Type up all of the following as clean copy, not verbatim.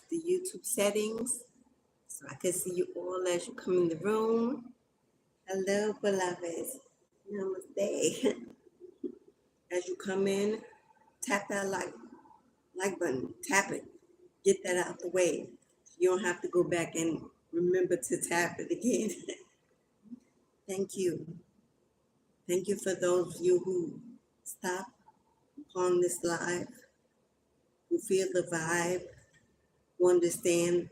the YouTube settings so I can see you all as you come in the room. Hello, beloveds. Namaste. As you come in, tap that like button. Tap it. Get that out the way. You don't have to go back and remember to tap it again. Thank you. Thank you for those of you who stop upon this live, who feel the vibe, who understand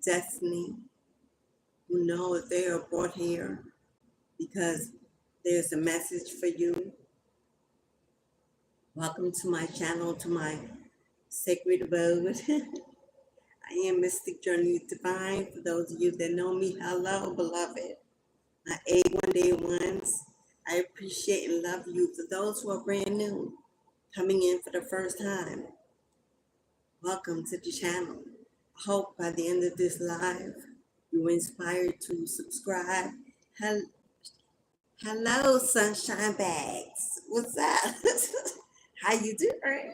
destiny, who know that they are brought here because there's a message for you. Welcome to my channel, to my sacred abode. I am Mystic Journey Divine. For those of you that know me, hello, beloved. My A1 Day ones, I appreciate and love you. For those who are brand new, coming in for the first time, welcome to the channel. I hope by the end of this live, you're inspired to subscribe. Hello, sunshine bags. What's up? How you doing?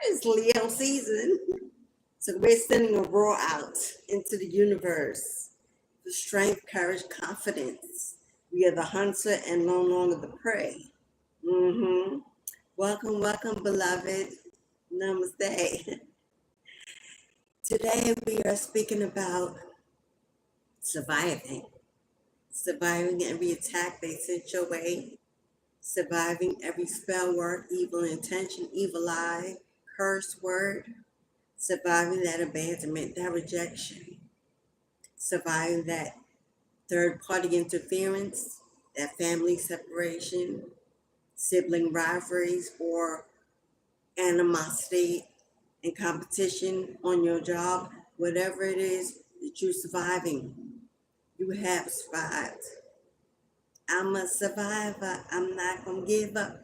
It's Leo season. So we're sending a roar out into the universe for strength, courage, confidence. We are the hunter and no longer the prey. Welcome, welcome, beloved. Namaste. Today we are speaking about surviving every attack they sent your way, surviving every spell word, evil intention, evil lie, curse word, surviving that abandonment, that rejection, surviving that third-party interference, that family separation, sibling rivalries, or animosity and competition on your job, whatever it is that you're surviving. You have survived. I'm a survivor. I'm not going to give up.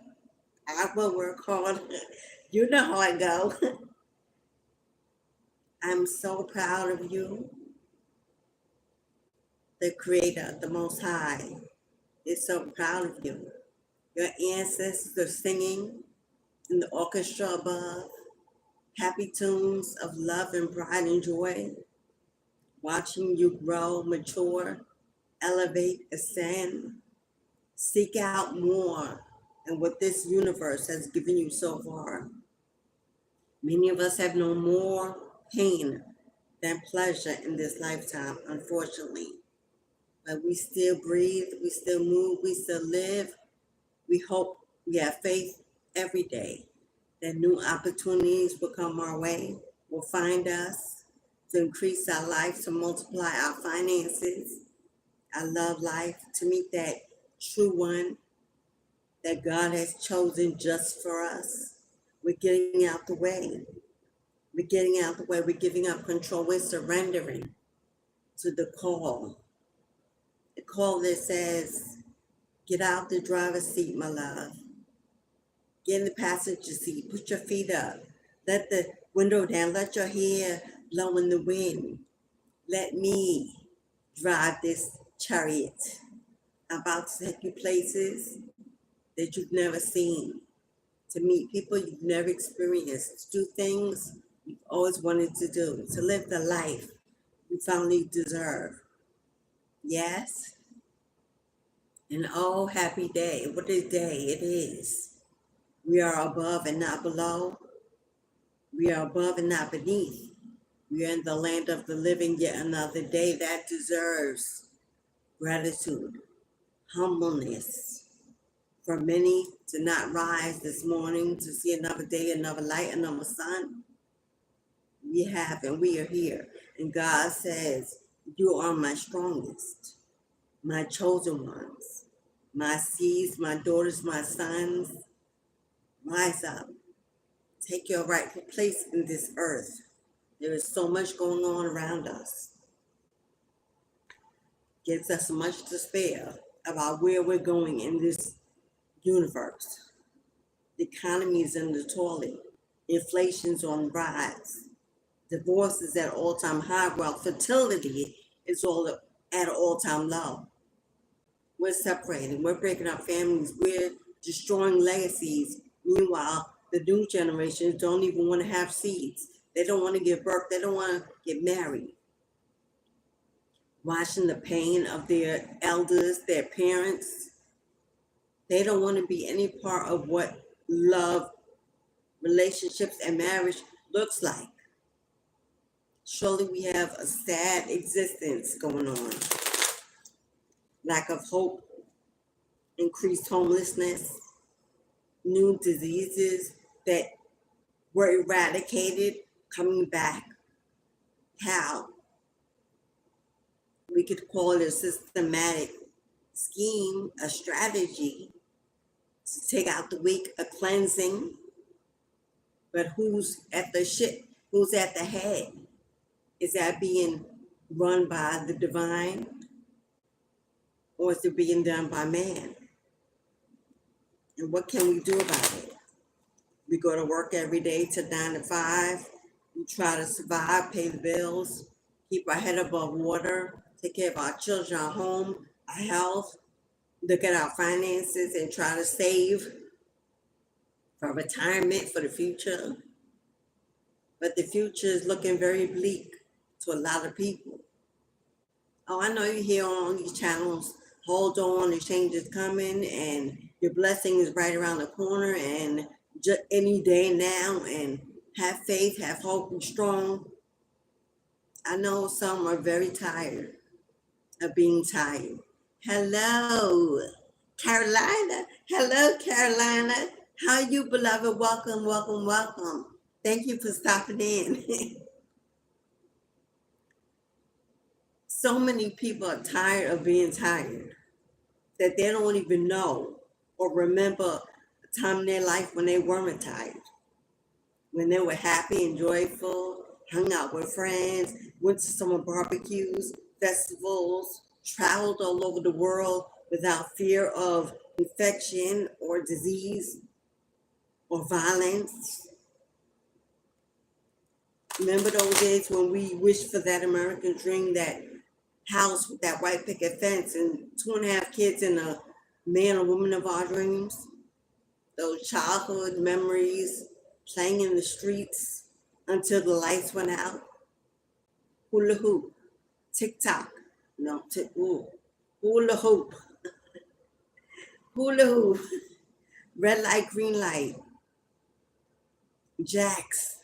I will work hard. You know how I go. I'm so proud of you. The Creator, the Most High, is so proud of you. Your ancestors are singing in the orchestra above, happy tunes of love and pride and joy, watching you grow, mature, elevate, ascend, seek out more and what this universe has given you so far. Many of us have known more pain than pleasure in this lifetime, unfortunately. But we still breathe, we still move, we still live. We hope, we have faith every day that new opportunities will come our way, will find us, to increase our life, to multiply our finances, our love life, to meet that true one that God has chosen just for us. We're getting out the way. We're getting out the way. We're giving up control. We're surrendering to the call. The call that says, get out the driver's seat, my love. Get in the passenger seat. Put your feet up. Let the window down. Let your hair blow in the wind. Let me drive this chariot. I'm about to take you places that you've never seen, to meet people you've never experienced, to do things you've always wanted to do, to live the life you finally deserve. Yes? And oh, happy day. What a day it is. We are above and not below. We are above and not beneath. We are in the land of the living yet another day that deserves gratitude, humbleness. For many to not rise this morning to see another day, another light, another sun. We have and we are here. And God says, you are my strongest, my chosen ones, my seeds, my daughters, my sons. Rise up. Take your rightful place in this earth. There is so much going on around us. Gives us much despair about where we're going in this universe. The economy is in the toilet. Inflation's on the rise. Divorce is at all-time high, while fertility is all at an all-time low. We're separating. We're breaking up families. We're destroying legacies. Meanwhile, the new generations don't even want to have seeds. They don't want to give birth. They don't want to get married. Watching the pain of their elders, their parents. They don't want to be any part of what love, relationships, and marriage looks like. Surely we have a sad existence going on. Lack of hope, increased homelessness, new diseases that were eradicated coming back. How? We could call it a systematic scheme, a strategy to take out the weak, a cleansing. But who's at the ship? Who's at the head? Is that being run by the divine, or is it being done by man? And what can we do about it? We go to work every day to 9 to 5. We try to survive, pay the bills, keep our head above water, take care of our children, our home, our health, look at our finances and try to save for retirement, for the future. But the future is looking very bleak to a lot of people. Oh, I know you hear on these channels, hold on, the change is coming and your blessing is right around the corner and just any day now, and have faith, have hope, be strong. I know some are very tired of being tired. Hello, Carolina. Hello, Carolina. How are you, beloved? Welcome, welcome, welcome. Thank you for stopping in. So many people are tired of being tired that they don't even know or remember a time in their life when they weren't tired, when they were happy and joyful, hung out with friends, went to summer barbecues, festivals, traveled all over the world without fear of infection or disease or violence. Remember those days when we wished for that American dream, that house with that white picket fence and 2.5 kids and a man or woman of our dreams? Those childhood memories, playing in the streets until the lights went out. Hula hoop, TikTok, hula hoop, hula hoop, red light, green light, jacks.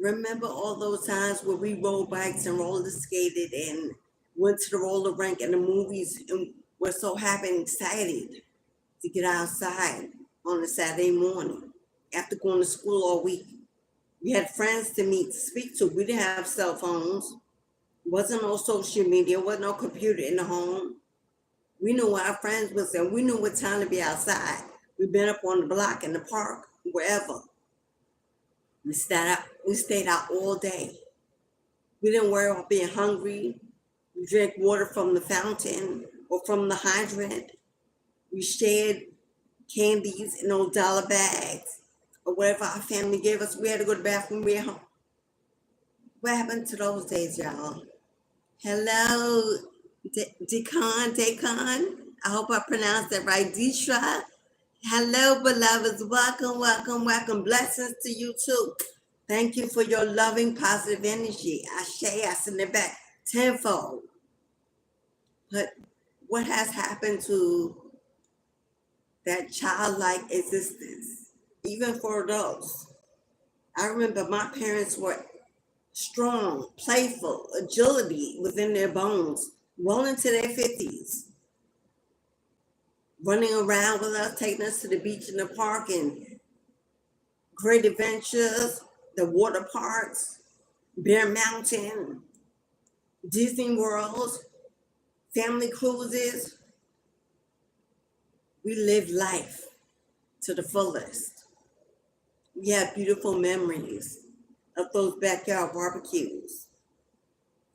Remember all those times where we rode bikes and roller skated and went to the roller rink and the movies and were so happy and excited to get outside on a Saturday morning after going to school all week. We had friends to meet, to speak to. We didn't have cell phones. Wasn't no social media, wasn't no computer in the home. We knew where our friends was and we knew what time to be outside. We've been up on the block, in the park, wherever. We stayed out all day. We didn't worry about being hungry. We drank water from the fountain or from the hydrant. We shared candies in those dollar bags or whatever our family gave us. We had to go to the bathroom. We were home. What happened to those days, y'all? Hello, Decon. I hope I pronounced that right. Disha. Hello, beloveds. Welcome, welcome, welcome. Blessings to you too. Thank you for your loving, positive energy. I send it back tenfold. But what has happened to that childlike existence, even for adults? I remember my parents were strong, playful, agility within their bones, well into their 50s. Running around with us, taking us to the beach and the park and great adventures, the water parks, Bear Mountain, Disney Worlds, family cruises. We lived life to the fullest. We have beautiful memories of those backyard barbecues,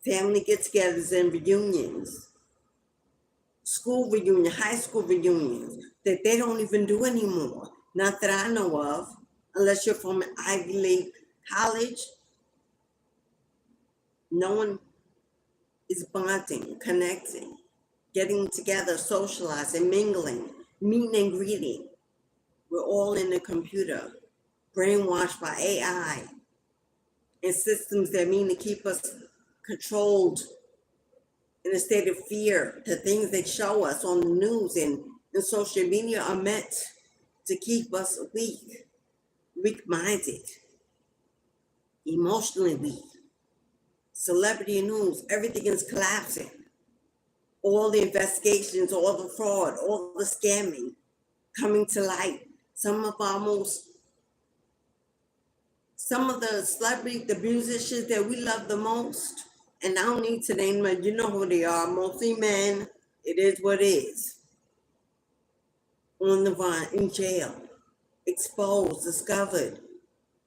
family get-togethers and reunions, school reunion, high school reunions that they don't even do anymore. Not that I know of, unless you're from an Ivy League college. No one is bonding, connecting, getting together, socializing, mingling, meeting and greeting. We're all in the computer, brainwashed by AI and systems that mean to keep us controlled in a state of fear. The things they show us on the news and social media are meant to keep us weak-minded, emotionally weak. Celebrity news, everything is collapsing. All the investigations, all the fraud, all the scamming coming to light. Some of the celebrities, the musicians that we love the most, and I don't need to name them, you know who they are, mostly men. It is what it is. On the run, in jail, exposed, discovered.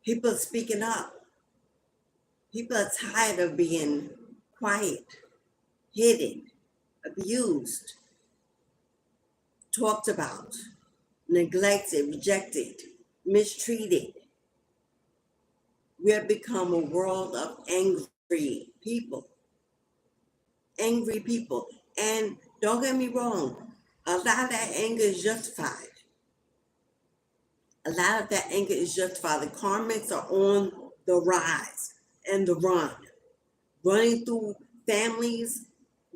People are speaking up. People are tired of being quiet, hidden, abused, talked about, neglected, rejected, mistreated. We have become a world of angry people. Angry people. And don't get me wrong, a lot of that anger is justified. A lot of that anger is justified. The karmics are on the rise and the run, running through families,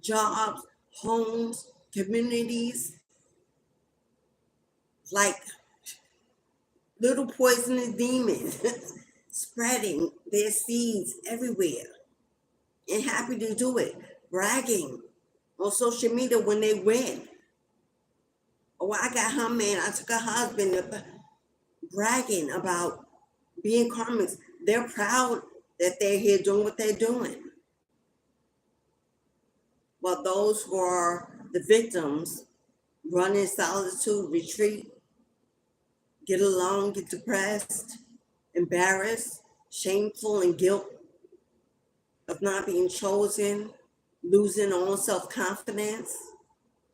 jobs, homes, communities, like little poisonous demons, spreading their seeds everywhere, and happy to do it, bragging on social media when they win. Oh, I got her man, I took her husband, bragging about being karmics. They're proud that they're here doing what they're doing. While those who are the victims run in solitude, retreat, get alone, get depressed, embarrassed, shameful, and guilt of not being chosen, losing all self-confidence,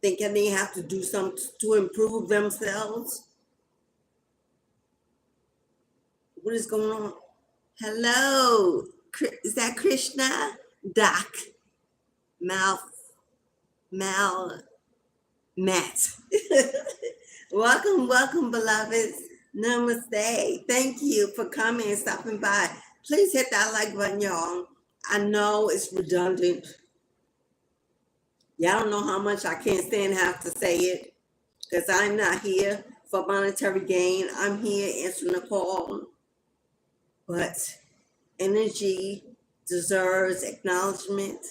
thinking they have to do something to improve themselves. What is going on? Hello, is that Krishna? Doc, Matt. welcome, beloveds. Namaste. Thank you for coming and stopping by. Please hit that like button, y'all. I know it's redundant. Y'all don't know how much I can't stand have to say it, because I'm not here for monetary gain. I'm here answering the call. But energy deserves acknowledgement.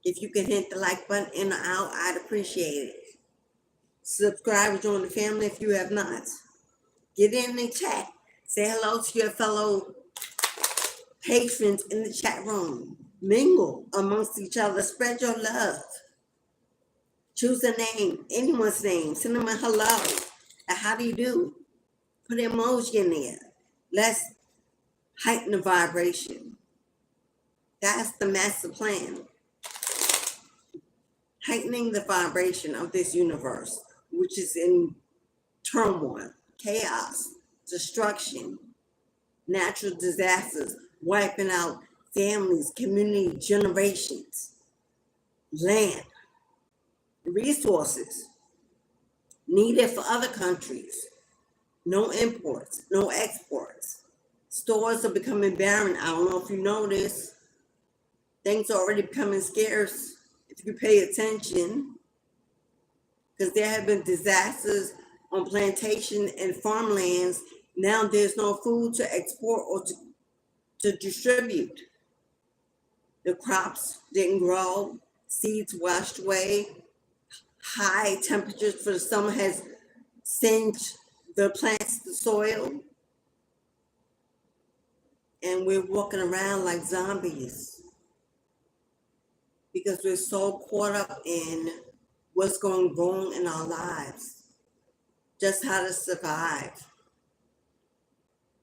If you can hit the like button in or out, I'd appreciate it. Subscribe and join the family if you have not. Get in the chat. Say hello to your fellow patrons in the chat room. Mingle amongst each other. Spread your love. Choose a name, anyone's name. Send them a hello. A how do you do? Put an emoji in there. Let's heighten the vibration. That's the master plan. Heightening the vibration of this universe, which is in turmoil, chaos, destruction, natural disasters, wiping out families, community, generations, land, resources needed for other countries. No imports, no exports. Stores are becoming barren. I don't know if you know this. Things are already becoming scarce if you pay attention, because there have been disasters on plantation and farmlands. Now there's no food to export or to distribute. The crops didn't grow, seeds washed away, high temperatures for the summer has singed the plants, the soil, and we're walking around like zombies because we're so caught up in what's going wrong in our lives, just how to survive,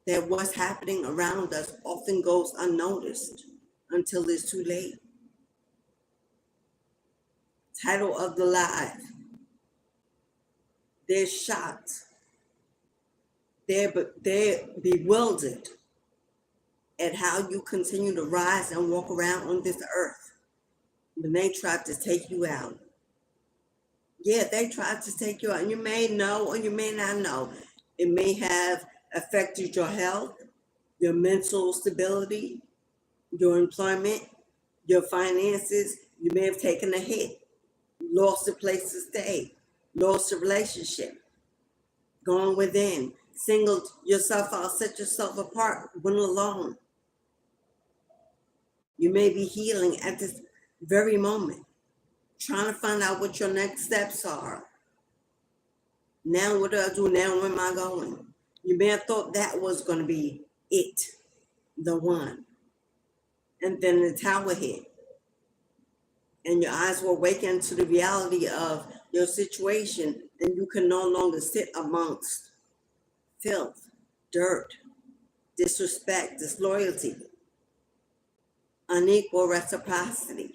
that what's happening around us often goes unnoticed until it's too late. Title of the live: they're shocked, they're bewildered at how you continue to rise and walk around on this earth when they tried to take you out. Yeah, they tried to take you out, and you may know or you may not know. It may have affected your health, your mental stability, your employment, your finances. You may have taken a hit, lost a place to stay, lost a relationship, gone within, singled yourself out, set yourself apart, went alone. You may be healing at this very moment, trying to find out what your next steps are. Now, what do I do? Now, where am I going? You may have thought that was going to be it, the one. And then the tower hit. And your eyes were awakened to the reality of your situation, and you can no longer sit amongst filth, dirt, disrespect, disloyalty, unequal reciprocity.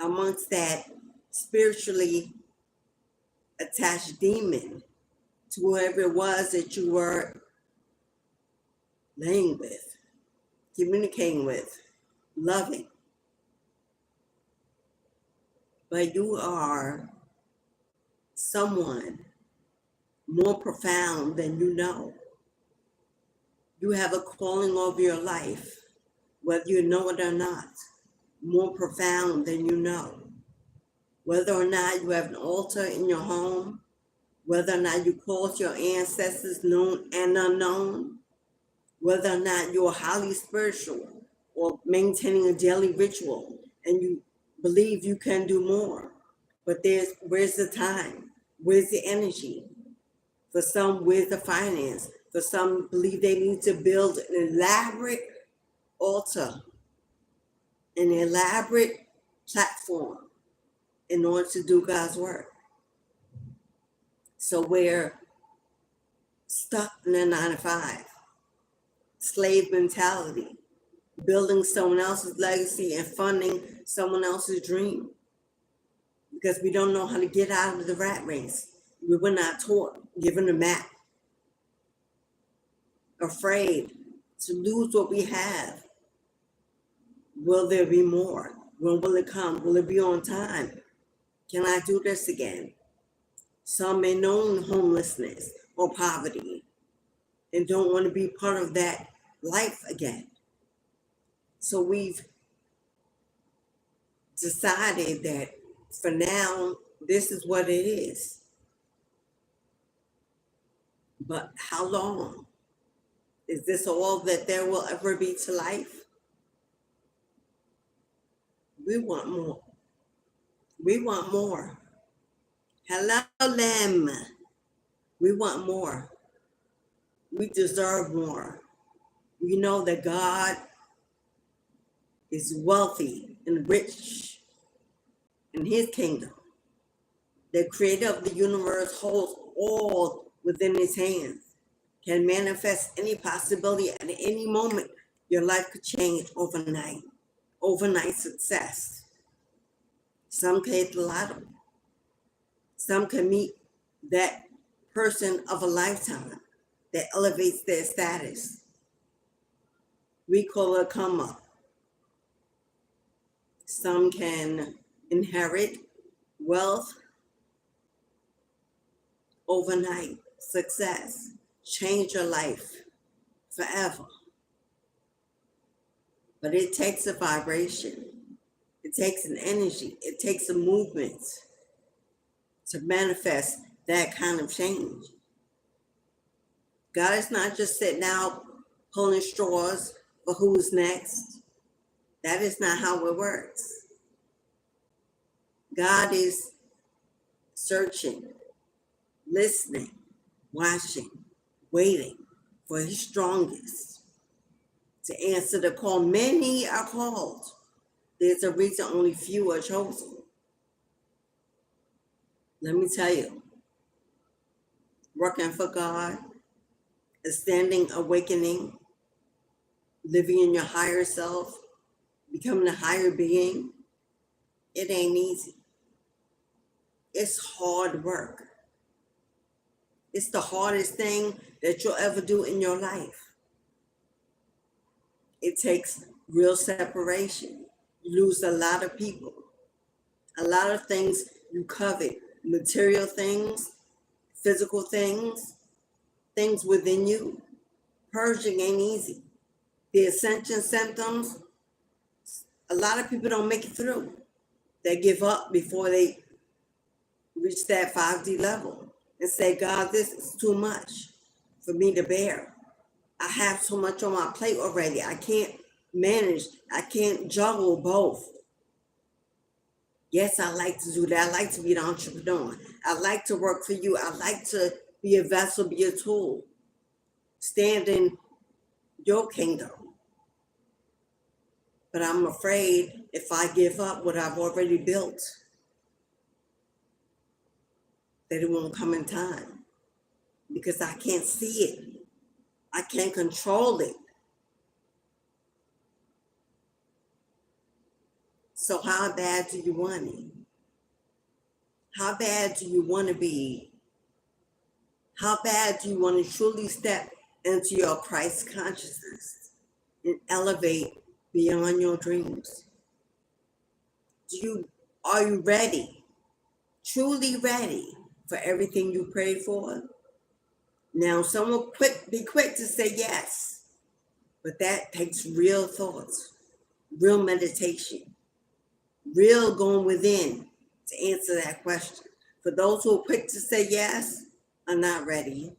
Amongst that spiritually attached demon to whoever it was that you were laying with, communicating with, loving. But you are someone more profound than you know. You have a calling over your life, whether you know it or not, more profound than you know. Whether or not you have an altar in your home, whether or not you call to your ancestors known and unknown, whether or not you're highly spiritual or maintaining a daily ritual and you believe you can do more. But where's the time? Where's the energy? For some, where's the finance? For some, believe they need to build an elaborate altar, an elaborate platform in order to do God's work. So we're stuck in a 9-to-5, slave mentality, building someone else's legacy and funding someone else's dream, because we don't know how to get out of the rat race. We were not taught, given a map, afraid to lose what we have. Will there be more? When will it come? Will it be on time? Can I do this again? Some may know homelessness or poverty and don't want to be part of that life again. So we've decided that for now, this is what it is. But how long? Is this all that there will ever be to life? We want more. We want more. Hello, Lem. We want more. We deserve more. We know that God is wealthy and rich in his kingdom. The creator of the universe holds all within his hands, can manifest any possibility at any moment. Your life could change overnight. Overnight success. Some can hit the lottery. Some can meet that person of a lifetime that elevates their status. We call it a come up. Some can inherit wealth, overnight success, change your life forever. But it takes a vibration. It takes an energy. It takes a movement to manifest that kind of change. God is not just sitting out pulling straws for who's next. That is not how it works. God is searching, listening, watching, waiting for his strongest to answer the call. Many are called. There's a reason only few are chosen. Let me tell you, working for God, ascending, awakening, living in your higher self, becoming a higher being, it ain't easy. It's hard work. It's the hardest thing that you'll ever do in your life. It takes real separation. You lose a lot of people, a lot of things you covet, material things, physical things. things within you. Purging ain't easy. The ascension symptoms, a lot of people don't make it through. They give up before they reach that 5D level and say, God, this is too much for me to bear. I have so much on my plate already. I can't manage. I can't juggle both. Yes, I like to do that. I like to be an entrepreneur. I like to work for you. I like to be a vessel, be a tool, stand in your kingdom. But I'm afraid if I give up what I've already built, that it won't come in time because I can't see it. I can't control it. So how bad do you want it? How bad do you want to be? How bad do you want to truly step into your Christ consciousness and elevate beyond your dreams? Are you ready? Truly ready for everything you prayed for? Now, some will be quick to say yes, but that takes real thoughts, real meditation, real going within to answer that question. For those who are quick to say yes, are not ready.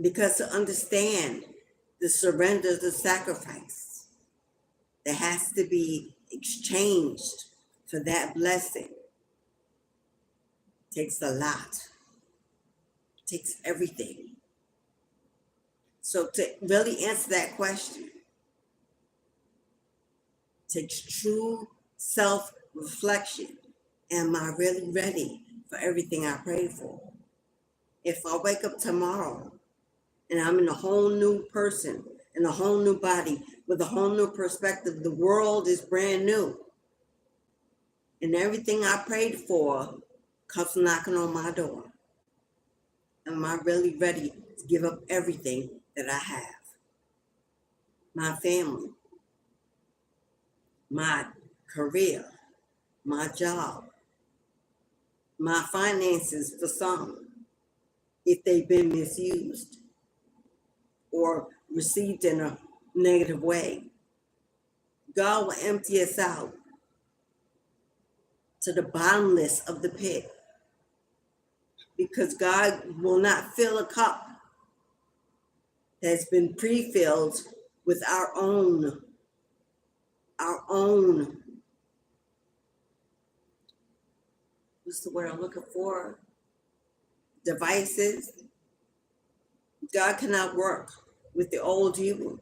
Because to understand the surrender, the sacrifice that has to be exchanged for that blessing takes a lot, takes everything. So to really answer that question takes true self-reflection. Am I really ready for everything I prayed for? If I wake up tomorrow and I'm in a whole new person, in a whole new body, with a whole new perspective, the world is brand new. And everything I prayed for comes knocking on my door. Am I really ready to give up everything that I have? My family, my career, my job, my finances for some, if they've been misused or received in a negative way. God will empty us out to the bottomless of the pit, because God will not fill a cup that's been pre-filled with our own, what's the word I'm looking for? Devices. God cannot work with the old you.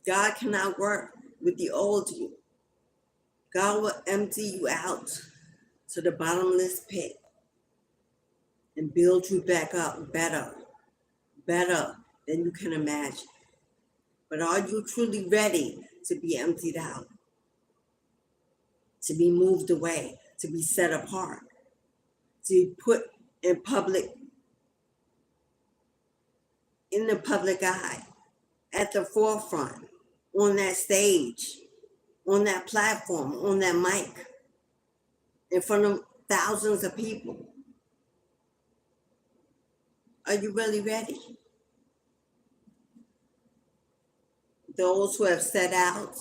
God cannot work with the old you. God will empty you out to the bottomless pit and build you back up better than you can imagine. But are you truly ready to be emptied out, to be moved away, to be set apart, to be put in the public eye, at the forefront, on that stage, on that platform, on that mic, in front of thousands of people? Are you really ready? Those who have set out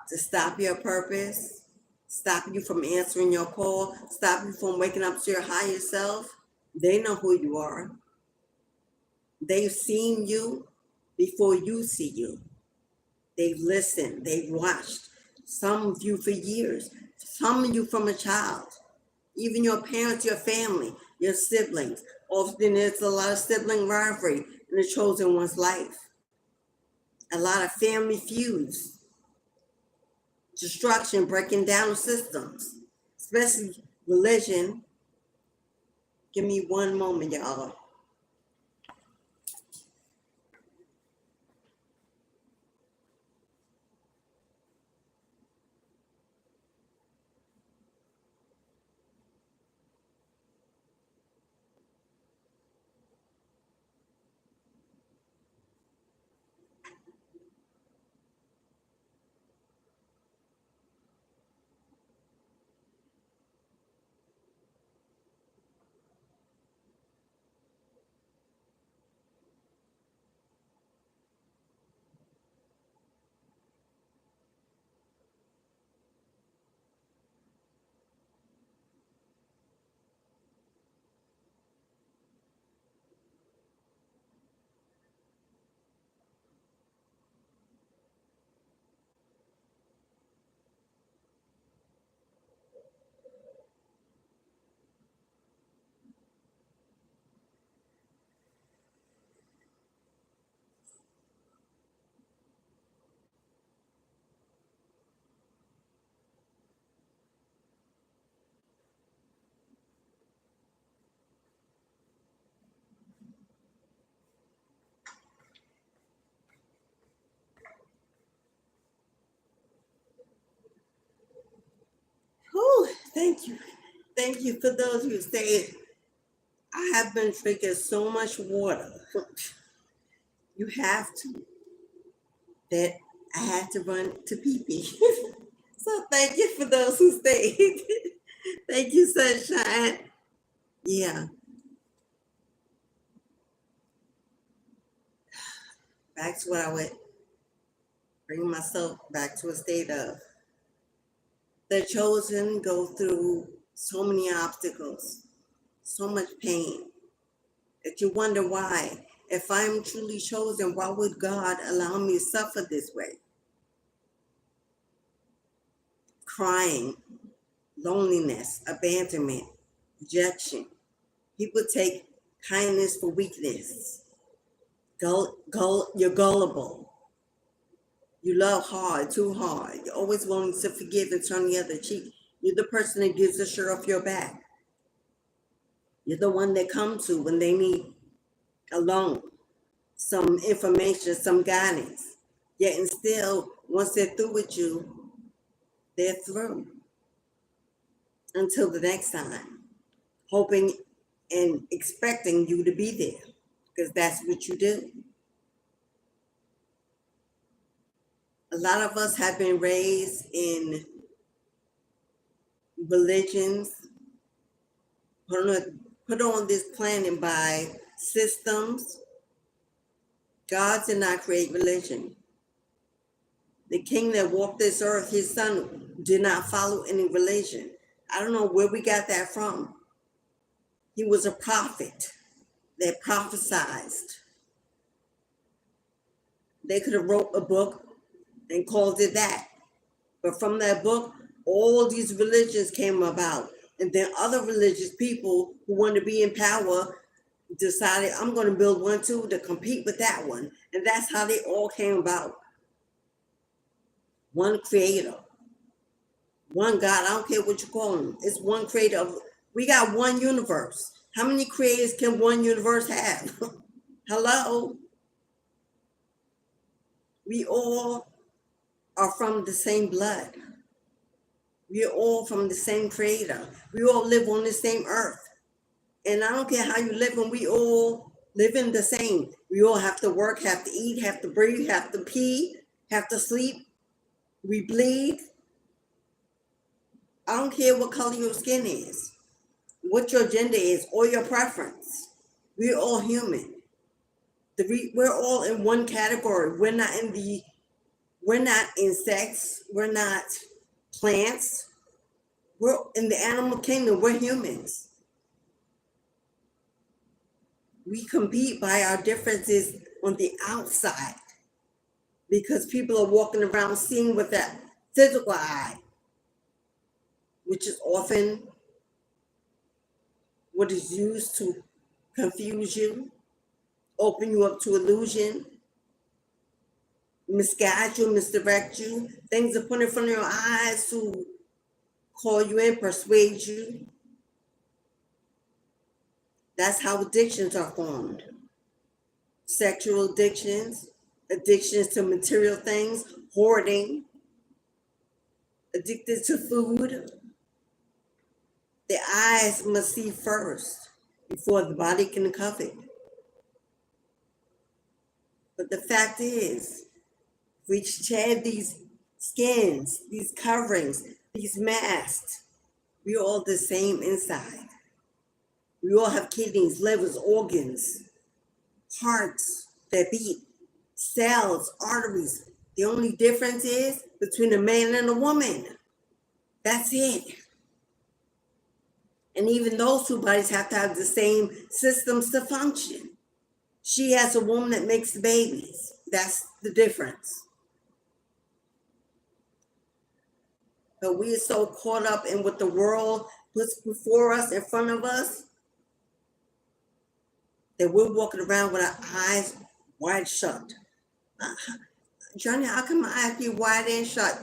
to stop your purpose, stop you from answering your call, stop you from waking up to your higher self, they know who you are. They've seen you before you see you. They've listened, they've watched, some of you for years, some of you from a child, even your parents, your family, your siblings. Often there's a lot of sibling rivalry in the chosen one's life. A lot of family feuds, destruction, breaking down of systems, especially religion. Give me one moment, y'all. Thank you. Thank you for those who say, I have been drinking so much water. You have to. That I had to run to pee pee. So thank you for those who stayed. Thank you, Sunshine. Yeah, back to what I went, bring myself back to a state of. The chosen go through so many obstacles, so much pain, that you wonder why. If I'm truly chosen, why would God allow me to suffer this way? Crying, loneliness, abandonment, rejection. People take kindness for weakness. You're gullible. You love hard, too hard. You're always willing to forgive and turn the other cheek. You're the person that gives the shirt off your back. You're the one they come to when they need a loan, some information, some guidance. Yet and still, once they're through with you, they're through. Until the next time, hoping and expecting you to be there, because that's what you do. A lot of us have been raised in religions, put on this planet by systems. God did not create religion. The king that walked this earth, his son, did not follow any religion. I don't know where we got that from. He was a prophet that prophesied. They could have wrote a book and called it that. But from that book, all these religions came about. And then other religious people who wanted to be in power decided, I'm going to build one too to compete with that one. And that's how they all came about. One creator, one God. I don't care what you call him. It's one creator. We got one universe. How many creators can one universe have? Hello? We all are from the same blood. We're all from the same creator. We all live on the same earth. And I don't care how you live, and we all live in the same. We all have to work, have to eat, have to breathe, have to pee, have to sleep. We bleed. I don't care what color your skin is, what your gender is, or your preference. We're all human. We're all in one category. We're not insects. We're not plants. We're in the animal kingdom. We're humans. We compete by our differences on the outside because people are walking around seeing with that physical eye, which is often what is used to confuse you, open you up to illusion, misguide you, misdirect you. Things are put in front of your eyes to call you in, persuade you. That's how addictions are formed. Sexual addictions, addictions to material things, hoarding, addicted to food. The eyes must see first before the body can covet. But the fact is, we shed these skins, these coverings, these masks. We're all the same inside. We all have kidneys, livers, organs, hearts that beat, cells, arteries. The only difference is between a man and a woman. That's it. And even those two bodies have to have the same systems to function. She has a womb that makes the babies. That's the difference. But we are so caught up in what the world puts before us, in front of us, that we're walking around with our eyes wide shut. Johnny, how come my eyes be wide and shut?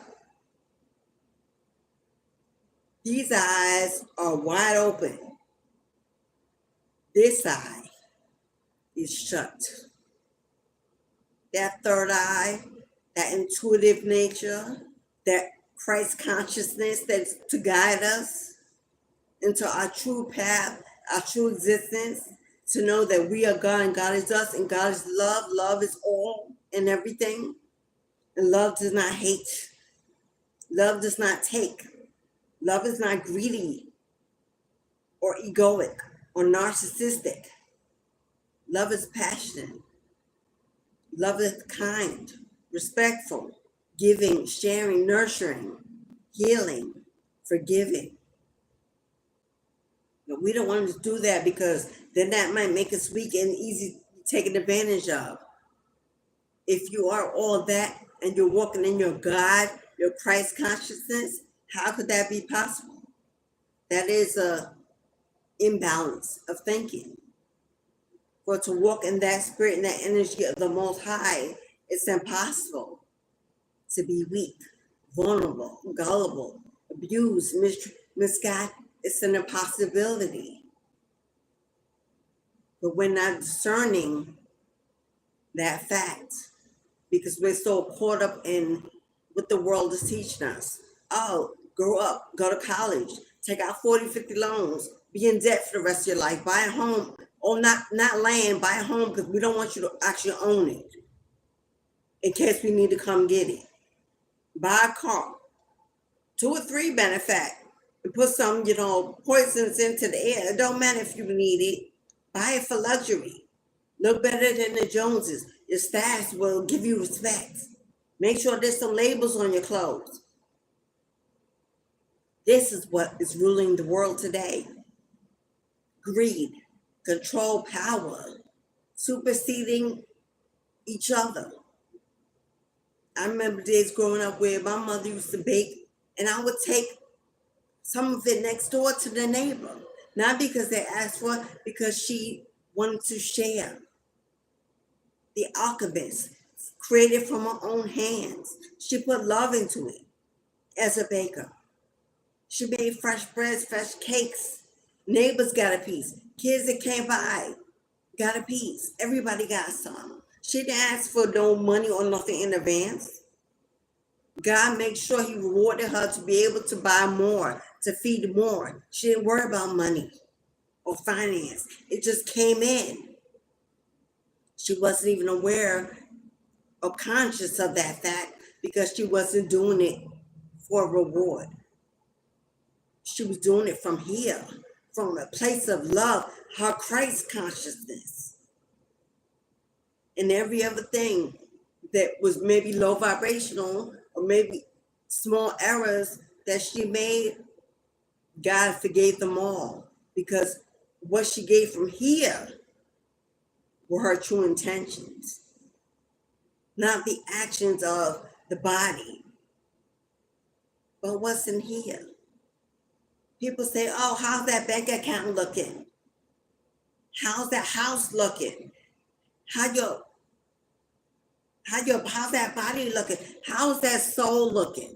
These eyes are wide open. This eye is shut. That third eye, that intuitive nature, that Christ consciousness that's to guide us, into our true path, our true existence, to know that we are God and God is us and God is love. Love is all and everything. And love does not hate. Love does not take. Love is not greedy or egoic or narcissistic. Love is passionate. Love is kind, respectful, giving, sharing, nurturing, healing, forgiving. But we don't want to do that because then that might make us weak and easy taken advantage of. If you are all that and you're walking in your God, your Christ consciousness, how could that be possible? That is a imbalance of thinking. For to walk in that spirit and that energy of the Most High, it's impossible to be weak, vulnerable, gullible, abused, misguided. It's an impossibility. But we're not discerning that fact because we're so caught up in what the world is teaching us. Oh, grow up, go to college, take out 40, 50 loans, be in debt for the rest of your life, buy a home, or not land, buy a home because we don't want you to actually own it in case we need to come get it. Buy a car, 2 or 3 matter of fact, and put some, poisons into the air. It don't matter if you need it. Buy it for luxury. Look better than the Joneses. Your staff will give you respect. Make sure there's some labels on your clothes. This is what is ruling the world today. Greed, control, power, superseding each other. I remember days growing up where my mother used to bake and I would take some of it next door to the neighbor. Not because they asked for it, because she wanted to share. The alchemist created from her own hands. She put love into it as a baker. She made fresh breads, fresh cakes. Neighbors got a piece. Kids that came by got a piece. Everybody got some. She didn't ask for no money or nothing in advance. God made sure he rewarded her to be able to buy more, to feed more. She didn't worry about money or finance. It just came in. She wasn't even aware or conscious of that fact because she wasn't doing it for a reward. She was doing it from here, from a place of love, her Christ consciousness. And every other thing that was maybe low vibrational or maybe small errors that she made, God forgave them all because what she gave from here were her true intentions, not the actions of the body, but what's in here. People say, oh, how's that bank account looking? How's that house looking? How's that body looking? How's that soul looking?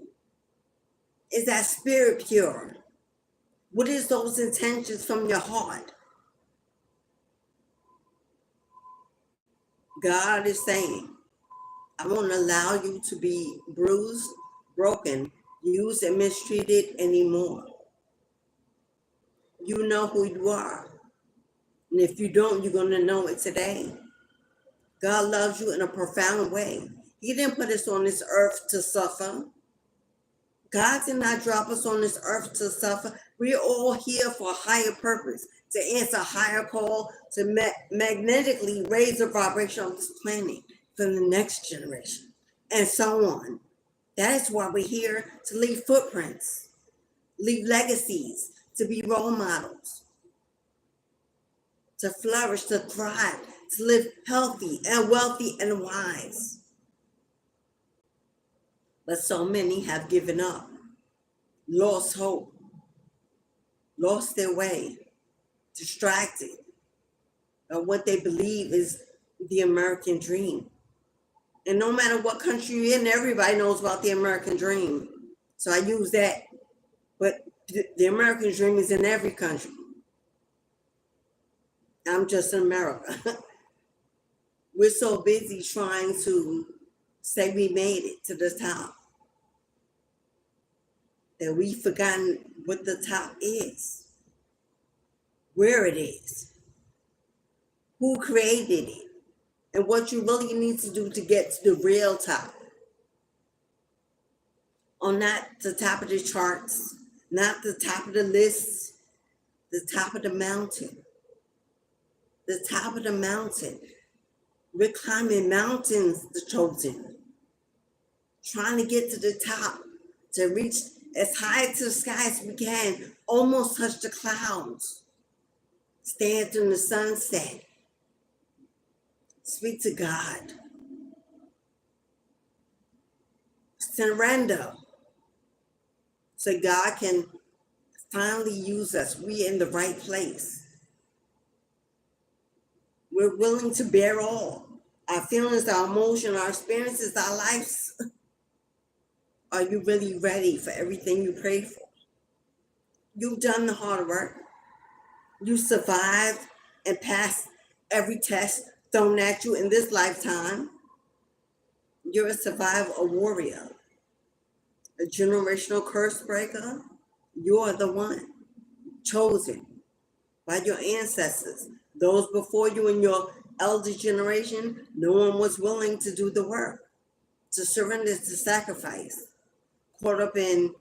Is that spirit pure? What is those intentions from your heart? God is saying, I won't allow you to be bruised, broken, used, and mistreated anymore. You know who you are. And if you don't, you're going to know it today. God loves you in a profound way. He didn't put us on this earth to suffer. God did not drop us on this earth to suffer. We're all here for a higher purpose, to answer a higher call, to magnetically raise the vibration of this planet for the next generation, and so on. That is why we're here, to leave footprints, leave legacies, to be role models, to flourish, to thrive, to live healthy and wealthy and wise. But so many have given up, lost hope, lost their way, distracted by what they believe is the American dream. And no matter what country you're in, everybody knows about the American dream. So I use that. But the American dream is in every country. I'm just in America. We're so busy trying to say we made it to the top that we've forgotten what the top is. where it is, who created it, and what you really need to do to get to the real top. On not the top of the charts, not the top of the list, the top of the mountain. The top of the mountain. We're climbing mountains, the chosen. Trying to get to the top, to reach as high to the sky as we can, almost touch the clouds. Stand in the sunset. Speak to God. Surrender. So God can finally use us. We're in the right place. We're willing to bear all. Our feelings, our emotions, our experiences, our lives. Are you really ready for everything you prayed for? You've done the hard work. You survived and passed every test thrown at you in this lifetime. You're a survivor, a warrior, a generational curse breaker. You're the one chosen by your ancestors. Those before you in your elder generation, no one was willing to do the work, to surrender, to sacrifice, caught up in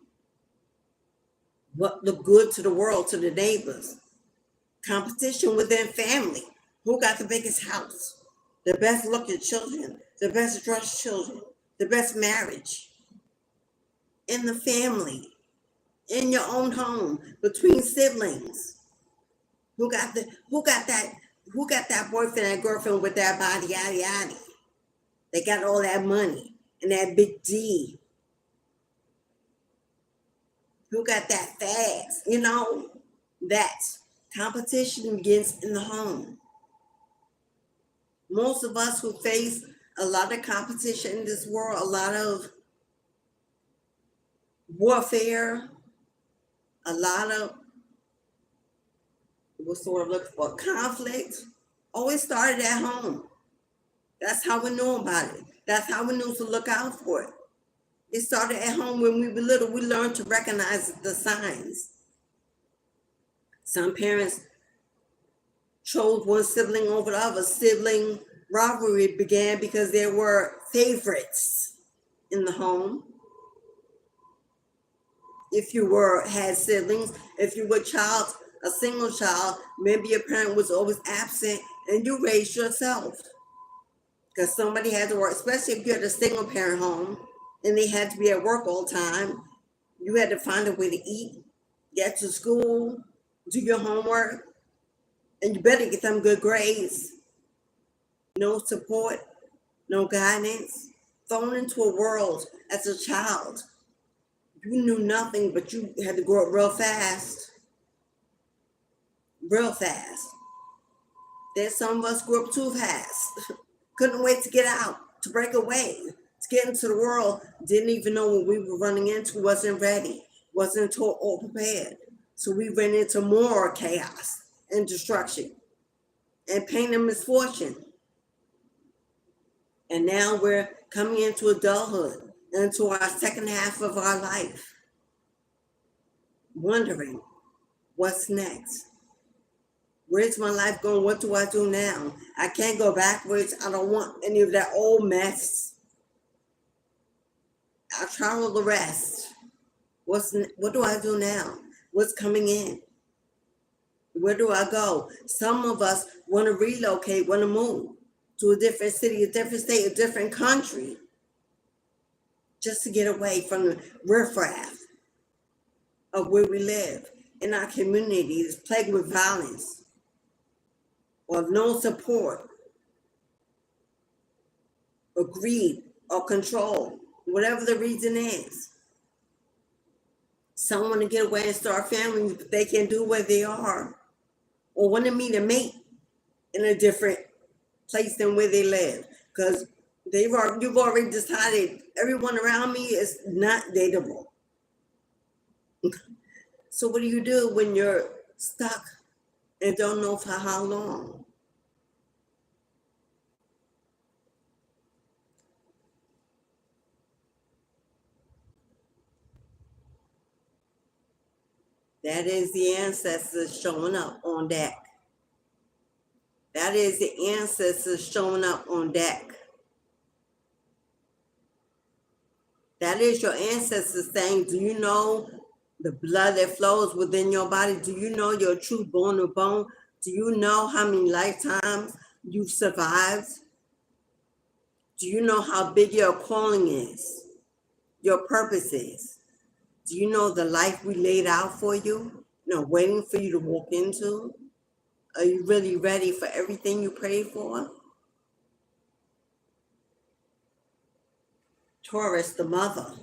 what looked good to the world, to the neighbors. Competition within family. Who got the biggest house? The best looking children, the best dressed children, the best marriage. In the family, in your own home, between siblings. Who got that boyfriend and girlfriend with that body, yada yada. They got all that money and that big D. Who got that fast? That competition begins in the home. Most of us who face a lot of competition in this world, a lot of warfare, a lot of conflict, always started at home. That's how we know about it. That's how we knew to look out for it. It started at home when we were little. We learned to recognize the signs. Some parents chose one sibling over the other. Sibling rivalry began because there were favorites in the home. If you had siblings, if you were a single child, maybe your parent was always absent and you raised yourself. Because somebody had to work, especially if you had a single parent home and they had to be at work all the time. You had to find a way to eat, get to school, do your homework, and you better get some good grades. No support, no guidance. Thrown into a world as a child. You knew nothing, but you had to grow up real fast. Real fast. Then some of us grew up too fast. Couldn't wait to get out, to break away, to get into the world. Didn't even know what we were running into, wasn't ready, wasn't all prepared. So we ran into more chaos and destruction and pain and misfortune. And now we're coming into adulthood, into our second half of our life, wondering what's next. Where's my life going? What do I do now? I can't go backwards. I don't want any of that old mess. I'll travel the rest. What do I do now? What's coming in? Where do I go? Some of us want to relocate, want to move to a different city, a different state, a different country, just to get away from the riffraff of where we live. In our community is plagued with violence or no support or greed or control, whatever the reason is. Some want to get away and start families, but they can't do where they are, or want to meet a mate in a different place than where they live, because you've already decided everyone around me is not dateable. So what do you do when you're stuck and don't know for how long? That is the ancestors showing up on deck. That is the ancestors showing up on deck. That is your ancestors saying, do you know the blood that flows within your body? Do you know your true bone to bone? Do you know how many lifetimes you've survived? Do you know how big your calling is? Your purpose is? Do you know the life we laid out for you? Waiting for you to walk into? Are you really ready for everything you prayed for? Taurus, the mother,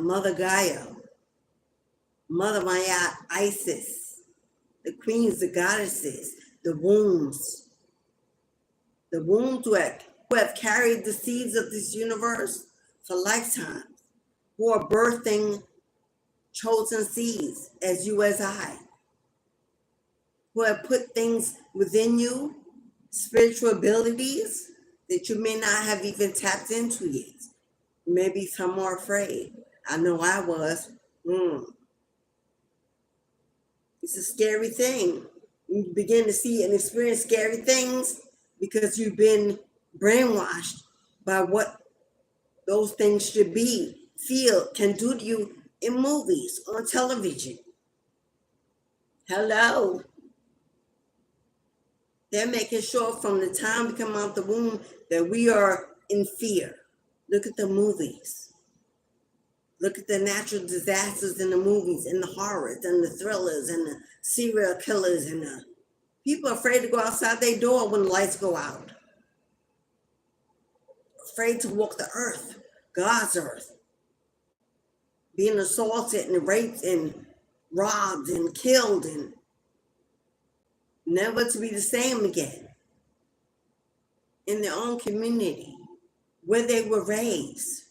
Mother Gaia, Mother Maya, Isis, the queens, the goddesses, the wombs who have carried the seeds of this universe for lifetimes, who are birthing chosen seeds as you as I, who have put things within you, spiritual abilities that you may not have even tapped into yet. Maybe some are afraid. I know I was. It's a scary thing. You begin to see and experience scary things because you've been brainwashed by what those things should be, feel, can do to you in movies, on television. Hello. They're making sure from the time we come out the womb that we are in fear. Look at the movies. Look at the natural disasters in the movies, and the horrors, and the thrillers, and the serial killers, and the people are afraid to go outside their door when the lights go out. Afraid to walk the earth, God's earth. Being assaulted and raped and robbed and killed and never to be the same again. In their own community, where they were raised,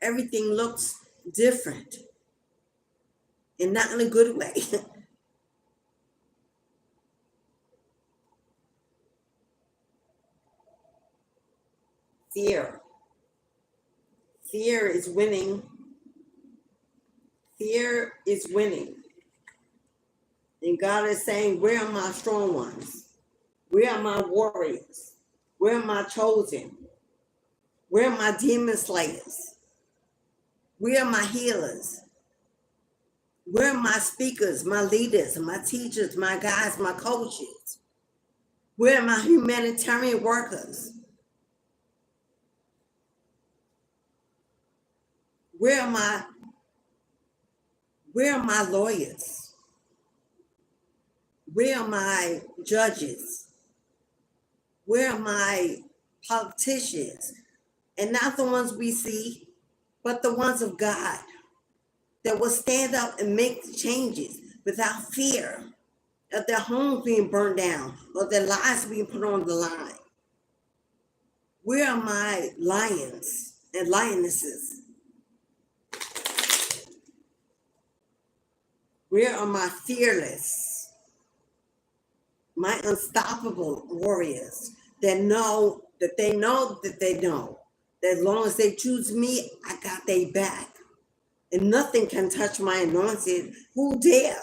everything looks different and not in a good way. Fear. Fear is winning. Fear is winning. And God is saying, where are my strong ones? Where are my warriors? Where are my chosen? Where are my demon slayers? Where are my healers? Where are my speakers, my leaders, my teachers, my guides, my coaches? Where are my humanitarian workers? Where are my lawyers? Where are my judges? Where are my politicians? And not the ones we see, but the ones of God that will stand up and make the changes without fear of their homes being burned down or their lives being put on the line. Where are my lions and lionesses? Where are my fearless, my unstoppable warriors that know that they know that they know that as long as they choose me, I got their back. And nothing can touch my anointed. Who dare?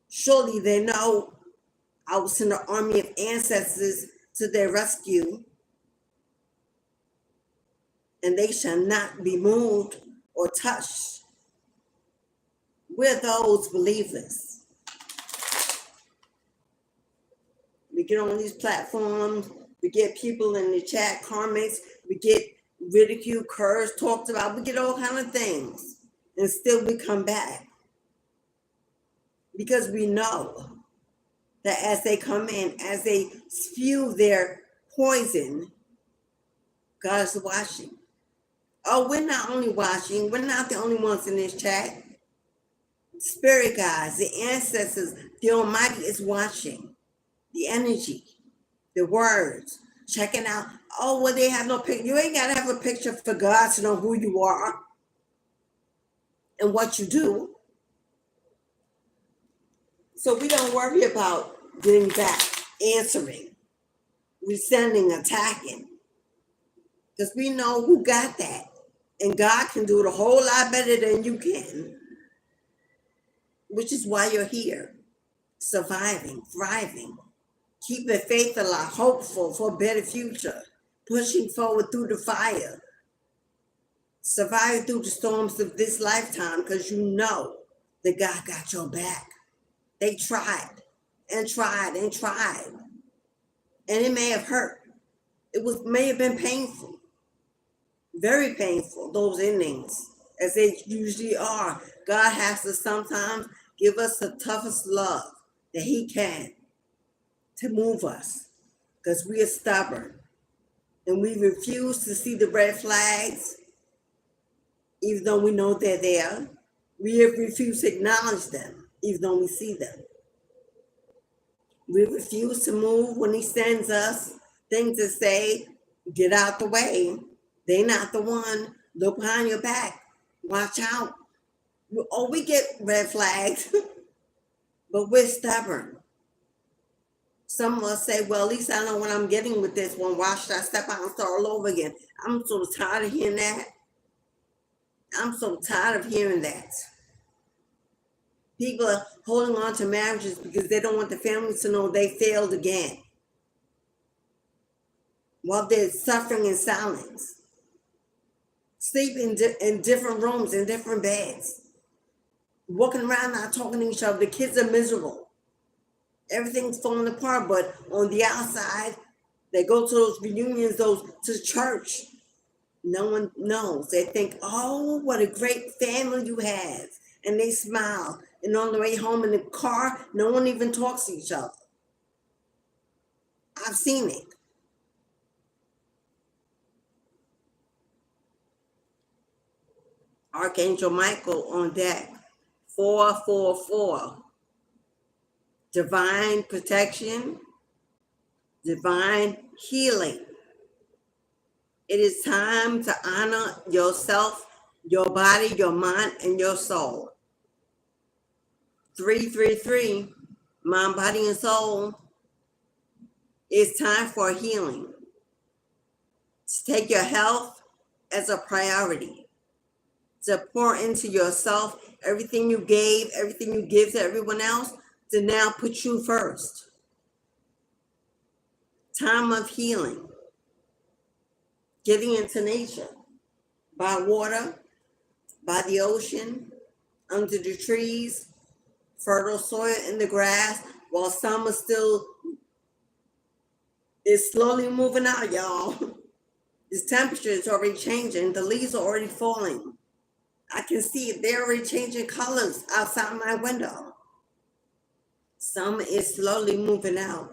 Surely they know I will send an army of ancestors to their rescue, and they shall not be moved or touched. We're those believers. We get on these platforms, we get people in the chat, comments, we get ridiculed, cursed, talked about, we get all kinds of things. And still we come back. Because we know that as they come in, as they spew their poison, God is watching. Oh, we're not only watching, we're not the only ones in this chat. Spirit guides, the ancestors, the Almighty is watching. The energy, the words, checking out. Oh, well, they have no picture. You ain't got to have a picture for God to know who you are and what you do. So we don't worry about getting back, answering, resending, attacking. Because we know who got that. And God can do it a whole lot better than you can. which is why you're here, surviving, thriving, keeping faith alive, hopeful for a better future, pushing forward through the fire, surviving through the storms of this lifetime, because you know that God got your back. They tried and tried and tried, and it may have hurt. May have been painful, very painful, those endings, as they usually are. God has to sometimes give us the toughest love that He can to move us, because we are stubborn and we refuse to see the red flags, even though we know they're there. We refuse to acknowledge them, even though we see them. We refuse to move when He sends us things to say, get out the way. They're not the one. Look behind your back. Watch out. We get red flags, but we're stubborn. Some of us say, well, at least I know what I'm getting with this one. Why should I step out and start all over again? I'm so tired of hearing that. I'm so tired of hearing that. People are holding on to marriages because they don't want the families to know they failed again, while they're suffering in silence, sleeping in different rooms, in different beds, walking around not talking to each other. The kids are miserable. Everything's falling apart, but on the outside, they go to those reunions, to church. No one knows. They think, oh, what a great family you have. And they smile. And on the way home in the car, no one even talks to each other. I've seen it. Archangel Michael on deck, 444. Divine protection, divine healing. It is time to honor yourself, your body, your mind, and your soul. 333, mind, body, and soul. It's time for healing. To take your health as a priority. To pour into yourself everything you gave, everything you give to everyone else, to now put you first. Time of healing. Getting into nature, by water, by the ocean, under the trees, fertile soil in the grass, while summer still is slowly moving out, y'all. This temperature is already changing. The leaves are already falling. I can see it. They're already changing colors outside my window. Summer is slowly moving out.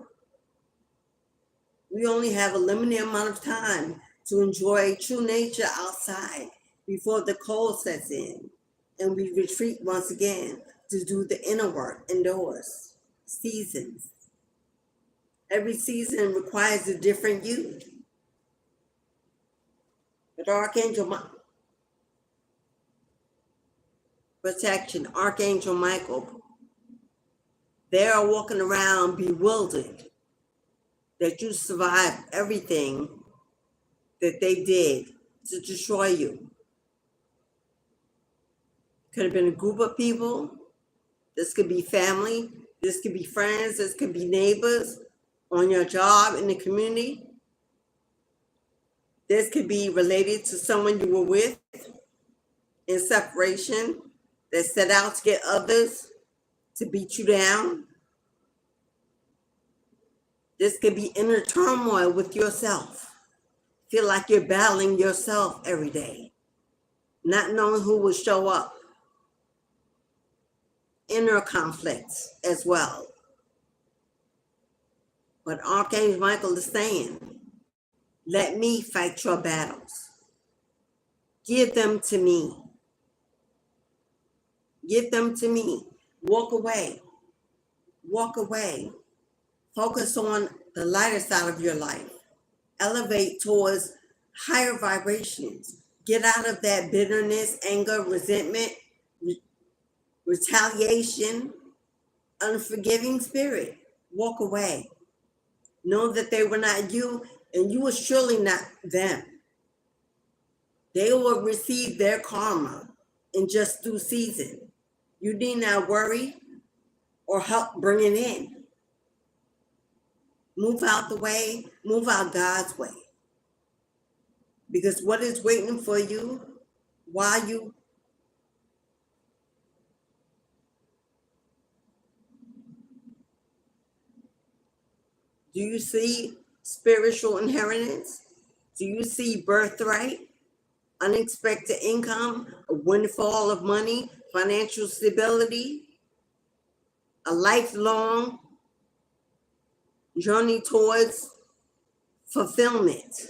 We only have a limited amount of time to enjoy true nature outside before the cold sets in and we retreat once again to do the inner work indoors. Seasons. Every season requires a different you. But Archangel protection, Archangel Michael, they are walking around bewildered that you survived everything that they did to destroy you. Could have been a group of people. This could be family. This could be friends. This could be neighbors on your job, in the community. This could be related to someone you were with in separation that set out to get others to beat you down. This could be inner turmoil with yourself. Feel like you're battling yourself every day, not knowing who will show up. Inner conflicts as well. But Archangel Michael is saying, let me fight your battles. Give them to me. Give them to me. Walk away. Walk away. Focus on the lighter side of your life. Elevate towards higher vibrations. Get out of that bitterness, anger, resentment, retaliation, unforgiving spirit. Walk away. Know that they were not you, and you were surely not them. They will receive their karma in just due season. You need not worry or help bring it in. Move out the way, move out God's way. Because what is waiting for you while you do you see spiritual inheritance? Do you see birthright, unexpected income, a windfall of money, financial stability, a lifelong journey towards fulfillment?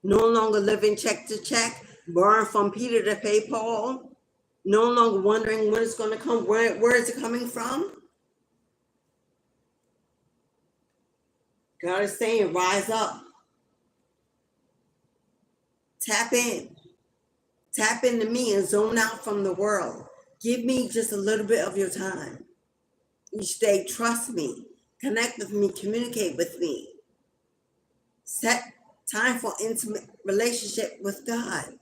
No longer living check to check, borrowing from Peter to pay Paul, no longer wondering when it's going to come, where is it coming from? God is saying, rise up. Tap into me and zone out from the world. Give me just a little bit of your time. Each day, trust me, connect with me, communicate with me. Set time for intimate relationship with God.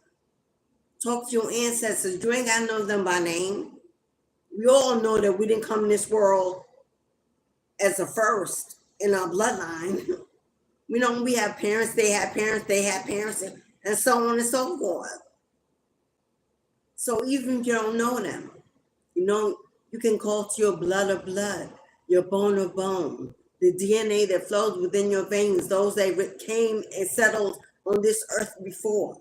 Talk to your ancestors. You ain't got to know them by name. We all know that we didn't come in this world as a first in our bloodline. We know we have parents, they had parents, they had parents, and so on and so forth. So even if you don't know them, you know, you can call to your blood of blood, your bone of bone, the DNA that flows within your veins, those that came and settled on this earth before.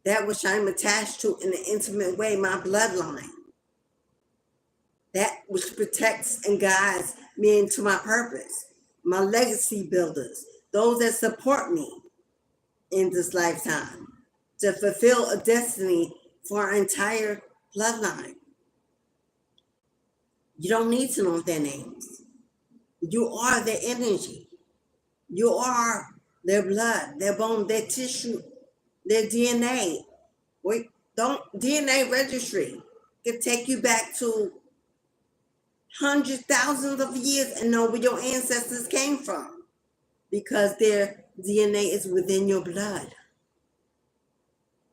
That which I'm attached to in an intimate way, my bloodline. That which protects and guides me into my purpose. My legacy builders, those that support me in this lifetime to fulfill a destiny for our entire bloodline. You don't need to know their names. You are their energy. You are their blood, their bone, their tissue, their DNA. DNA registry can take you back to hundreds, thousands of years and know where your ancestors came from, because their DNA is within your blood.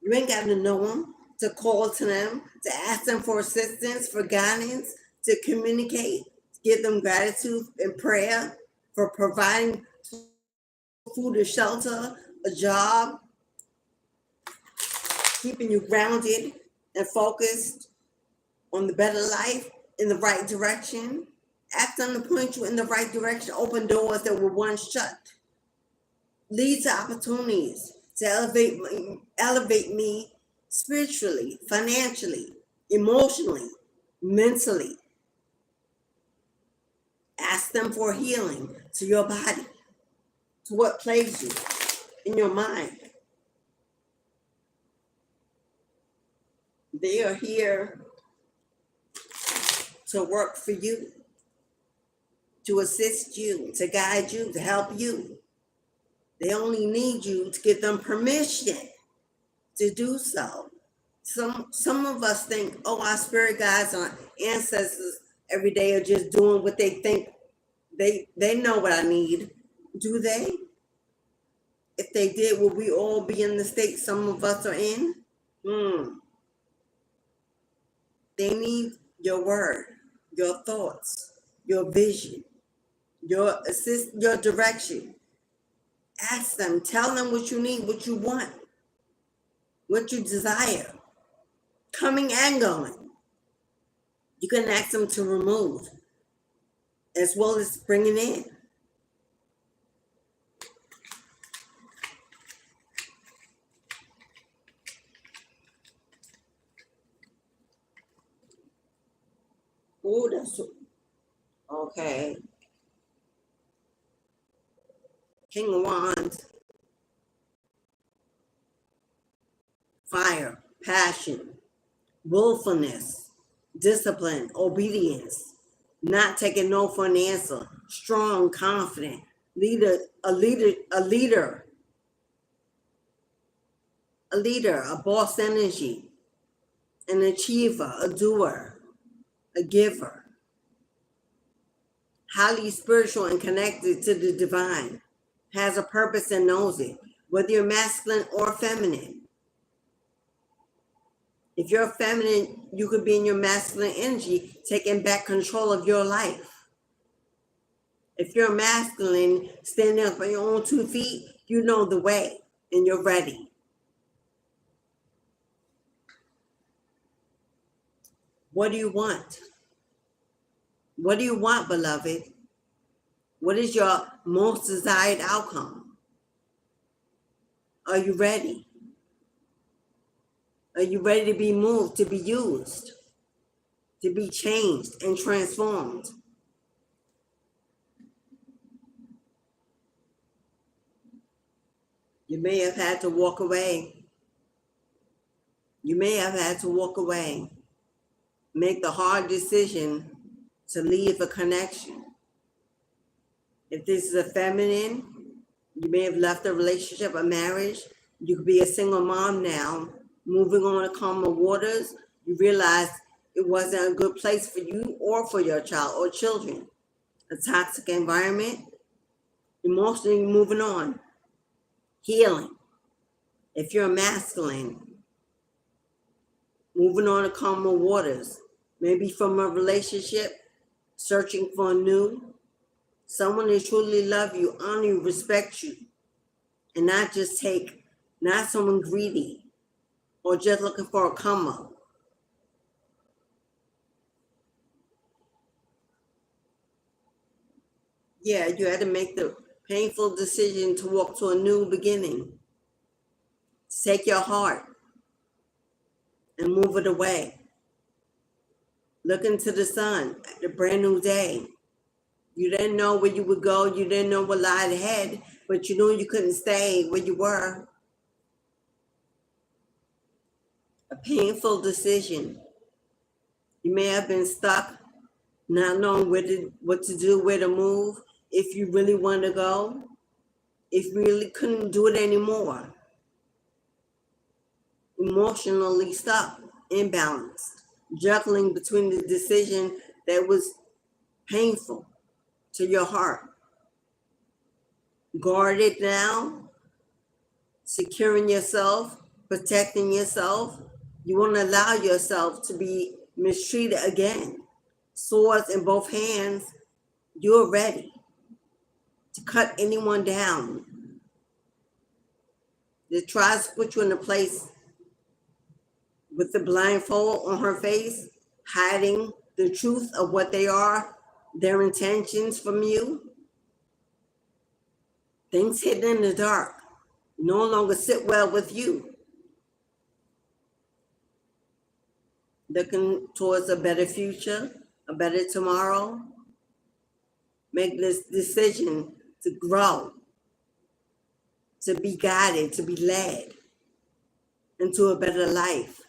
You ain't got to know them, to call to them, to ask them for assistance, for guidance, to communicate, to give them gratitude and prayer for providing food and shelter, a job, keeping you grounded and focused on the better life in the right direction. Ask them to point you in the right direction, open doors that were once shut. Lead to opportunities to elevate me spiritually, financially, emotionally, mentally. Ask them for healing to your body, to what plagues you in your mind. They are here to work for you, to assist you, to guide you, to help you. They only need you to give them permission to do so. Some of us think, oh, our spirit guides, our ancestors every day are just doing what they think. They know what I need. Do they? If they did, would we all be in the state some of us are in? They need your word, your thoughts, your vision, your direction. Ask them, tell them what you need, what you want, what you desire, coming and going. You can ask them to remove as well as bringing in. Oh, that's okay. King of Wands. Fire, passion, willfulness, discipline, obedience, not taking no for an answer, strong, confident, a boss energy, an achiever, a doer, a giver, highly spiritual and connected to the divine, has a purpose and knows it, whether you're masculine or feminine. If you're feminine, you could be in your masculine energy, taking back control of your life. If you're masculine, standing up on your own 2 feet, you know the way and you're ready. What do you want? What do you want, beloved? What is your most desired outcome? Are you ready? Are you ready to be moved, to be used, to be changed and transformed? You may have had to walk away. You may have had to walk away. Make the hard decision to leave a connection. If this is a feminine, you may have left a relationship, a marriage. You could be a single mom now, moving on to calmer waters. You realize it wasn't a good place for you or for your child or children. A toxic environment, emotionally moving on. Healing. If you're masculine, moving on to calmer waters, maybe from a relationship, searching for a new, someone who truly love you, honor you, respect you, and not just take, not someone greedy or just looking for a come up. Yeah, you had to make the painful decision to walk to a new beginning. Take your heart and move it away. Look into the sun, the brand new day. You didn't know where you would go. You didn't know what lied ahead, but you knew you couldn't stay where you were. A painful decision. You may have been stuck, not knowing what to do, where to move, if you really want to go, if you really couldn't do it anymore. Emotionally stuck, imbalanced, juggling between the decision that was painful to your heart. Guarded now, securing yourself, protecting yourself. You won't allow yourself to be mistreated again. Swords in both hands, you're ready to cut anyone down that tries to put you in a place with the blindfold on her face, hiding the truth of what they are, their intentions from you. Things hidden in the dark no longer sit well with you. Looking towards a better future, a better tomorrow. Make this decision to grow, to be guided, to be led into a better life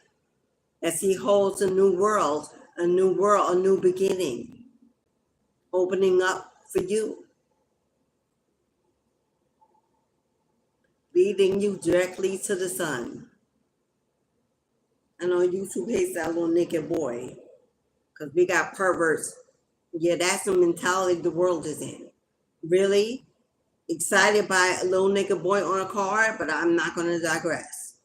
as he holds a new world, a new beginning, opening up for you, leading you directly to the sun. And on YouTube, hates that little naked boy, because we got perverts. Yeah, that's the mentality the world is in. Really excited by a little naked boy on a car, but I'm not going to digress.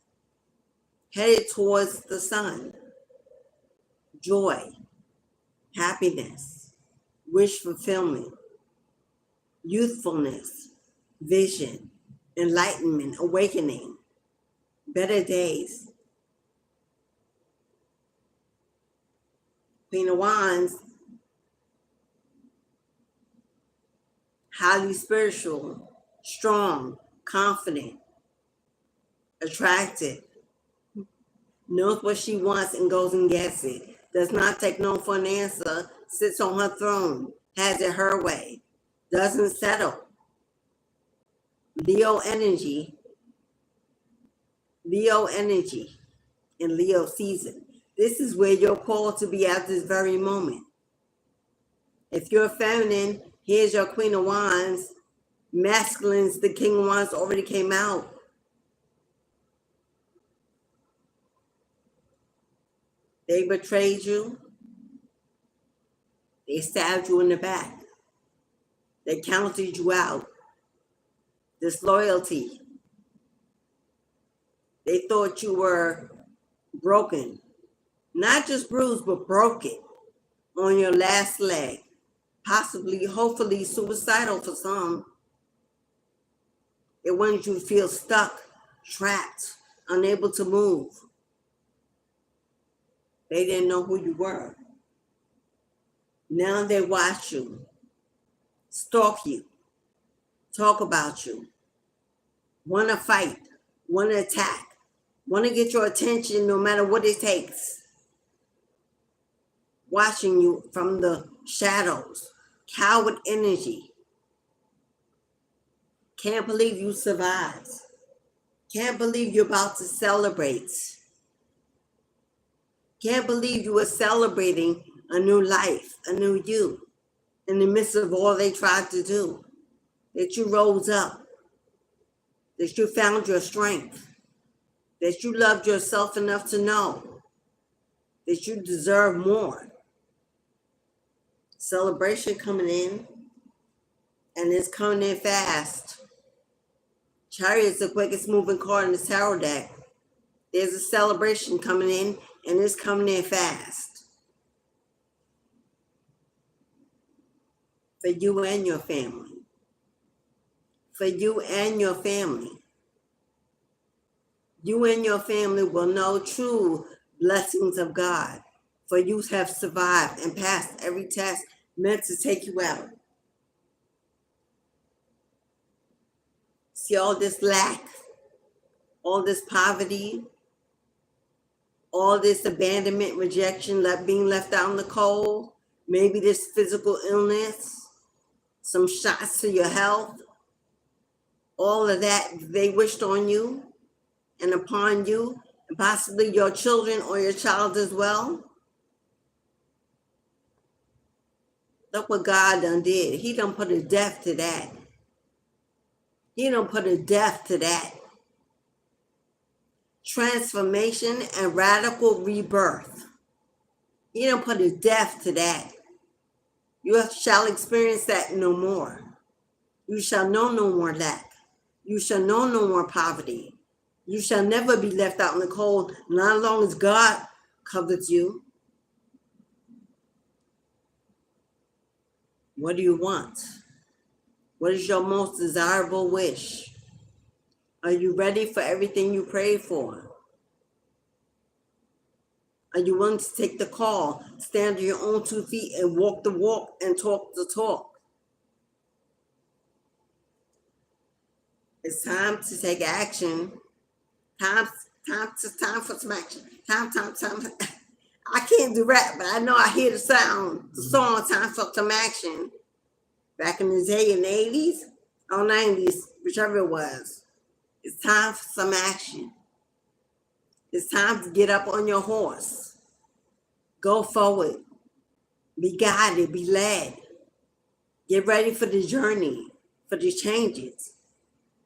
Headed towards the sun. Joy, happiness, wish fulfillment, youthfulness, vision, enlightenment, awakening, better days. Queen of Wands, highly spiritual, strong, confident, attractive, knows what she wants and goes and gets it. Does not take no for an answer, sits on her throne, has it her way, doesn't settle. Leo energy in Leo season. This is where you're called to be at this very moment. If you're feminine, here's your Queen of Wands. Masculines, the King of Wands already came out. They betrayed you. They stabbed you in the back. They counted you out. Disloyalty. They thought you were broken. Not just bruised, but broken on your last leg. Possibly, hopefully, suicidal for some. It wanted you to feel stuck, trapped, unable to move. They didn't know who you were. Now they watch you, stalk you, talk about you, want to fight, want to attack, want to get your attention no matter what it takes. Watching you from the shadows, coward energy. Can't believe you survived. Can't believe you're about to celebrate. Can't believe you were celebrating a new life, a new you, in the midst of all they tried to do. That you rose up, that you found your strength, that you loved yourself enough to know that you deserve more. Celebration coming in, and it's coming in fast. Chariot is the quickest moving card in the tarot deck. There's a celebration coming in, and it's coming in fast. For you and your family. For you and your family. You and your family will know true blessings of God. For you have survived and passed every test meant to take you out. See all this lack, all this poverty, all this abandonment, rejection, being left out in the cold, maybe this physical illness, some shots to your health, all of that they wished on you and upon you, and possibly your children or your child as well. Look what God done did. He done put a death to that. He done put a death to that. Transformation and radical rebirth. He done put a death to that. You shall experience that no more. You shall know no more lack. You shall know no more poverty. You shall never be left out in the cold, not as long as God covers you. What do you want? What is your most desirable wish? Are you ready for everything you prayed for? Are you willing to take the call, stand on your own 2 feet and walk the walk and talk the talk? It's time to take action. Time for some action. Time. I can't do rap, but I know I hear the sound, the song, time for some action. Back in the day, in the 80s or 90s, whichever it was. It's time for some action. It's time to get up on your horse. Go forward. Be guided, be led. Get ready for the journey, for the changes.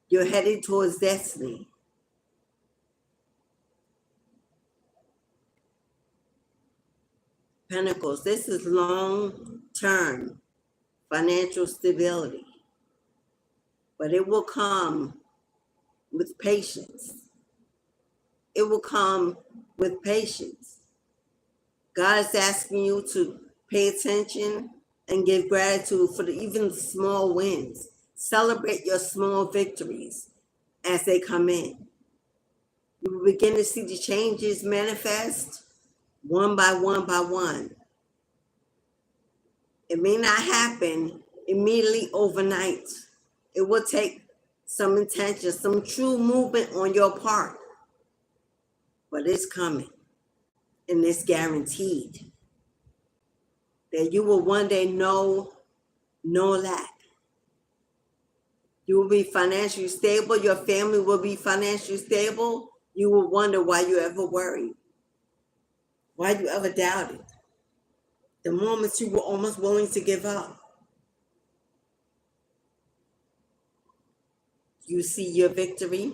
You're headed towards destiny. Pentacles, this is long-term financial stability, but it will come with patience. It will come with patience. God is asking you to pay attention and give gratitude for even the small wins. Celebrate your small victories as they come in. You will begin to see the changes manifest one by one. It may not happen immediately overnight. It will take some intention, some true movement on your part. But it's coming, and it's guaranteed that you will one day know no lack. You will be financially stable. Your family will be financially stable. You will wonder why you ever worried, why you ever doubted. The moments you were almost willing to give up. Do you see your victory?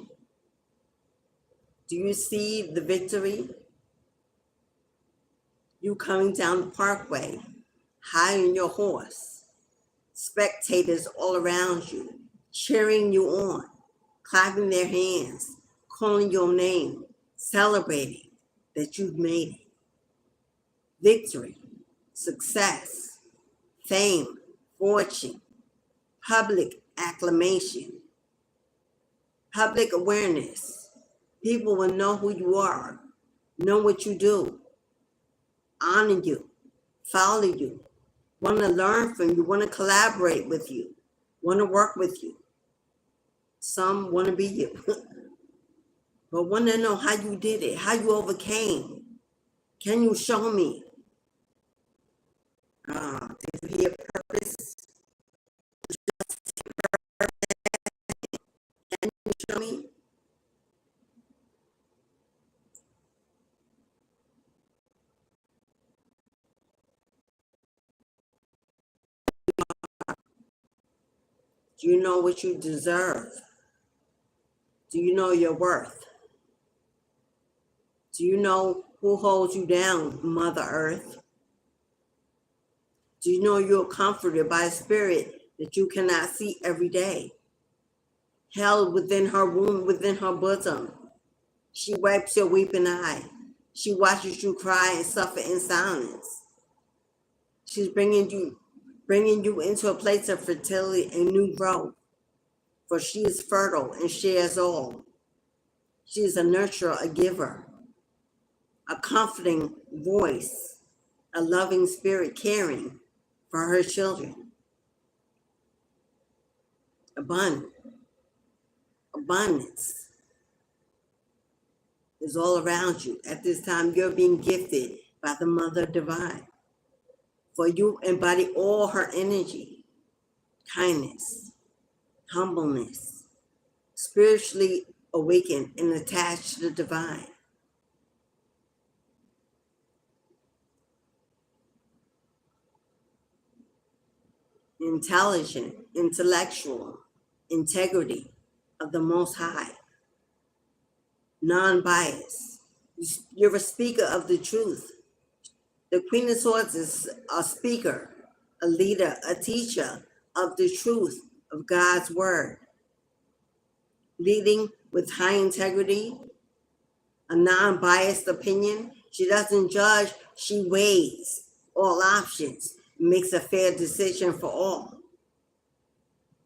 Do you see the victory? You coming down the parkway, high on your horse, spectators all around you, cheering you on, clapping their hands, calling your name, celebrating that you've made it. victory, success, fame, fortune, public acclamation, public awareness. People will know who you are, know what you do, honor you, follow you, want to learn from you, want to collaborate with you, want to work with you. Some want to be you, but want to know how you did it, how you overcame. Can you show me? Did you hear purpose? Can you show me? Do you know what you deserve? Do you know your worth? Do you know who holds you down, Mother Earth? Do you know you're comforted by a spirit that you cannot see every day? Held within her womb, within her bosom. She wipes your weeping eye. She watches you cry and suffer in silence. She's bringing you into a place of fertility and new growth. For she is fertile and shares all. She is a nurturer, a giver, a comforting voice, a loving spirit caring for her children. Abundance is all around you. At this time, you're being gifted by the Mother Divine. For you embody all her energy, kindness, humbleness, spiritually awakened and attached to the divine. Intelligent, intellectual, integrity of the Most High, non-biased. You're a speaker of the truth. The Queen of Swords is a speaker, a leader, a teacher of the truth of God's word, leading with high integrity, a non-biased opinion. She doesn't judge, she weighs all options, makes a fair decision for all.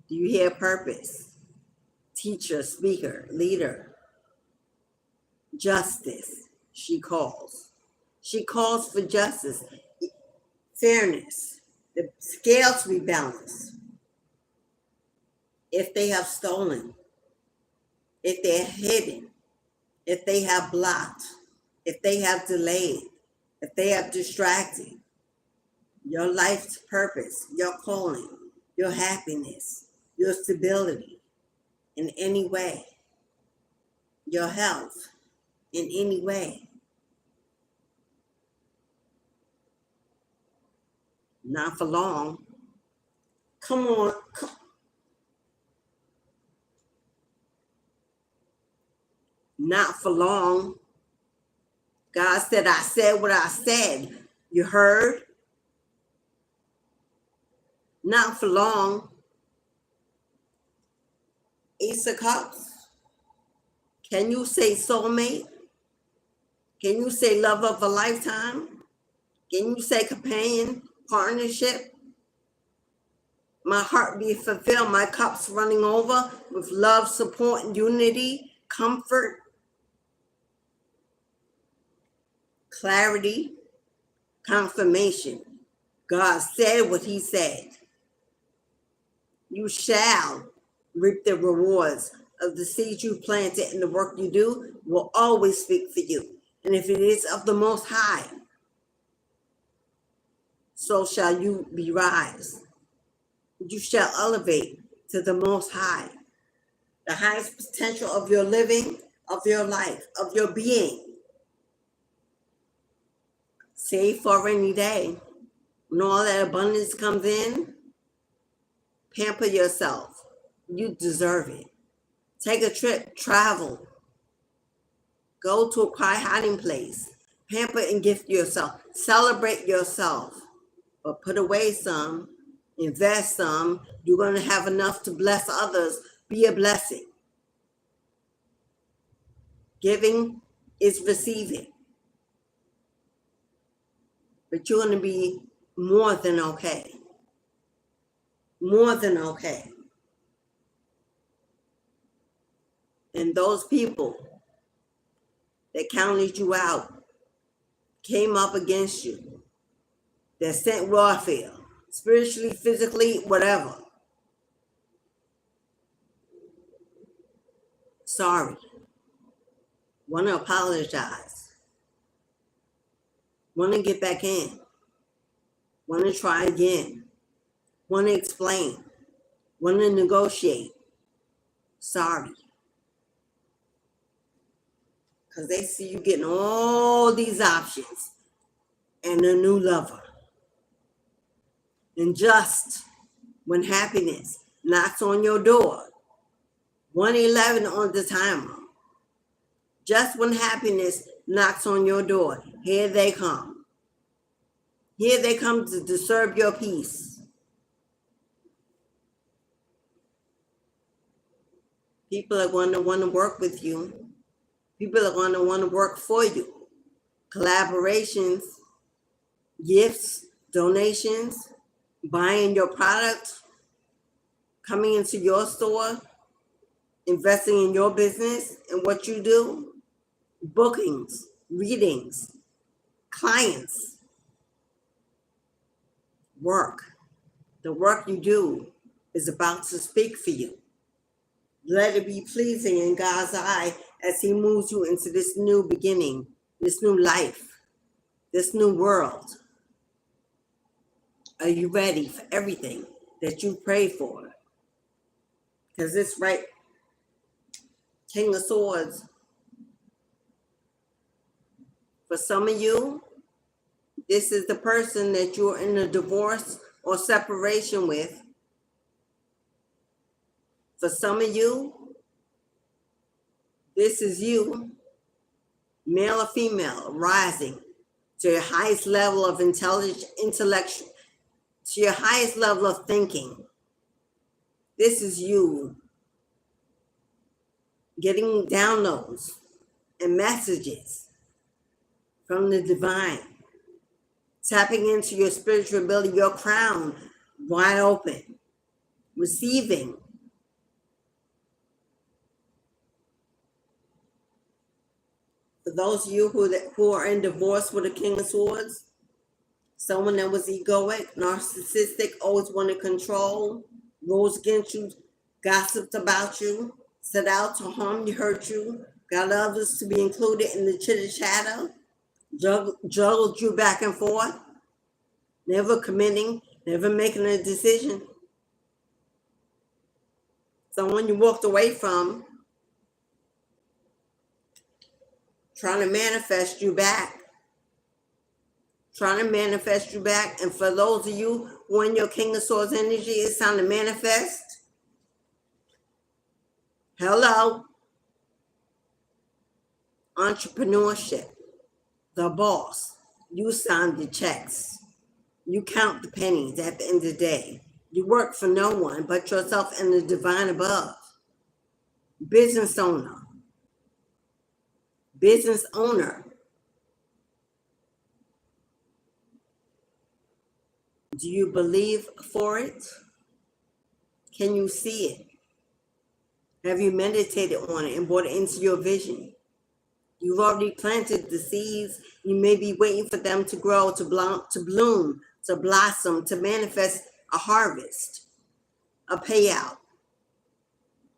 Do you hear purpose? Teacher, speaker, leader. Justice, she calls. She calls for justice, fairness, the scales to be balanced. If they have stolen, if they're hidden, if they have blocked, if they have delayed, if they have distracted, your life's purpose, your calling, your happiness, your stability in any way, your health in any way. Not for long. Come on. Not for long. God said, I said what I said. You heard? Not for long. Ace of Cups. Can you say soulmate? Can you say love of a lifetime? Can you say companion, partnership? My heart be fulfilled, my cups running over with love, support, unity, comfort, clarity, confirmation. God said what he said. You shall reap the rewards of the seeds you planted, and the work you do will always speak for you. And if it is of the Most High, so shall you be rise. You shall elevate to the Most High, the highest potential of your living, of your life, of your being. Save for a rainy day. When all that abundance comes in, pamper yourself. You deserve it. Take a trip, travel. Go to a quiet hiding place. Pamper and gift yourself. Celebrate yourself. But put away some, invest some. You're going to have enough to bless others. Be a blessing. Giving is receiving. but you're going to be more than okay. More than okay. And those people that counted you out, came up against you, that sent warfare, spiritually, physically, whatever. Sorry. Want to apologize. Want to get back in. Want to try again. Want to explain. Want to negotiate. Sorry. Because they see you getting all these options and a new lover. And just when happiness knocks on your door, 111 on the timer, just when happiness knocks on your door, here they come. Here they come to disturb your peace. People are going to want to work with you. People are going to want to work for you. Collaborations, gifts, donations, buying your product, coming into your store, investing in your business and what you do, bookings, readings, clients, work. The work you do is about to speak for you. Let it be pleasing in God's eye as He moves you into this new beginning, this new life, this new world. Are you ready for everything that you prayed for? Because this right, King of Swords, for some of you, this is the person that you're in a divorce or separation with. For some of you, this is you, male or female, rising to your highest level of intellect, to your highest level of thinking. This is you getting downloads and messages from the divine, tapping into your spiritual ability, your crown wide open, receiving. For those of you who are in divorce with a King of Swords, someone that was egoic, narcissistic, always wanted control, rose against you, gossiped about you, set out to harm you, hurt you, got others to be included in the chitter-chatter, juggled you back and forth, never committing, never making a decision. Someone you walked away from, trying to manifest you back. And for those of you who are in your King of Swords energy, it's time to manifest. Hello. Entrepreneurship. The boss. You sign the checks. You count the pennies at the end of the day. You work for no one but yourself and the divine above. Business owner. Do you believe for it? Can you see it? Have you meditated on it and brought it into your vision? You've already planted the seeds. You may be waiting for them to grow, to bloom, to blossom, to manifest a harvest, a payout,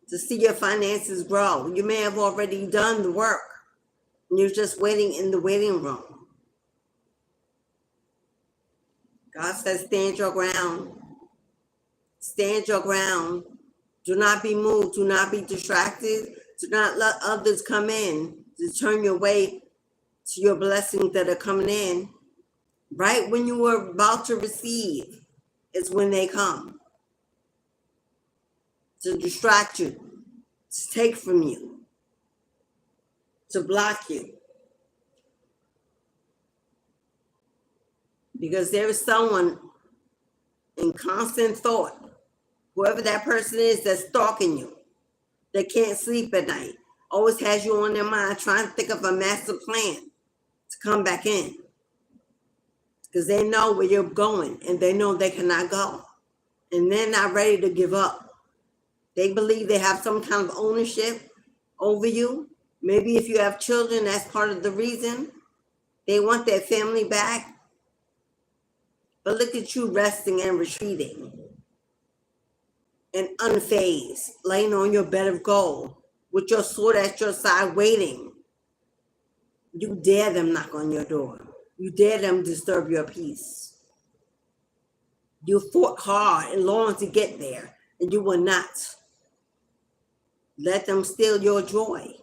to see your finances grow. You may have already done the work, and you're just waiting in the waiting room. God says, stand your ground. Stand your ground. Do not be moved. Do not be distracted. Do not let others come in to turn your way to your blessings that are coming in. Right when you were about to receive is when they come. To distract you, to take from you, to block you. Because there is someone in constant thought, whoever that person is that's stalking you, that can't sleep at night, always has you on their mind, trying to think of a master plan to come back in. because they know where you're going and they know they cannot go. And they're not ready to give up. They believe they have some kind of ownership over you. Maybe if you have children, that's part of the reason. They want their family back. But look at you resting and retreating and unfazed, laying on your bed of gold with your sword at your side waiting. You dare them knock on your door. You dare them disturb your peace. You fought hard and long to get there, and you will not let them steal your joy.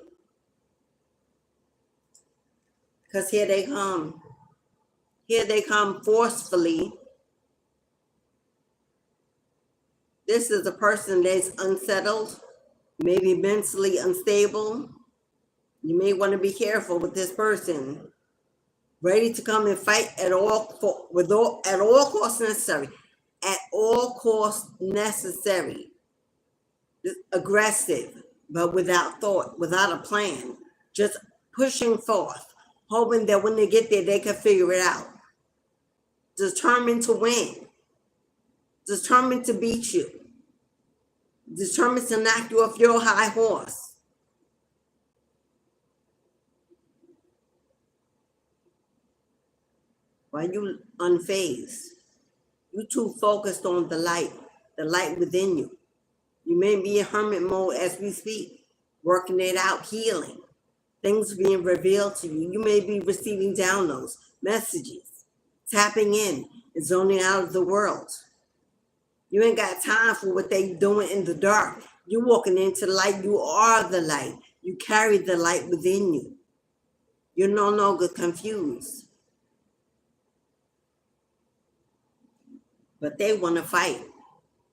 Because here they come. Here they come forcefully. This is a person that's unsettled, maybe mentally unstable. You may want to be careful with this person. Ready to come and fight at all costs necessary. At all costs necessary. Aggressive, but without thought, without a plan. Just pushing forth, hoping that when they get there, they can figure it out. Determined to win. Determined to beat you. Determined to knock you off your high horse. Why you unfazed? You too focused on the light within you. You may be in hermit mode as we speak, working it out, healing. Things being revealed to you. You may be receiving downloads, messages, tapping in and zoning out of the world. You ain't got time for what they doing in the dark. You walking into the light. You are the light. You carry the light within you. You're no longer confused. But they want to fight.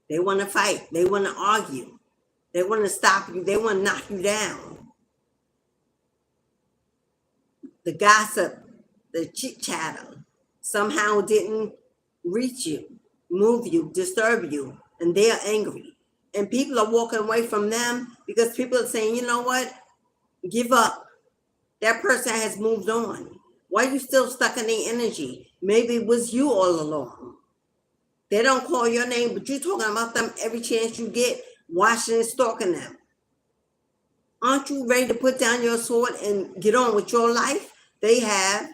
They want to fight. They want to argue. They want to stop you. They want to knock you down. The gossip, the chit chatter somehow didn't reach you, move you, disturb you, and they're angry. And people are walking away from them because people are saying, you know what? Give up. That person has moved on. Why are you still stuck in the energy? Maybe it was you all along. They don't call your name, but you're talking about them every chance you get, watching and stalking them. Aren't you ready to put down your sword and get on with your life? They have.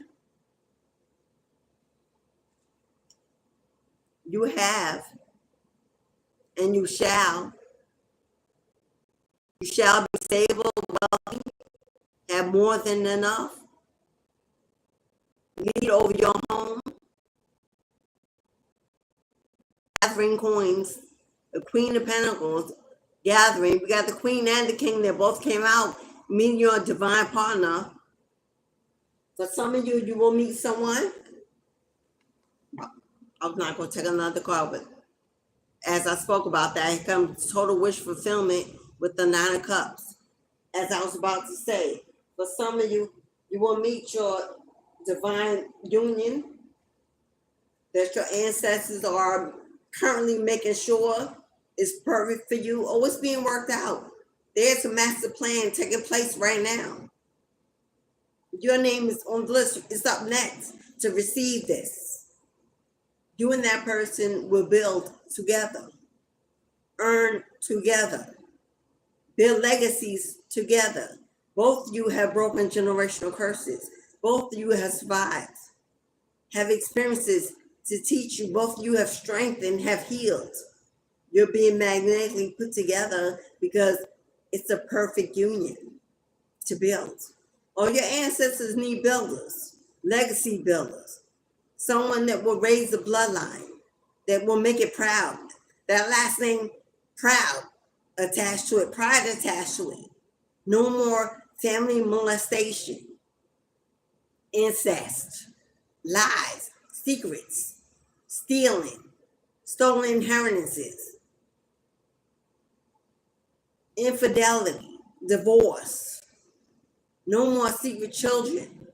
You have. And you shall. You shall be stable, wealthy, have more than enough. Lead over your home. Gathering coins, the Queen of Pentacles, gathering. We got the Queen and the King that both came out, meeting your divine partner. For some of you, you will meet someone. I'm not going to take another card, but as I spoke about that, here comes total wish fulfillment with the Nine of Cups. As I was about to say, for some of you, you will meet your divine union that your ancestors are currently making sure is perfect for you, or it's being worked out. There's a master plan taking place right now. Your name is on the list. It's up next to receive this. You and that person will build together, earn together, build legacies together. Both of you have broken generational curses. Both of you have survived, have experiences to teach you. Both of you have strengthened, have healed. You're being magnetically put together because it's a perfect union to build. All your ancestors need builders, legacy builders, someone that will raise the bloodline, that will make it proud. That last name, proud, attached to it, pride attached to it. No more family molestation, incest, lies, secrets, stealing, stolen inheritances, infidelity, divorce. No more secret children.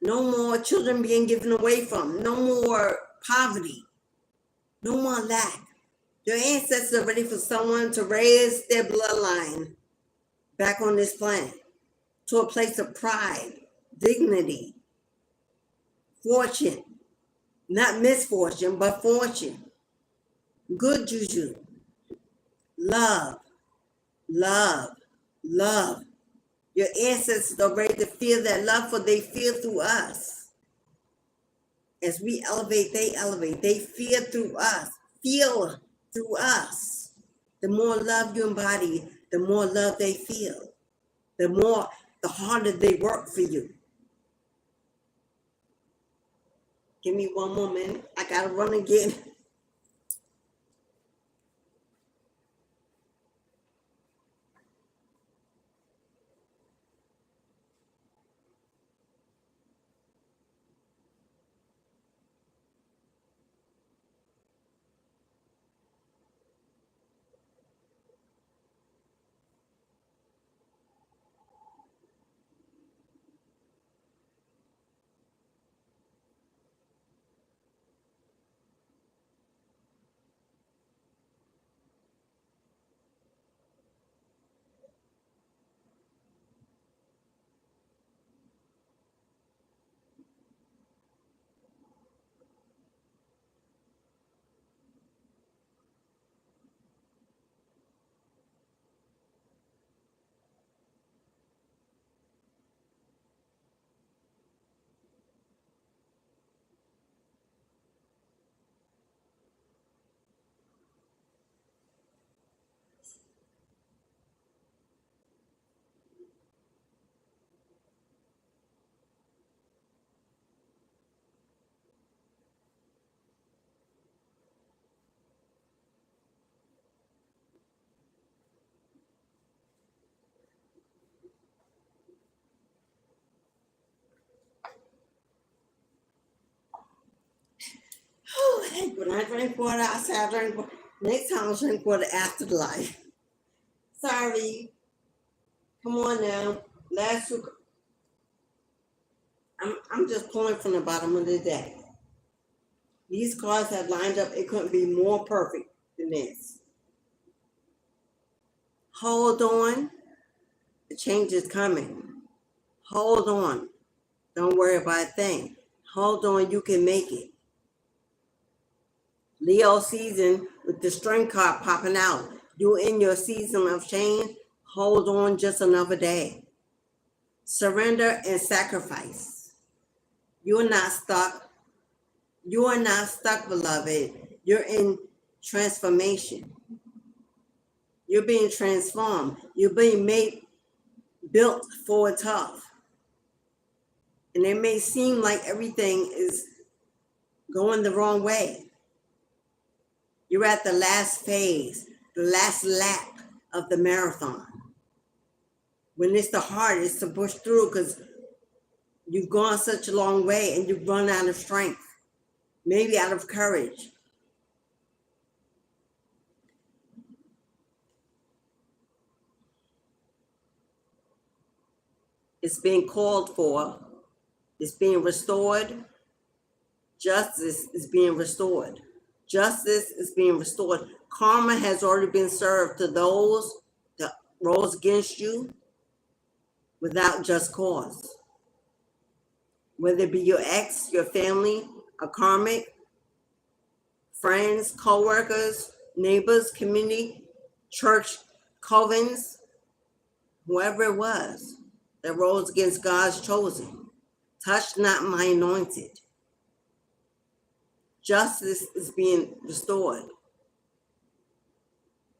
No more children being given away from. No more poverty. No more lack. Your ancestors are ready for someone to raise their bloodline back on this planet to a place of pride, dignity, fortune, not misfortune, but fortune, good juju, love, love, love. Your ancestors are ready to feel that love, for they feel through us. As we elevate, they feel through us, feel through us. The more love you embody, the more love they feel, the harder they work for you. Give me one more minute. I gotta run again. When I drink water, I say I drink water. Next time I'll drink water after the life. Sorry. Come on now. Last week, I'm just pulling from the bottom of the deck. These cards have lined up. It couldn't be more perfect than this. Hold on. The change is coming. Hold on. Don't worry about a thing. Hold on. You can make it. Leo season with the string card popping out. You in your season of change. Hold on just another day. Surrender and sacrifice. You're not stuck. You are not stuck, beloved. You're in transformation. You're being transformed. You're being built for tough. And it may seem like everything is going the wrong way. You're at the last phase, the last lap of the marathon. When it's the hardest to push through because you've gone such a long way and you've run out of strength, maybe out of courage. It's being called for. It's being restored. Justice is being restored. Justice is being restored. Karma has already been served to those that rose against you without just cause. Whether it be your ex, your family, a karmic, friends, co-workers, neighbors, community, church covens, whoever it was that rose against God's chosen. Touch not my anointed. Justice is being restored.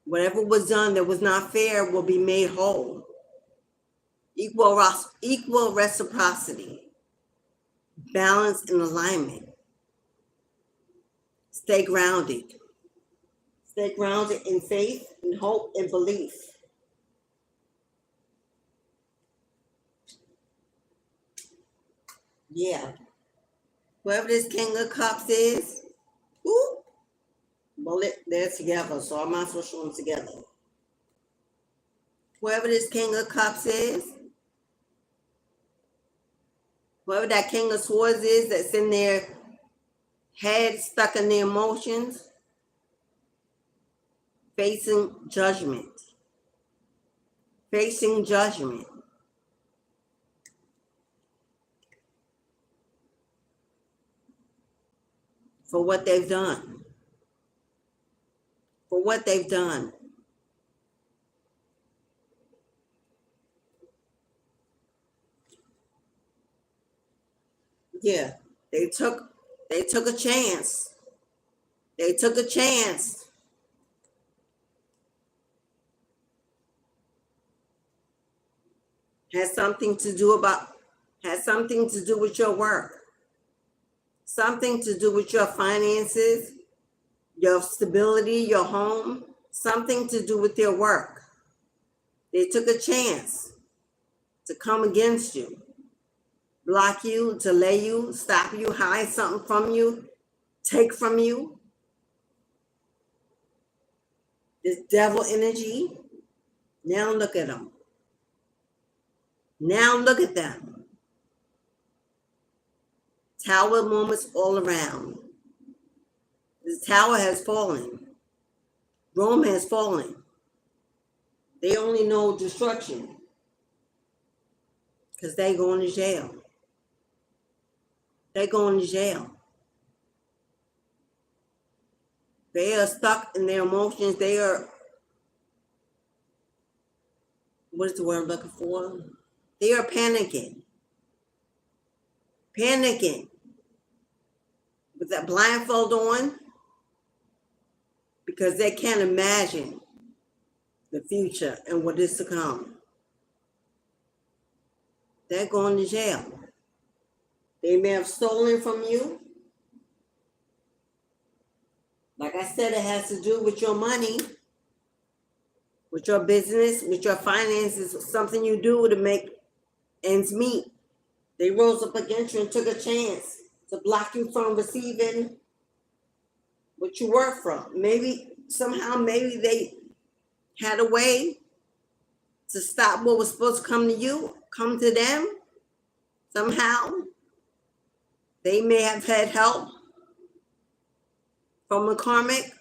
Whatever was done that was not fair will be made whole. Equal reciprocity. Balance and alignment. Stay grounded. Stay grounded in faith and hope and belief. Yeah. Whoever this King of Cups is, well, they're together, so I might as well show them together. Whoever this King of Cups is, whoever that King of Swords is that's in their head, stuck in their emotions, facing judgment. Facing judgment. for what they've done. For what they've done. Yeah, they took a chance. They took a chance. Has something to do with your work. Something to do with your finances, your stability, your home, something to do with your work. They took a chance to come against you, block you, delay you, stop you, hide something from you, take from you. This devil energy, now look at them. Now look at them. Tower moments all around. The tower has fallen. Rome has fallen. They only know destruction because they going to jail. They going to jail. They are stuck in their emotions. They are, what is the word I'm looking for? They are panicking. Panicking. With that blindfold on. Because they can't imagine the future and what is to come. They're going to jail. They may have stolen from you. Like I said, it has to do with your money, with your business, with your finances, something you do to make ends meet. They rose up against you and took a chance to block you from receiving what you work from. Maybe they had a way to stop what was supposed to come to you, come to them. Somehow, they may have had help from a karmic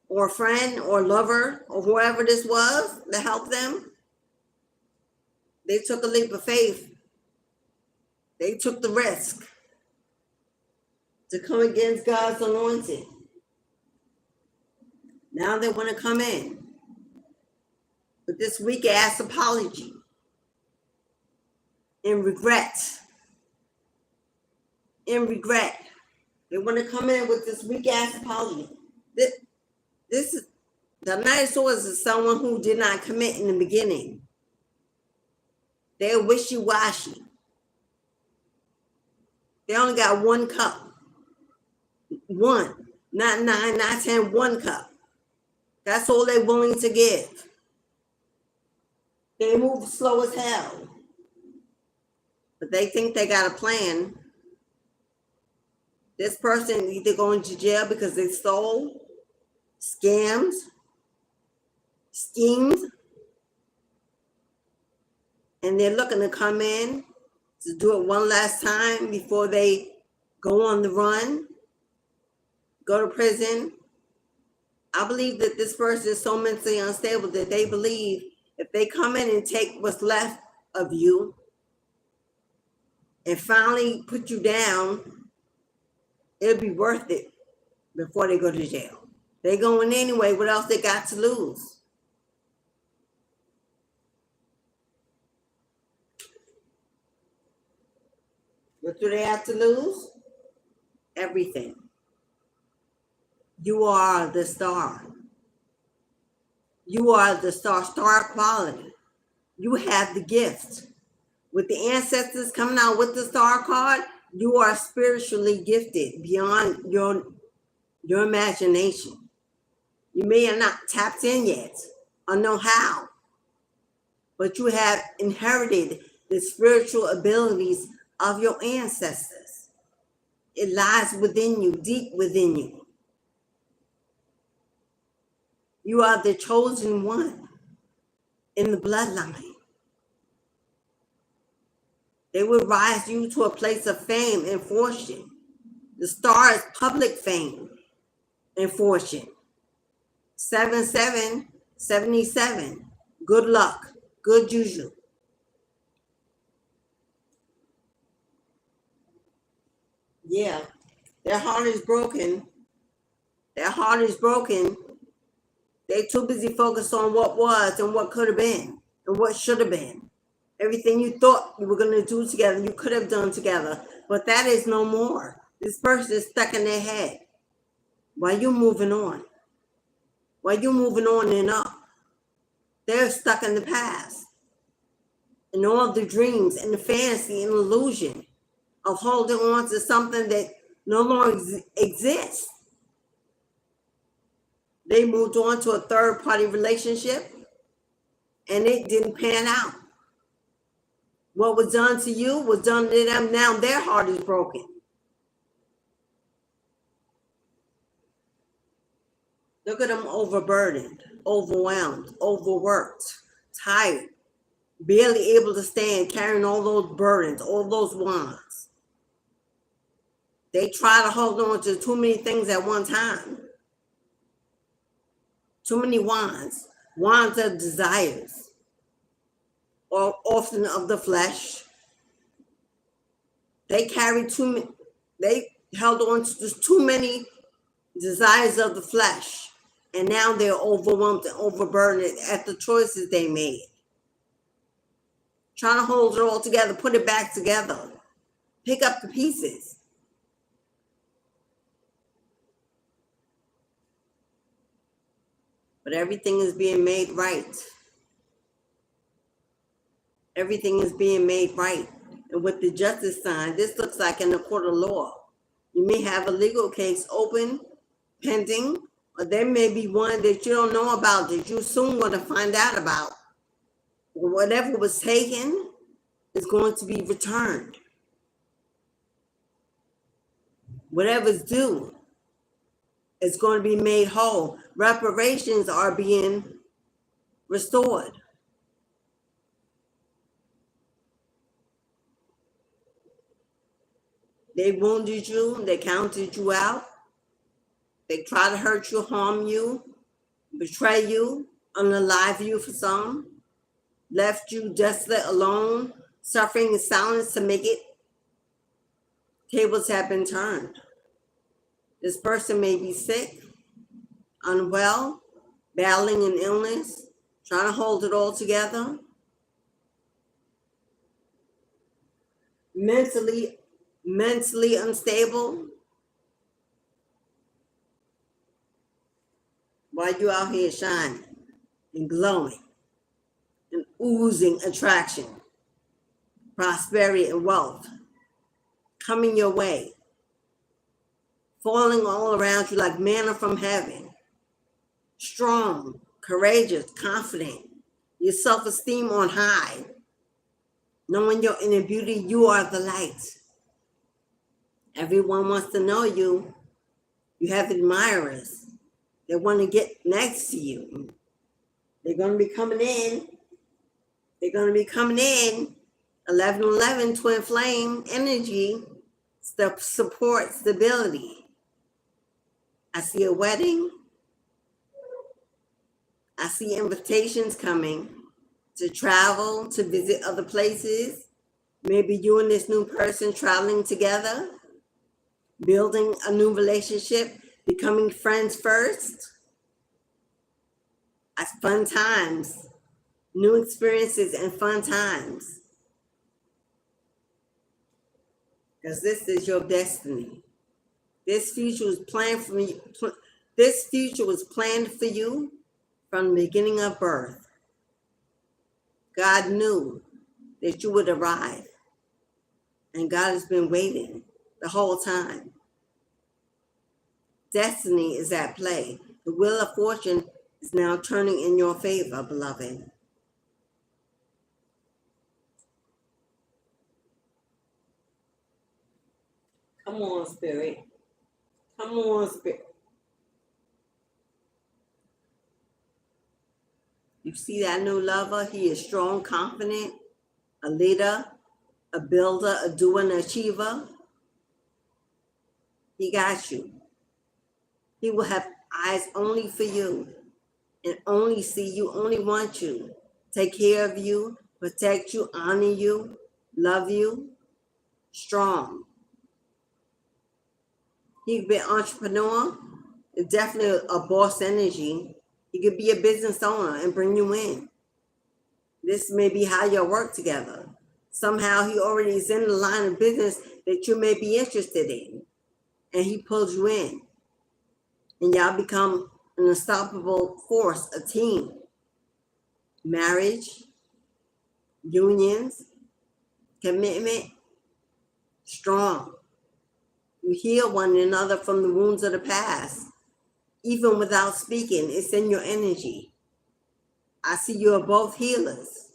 or a friend or lover or whoever this was to help them. They took a leap of faith. They took the risk to come against God's anointing. Now they want to come in with this weak ass apology and regret. In regret. They want to come in with this weak ass apology. This is the Knight of Swords is someone who did not commit in the beginning. They're wishy-washy. They only got one cup. One. Not 9, not 10, one cup. That's all they're willing to give. They move slow as hell. But they think they got a plan. This person either going to jail because they stole, scams, schemes, and they're looking to come in to do it one last time before they go on the run, go to prison. I believe that this person is so mentally unstable that they believe if they come in and take what's left of you and finally put you down, it'll be worth it before they go to jail. They going anyway. What else they got to lose? What do they have to lose? Everything. You are the star. You are the star quality. You have the gift. With the ancestors coming out with the star card, you are spiritually gifted beyond your imagination. You may have not tapped in yet or know how, but you have inherited the spiritual abilities of your ancestors. It lies within you, deep within you. You are the chosen one in the bloodline. They will rise you to a place of fame and fortune. The star is public fame and fortune. 7777. Good luck. Good juju. Yeah. Their heart is broken Their heart is broken. They're too busy focused on what was and what could have been and what should have been. Everything you thought you were going to do together, you could have done together. But that is no more. This person is stuck in their head. While you moving on. While you moving on and up. They're stuck in the past. And all the dreams and the fantasy and illusion of holding on to something that no longer exists. They moved on to a third-party relationship and it didn't pan out. What was done to you was done to them. Now their heart is broken. Look at them overburdened, overwhelmed, overworked, tired, barely able to stand, carrying all those burdens, all those wands. They try to hold on to too many things at one time. Too many wands of desires, or often of the flesh. They carry they held on to just too many desires of the flesh. And now they're overwhelmed and overburdened at the choices they made. Trying to hold it all together, put it back together. Pick up the pieces. But everything is being made right. Everything is being made right. And with the justice sign, this looks like in a court of law. You may have a legal case open, pending, or there may be one that you don't know about that you soon want to find out about. Whatever was taken is going to be returned. Whatever's due is going to be made whole. Reparations are being restored. They wounded you, they counted you out. They try to hurt you, harm you, betray you, unalive you for some, left you desolate, alone, suffering in silence to make it. Tables have been turned. This person may be sick, unwell, battling an illness, trying to hold it all together, mentally unstable. While you're out here shining and glowing and oozing attraction, prosperity and wealth coming your way, falling all around you like manna from heaven, strong, courageous, confident, your self-esteem on high, knowing your inner beauty, you are the light. Everyone wants to know you. You have admirers. They want to get next to you. They're going to be coming in. They're going to be coming in. 1111, twin flame energy, support, stability. I see a wedding. I see invitations coming to travel, to visit other places. Maybe you and this new person traveling together, building a new relationship, becoming friends first. That's fun times, new experiences and fun times. Because this is your destiny. This future was planned for you. This future was planned for you from the beginning of birth. God knew that you would arrive. And God has been waiting the whole time. Destiny is at play. The wheel of fortune is now turning in your favor, beloved. Come on, Spirit. Come on, Spirit. You see that new lover? He is strong, confident, a leader, a builder, a doer, an achiever. He got you. He will have eyes only for you and only see you, only want you, take care of you, protect you, honor you, love you, strong. He can be an entrepreneur, It's definitely a boss energy. He could be a business owner and bring you in. This may be how you'll work together. Somehow he already is in the line of business that you may be interested in, and he pulls you in. And y'all become an unstoppable force, a team. Marriage, unions, commitment, strong. You heal one another from the wounds of the past. Even without speaking, it's in your energy. I see you are both healers,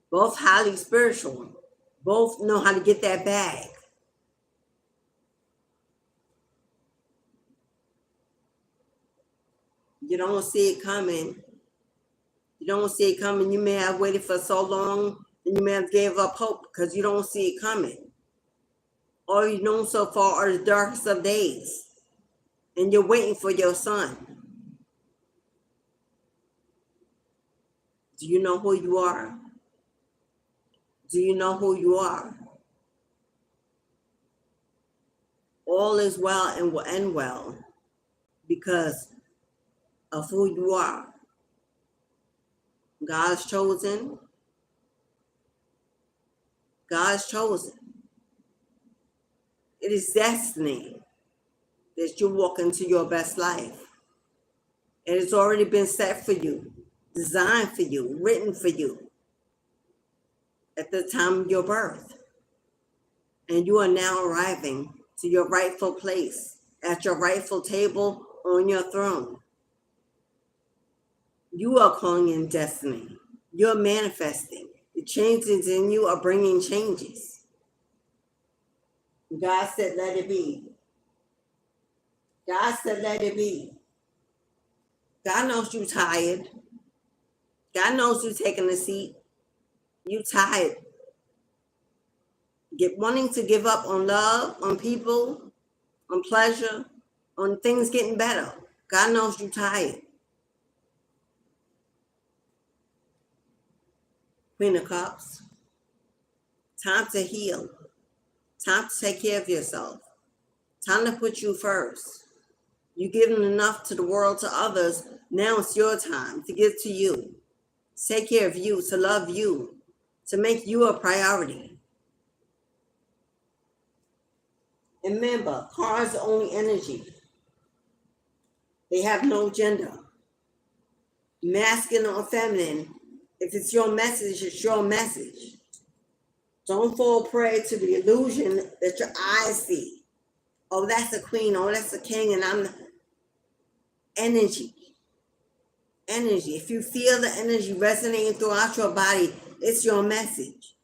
both highly spiritual, both know how to get that bag. You don't see it coming. You don't see it coming. You may have waited for so long and you may have gave up hope because you don't see it coming. All you've known so far are the darkest of days. And you're waiting for your son. Do you know who you are? Do you know who you are? All is well and will end well because of who you are. God's chosen. God's chosen. It is destiny that you walk into your best life. It has already been set for you, designed for you, written for you at the time of your birth. And you are now arriving to your rightful place, at your rightful table, on your throne. You are calling in destiny. You're manifesting. The changes in you are bringing changes. God said, let it be. God said, let it be. God knows you're tired. God knows you're taking a seat. You're tired. Wanting to give up on love, on people, on pleasure, on things getting better. God knows you're tired. Queen of Cups. Time to heal. Time to take care of yourself. Time to put you first. You've given enough to the world, to others. Now it's your time to give to you. Take care of you, to love you, to make you a priority. And remember, cards are only energy. They have no gender. Masculine or feminine, if it's your message, it's your message. Don't fall prey to the illusion that your eyes see. Oh, that's a queen. Oh, that's a king. And I'm the energy. Energy. If you feel the energy resonating throughout your body, it's your message.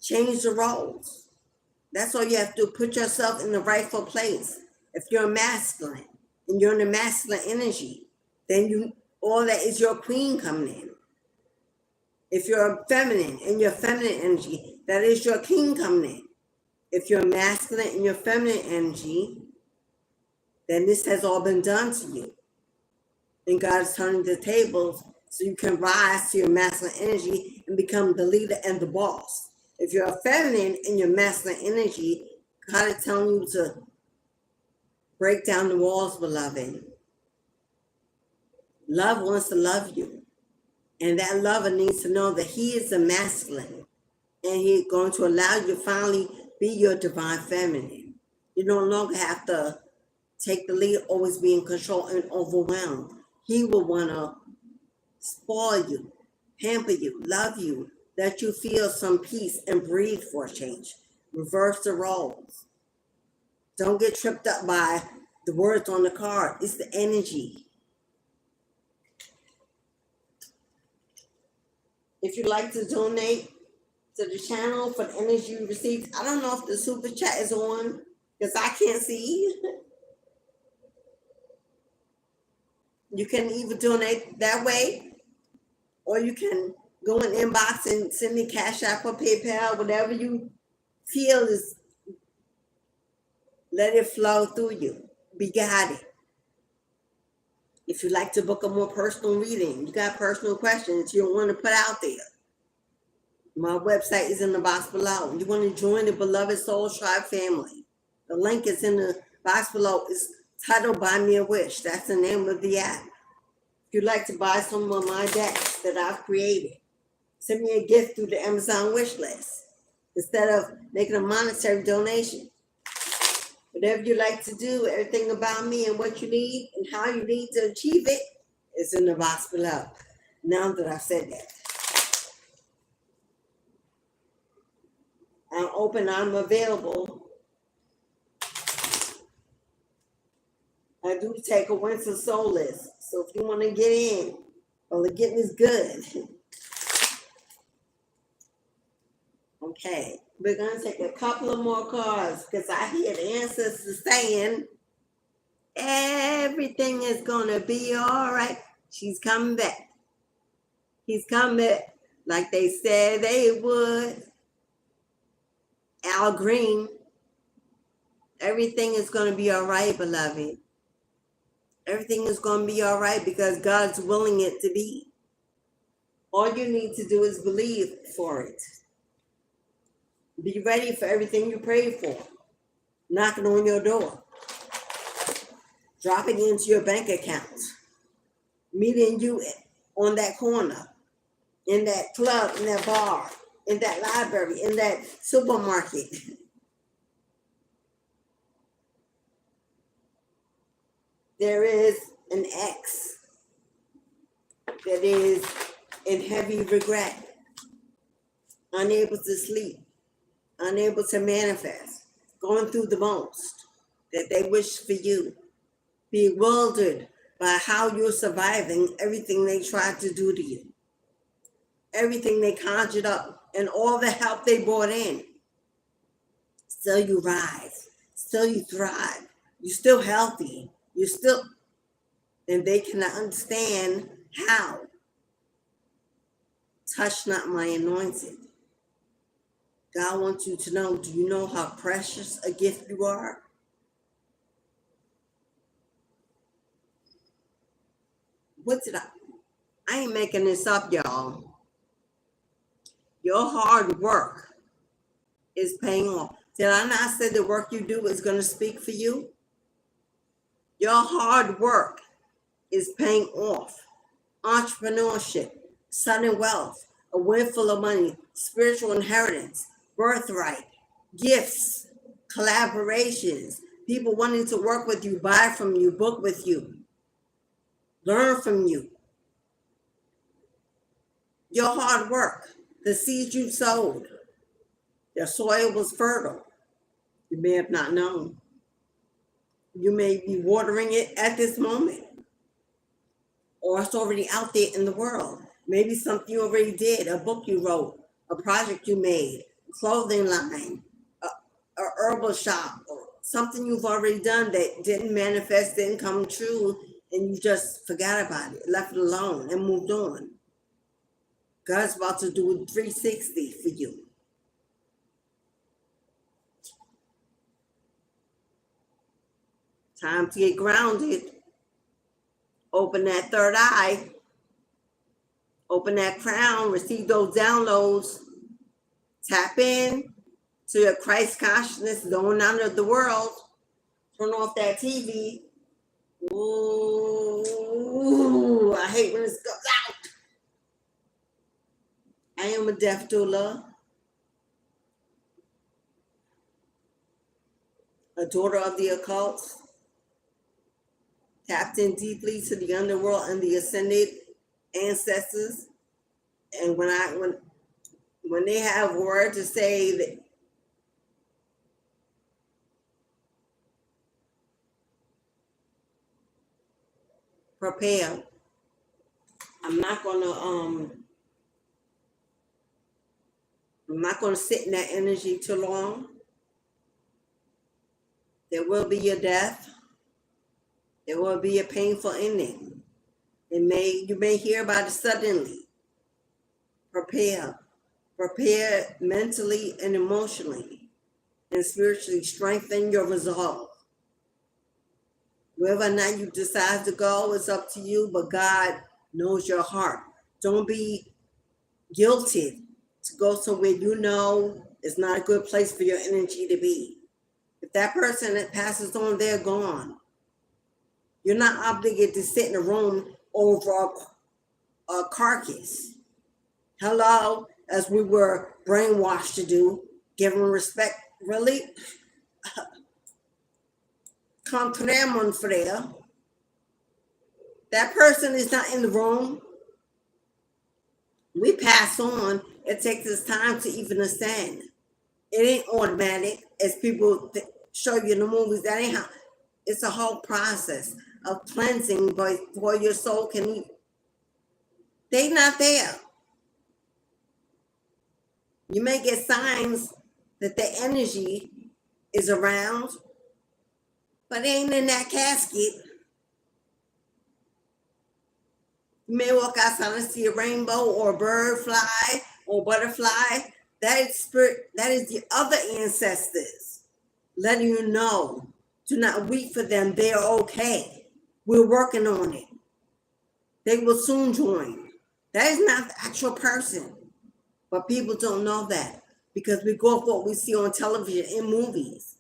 Change the roles. That's all you have to do. Put yourself in the rightful place. If you're masculine and you're in the masculine energy, then all that is your queen coming in. If you're feminine and your feminine energy, that is your king coming in. If you're masculine and your feminine energy, then this has all been done to you. And God is turning the tables so you can rise to your masculine energy and become the leader and the boss. If you're a feminine in your masculine energy, God is telling you to break down the walls, beloved. Love wants to love you. And that lover needs to know that he is a masculine. And he's going to allow you to finally be your divine feminine. You no longer have to take the lead, always be in control and overwhelmed. He will want to spoil you, pamper you, love you, let you feel some peace and breathe for a change. Reverse the roles. Don't get tripped up by the words on the card. It's the energy. If you'd like to donate to the channel for the energy you received, I don't know if the super chat is on because I can't see. You can either donate that way, or you can go in inbox and send me Cashapp or PayPal, whatever you feel is, let it flow through you. Be guided. If you'd like to book a more personal reading, you got personal questions you don't want to put out there, my website is in the box below. You want to join the Beloved Soul Tribe family. The link is in the Box below is titled Buy Me a Wish. That's the name of the app. If you'd like to buy some of my decks that I've created, send me a gift through the Amazon wish list instead of making a monetary donation. Whatever you like to do, everything about me and what you need and how you need to achieve it is in the box below. Now that I've said that, I'm open, I'm available. I do take a winter soul list. So if you want to get in, well, the getting is good. Okay, we're going to take a couple of more cards because I hear the ancestors saying everything is going to be all right. She's coming back. He's coming back like they said they would. Al Green, everything is going to be all right, beloved. Everything is going to be all right because God's willing it to be. All you need to do is believe for it. Be ready for everything you prayed for. Knocking on your door. Dropping into your bank account. Meeting you on that corner. In that club, in that bar. In that library. In that supermarket. There is an ex that is in heavy regret. Unable to sleep. Unable to manifest, going through the most that they wish for you, bewildered by how you're surviving everything they tried to do to you, everything they conjured up, and all the help they brought in. Still you rise, still you thrive, you're still healthy, you're still, and they cannot understand how. Touch not my anointed. God wants you to know, do you know how precious a gift you are? I ain't making this up, y'all. Your hard work is paying off. Did I not say the work you do is going to speak for you? Your hard work is paying off. Entrepreneurship, sudden wealth, a windfall of money, spiritual inheritance, birthright, gifts, collaborations, people wanting to work with you, buy from you, book with you, learn from you. Your hard work, the seeds you sowed, your soil was fertile. You may have not known. You may be watering it at this moment, or it's already out there in the world. Maybe something you already did, a book you wrote, a project you made, clothing line, a herbal shop, or something you've already done that didn't manifest, didn't come true, and you just forgot about it, left it alone, and moved on. God's about to do a 360 for you. Time to get grounded. Open that third eye. Open that crown. Receive those downloads. Tap in to your Christ consciousness going out of the world. Turn off that TV. Ooh, I hate when this goes out. I am a deaf doula, a daughter of the occult, tapped in deeply to the underworld and the ascended ancestors. And when they have word to say that prepare, I'm not gonna sit in that energy too long. There will be a death. There will be a painful ending. You may hear about it suddenly. Prepare mentally and emotionally and spiritually. Strengthen your resolve. Wherever or not you decide to go, it's up to you, but God knows your heart. Don't be guilted to go somewhere you know is not a good place for your energy to be. If that person that passes on, they're gone. You're not obligated to sit in a room over a carcass. Hello, as we were brainwashed to do, give them respect. Really? Contrairement for there. That person is not in the room. We pass on. It takes us time to even ascend. It ain't automatic, as people show you in the movies. That ain't how. It's a whole process of cleansing before your soul can eat. They not there. You may get signs that the energy is around, but they ain't in that casket. You may walk outside and see a rainbow or a bird fly or butterfly. That is spirit. That is the other ancestors letting you know. Do not weep for them. They are okay. We're working on it. They will soon join. That is not the actual person. But people don't know that because we go off what we see on television in movies.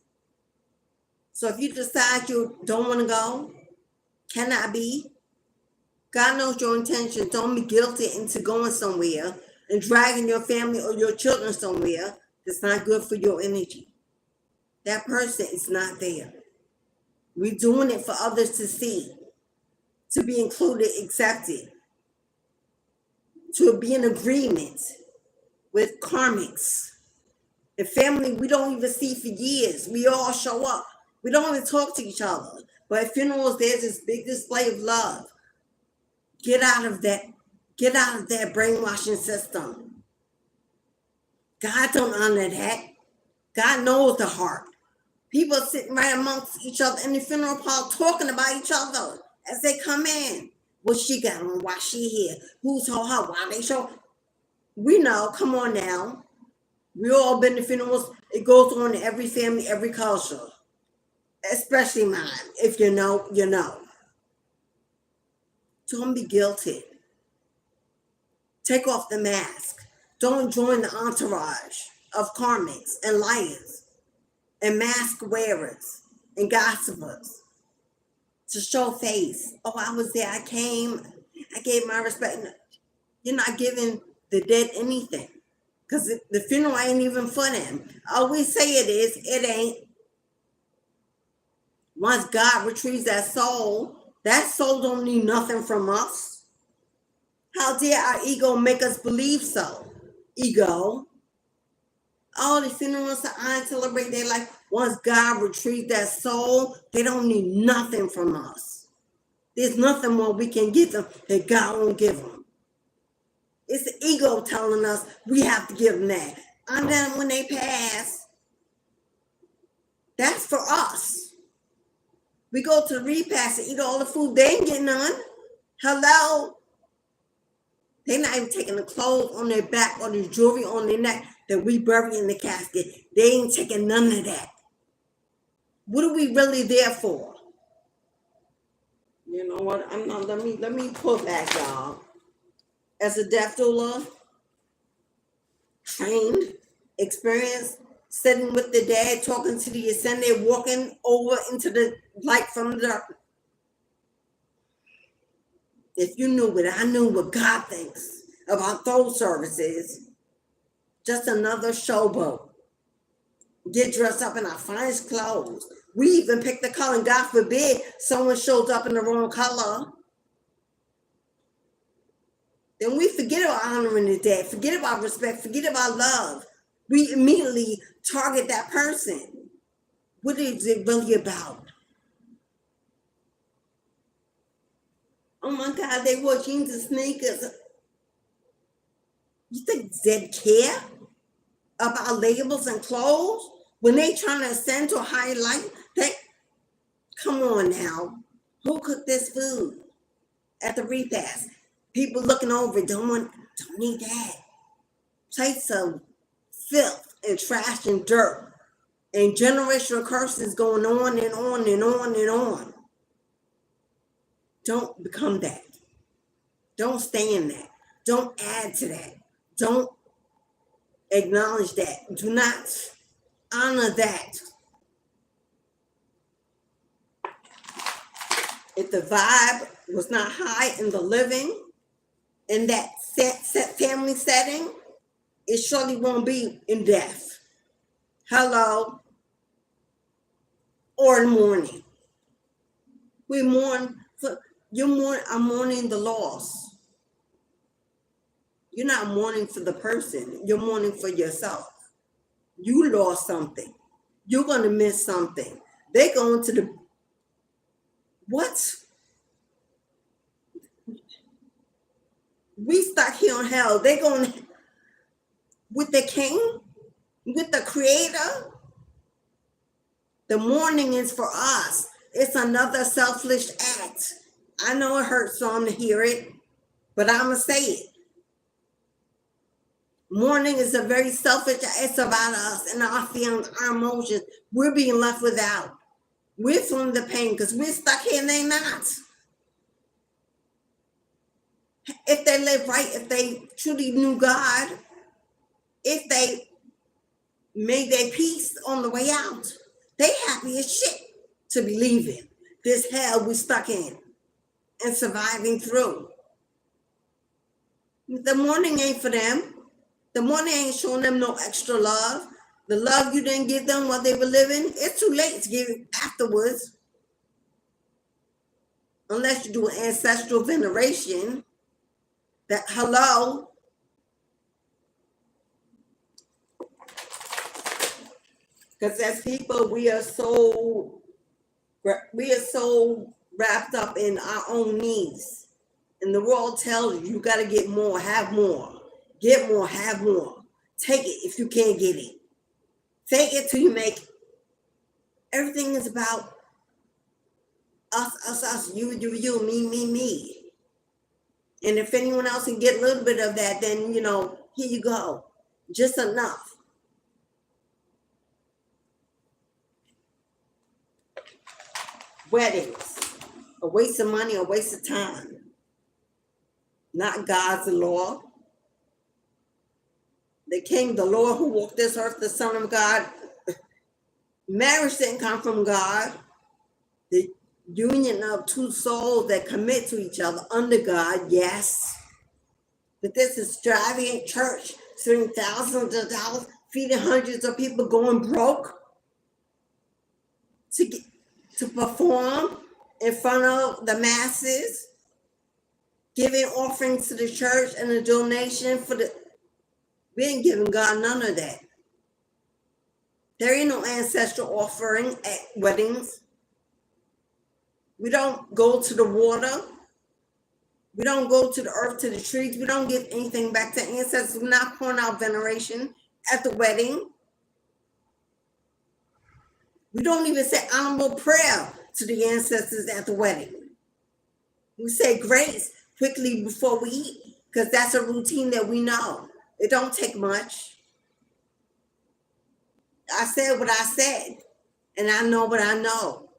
So if you decide you don't want to go, cannot be. God knows your intention. Don't be guilty into going somewhere and dragging your family or your children somewhere that's not good for your energy. That person is not there. We're doing it for others to see, to be included, accepted, to be in agreement with karmics. The family we don't even see for years. We all show up. We don't even talk to each other. But at funerals, there's this big display of love. Get out of that. Get out of that brainwashing system. God don't honor that. God knows the heart. People sitting right amongst each other in the funeral parlor talking about each other as they come in. What she got on? Why she here? Who told her? Why they show? We know. Come on now. We all been to funerals. It goes on in every family, every culture, especially mine. If you know, you know. Don't be guilty. Take off the mask. Don't join the entourage of karmics and liars and mask wearers and gossipers to show face. Oh, I was there. I came. I gave my respect. You're not giving the dead anything because the funeral ain't even for them. Oh, we say it is. It ain't. Once God retrieves that soul don't need nothing from us. How dare our ego make us believe so? Ego. All the funerals are on celebrate their life. Once God retrieves that soul, they don't need nothing from us. There's nothing more we can give them that God won't give them. It's the ego telling us we have to give them that. And then when they pass, that's for us. We go to the repast and eat all the food. They ain't getting none. Hello? They're not even taking the clothes on their back or the jewelry on their neck that we bury in the casket. They ain't taking none of that. What are we really there for? You know what? I'm not. Let me pull back, y'all. As a death doula, trained, experienced, sitting with the dead, talking to the ascended, walking over into the light from the dark. If you knew what I knew, what God thinks about those services, just another showboat. Get dressed up in our finest clothes. We even pick the color, and God forbid someone shows up in the wrong color. Then we forget about honoring the dead, forget about respect, forget about love. We immediately target that person. What is it really about? Oh my God, they wore jeans and sneakers. You think they care about labels and clothes when they trying to ascend to a higher life? Come on now. Who cooked this food at the repast? People looking over it, don't need that. Plates of filth and trash and dirt and generational curses going on and on and on and on. Don't become that. Don't stay in that. Don't add to that. Don't acknowledge that. Do not honor that. If the vibe was not high in the living, in that set family setting, it surely won't be in death. Hello. Or in mourning. We mourn for I'm mourning the loss. You're not mourning for the person. You're mourning for yourself. You lost something. You're gonna miss something. They're going to the what? We stuck here on hell. They're going with the king, with the creator. The mourning is for us. It's another selfish act. I know it hurts some to hear it, but I'm going to say it. Mourning is a very selfish, it's about us and our feelings, our emotions. We're being left without. We're feeling the pain because we're stuck here and they're not. If they live right, if they truly knew God, if they made their peace on the way out, they happy as shit to be leaving this hell we stuck in and surviving through. The mourning ain't for them. The mourning ain't showing them no extra love. The love you didn't give them while they were living, it's too late to give it afterwards. Unless you do an ancestral veneration. That hello. Because as people, we are so wrapped up in our own needs. And the world tells you, you got to get more, have more. Get more, have more. Take it if you can't get it. Take it till you make it. Everything is about us, you, me. And if anyone else can get a little bit of that, then, here you go. Just enough. Weddings. A waste of money, a waste of time. Not God's law. The King, the Lord who walked this earth, the Son of God. Marriage didn't come from God. The union of two souls that commit to each other under God, yes. But this is driving in church, spending thousands of dollars, feeding hundreds of people, going broke to perform in front of the masses, giving offerings to the church and a donation for the. We ain't giving God none of that. There ain't no ancestral offering at weddings. We don't go to the water. We don't go to the earth, to the trees. We don't give anything back to ancestors. We're not pouring out veneration at the wedding. We don't even say honorable prayer to the ancestors at the wedding. We say grace quickly before we eat because that's a routine that we know. It don't take much. I said what I said, and I know what I know.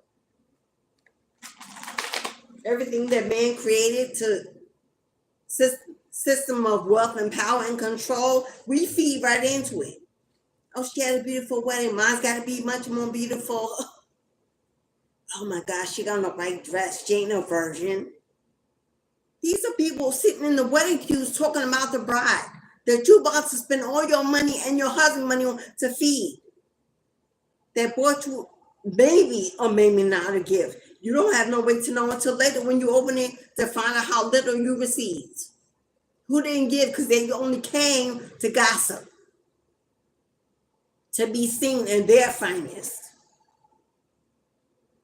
Everything that man created to system of wealth and power and control, we feed right into it. Oh, she had a beautiful wedding. Mine's got to be much more beautiful. Oh my gosh, she got on the right dress. She ain't no virgin. These are people sitting in the wedding queues talking about the bride that you about to spend all your money and your husband's money on to feed. That bought you maybe or maybe not a gift. You don't have no way to know until later when you open it to find out how little you received. Who didn't give because they only came to gossip, to be seen in their finest.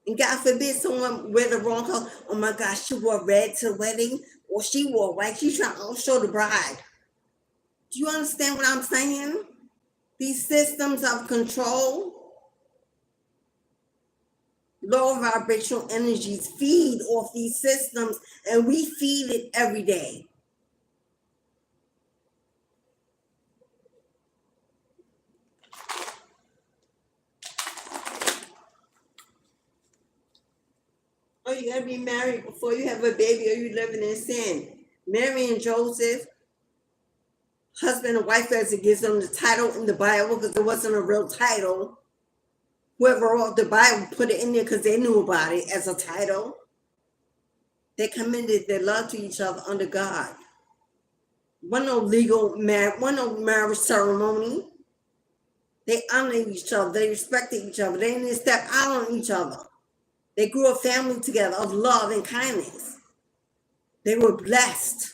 And God forbid someone wear the wrong color. Oh my gosh, she wore red to the wedding, or she wore white. She's trying to show the bride. Do you understand what I'm saying? These systems of control, low vibrational energies feed off these systems, and we feed it every day. Oh, you gotta be married before you have a baby, or you living in sin. Mary and Joseph, husband and wife, as it gives them the title in the Bible, because there wasn't a real title. Whoever wrote the Bible put it in there because they knew about it as a title. They commended their love to each other under God. One no marriage ceremony. They honored each other. They respected each other. They didn't step out on each other. They grew a family together of love and kindness. They were blessed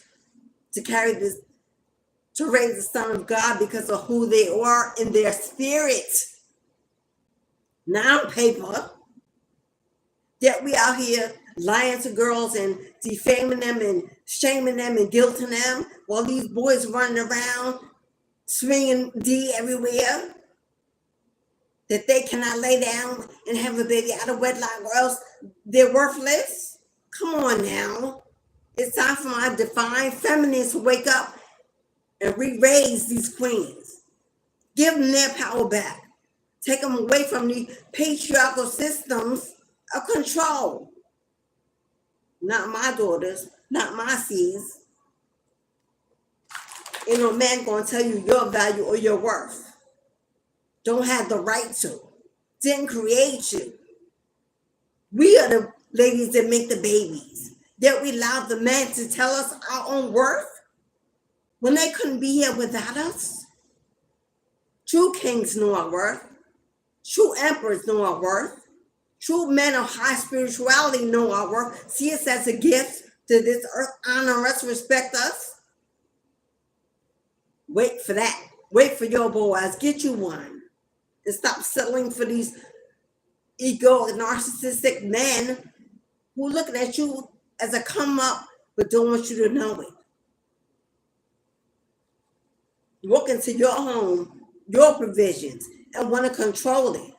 to raise the Son of God because of who they are in their spirit, not on paper. Yet we out here lying to girls and defaming them and shaming them and guilting them while these boys running around swinging D everywhere, that they cannot lay down and have a baby out of wedlock or else they're worthless. Come on now. It's time for my divine feminists to wake up and re-raise these queens. Give them their power back. Take them away from the patriarchal systems of control. Not my daughters, not my seeds. Ain't no man gonna tell you your value or your worth. Don't have the right to. Didn't create you. We are the ladies that make the babies. Yet we allow the men to tell us our own worth when they couldn't be here without us. True kings know our worth. True emperors know our worth. True men of high spirituality know our worth. See us as a gift to this earth, honor us, respect us. Wait for that. Wait for your Boaz. Get you one. And stop settling for these ego and narcissistic men who are looking at you as a come up but don't want you to know it. Walk into your home, your provisions, and want to control it.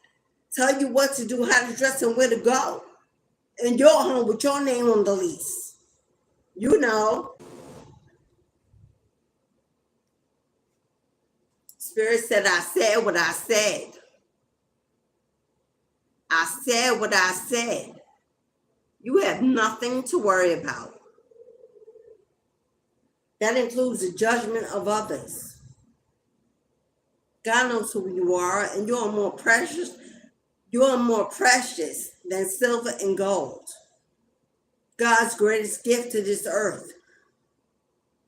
Tell you what to do, how to dress, and where to go. In your home with your name on the lease. You know. Spirit said, I said what I said. I said what I said. You have nothing to worry about. That includes the judgment of others. God knows who you are, and you're more precious. You're more precious than silver and gold. God's greatest gift to this earth.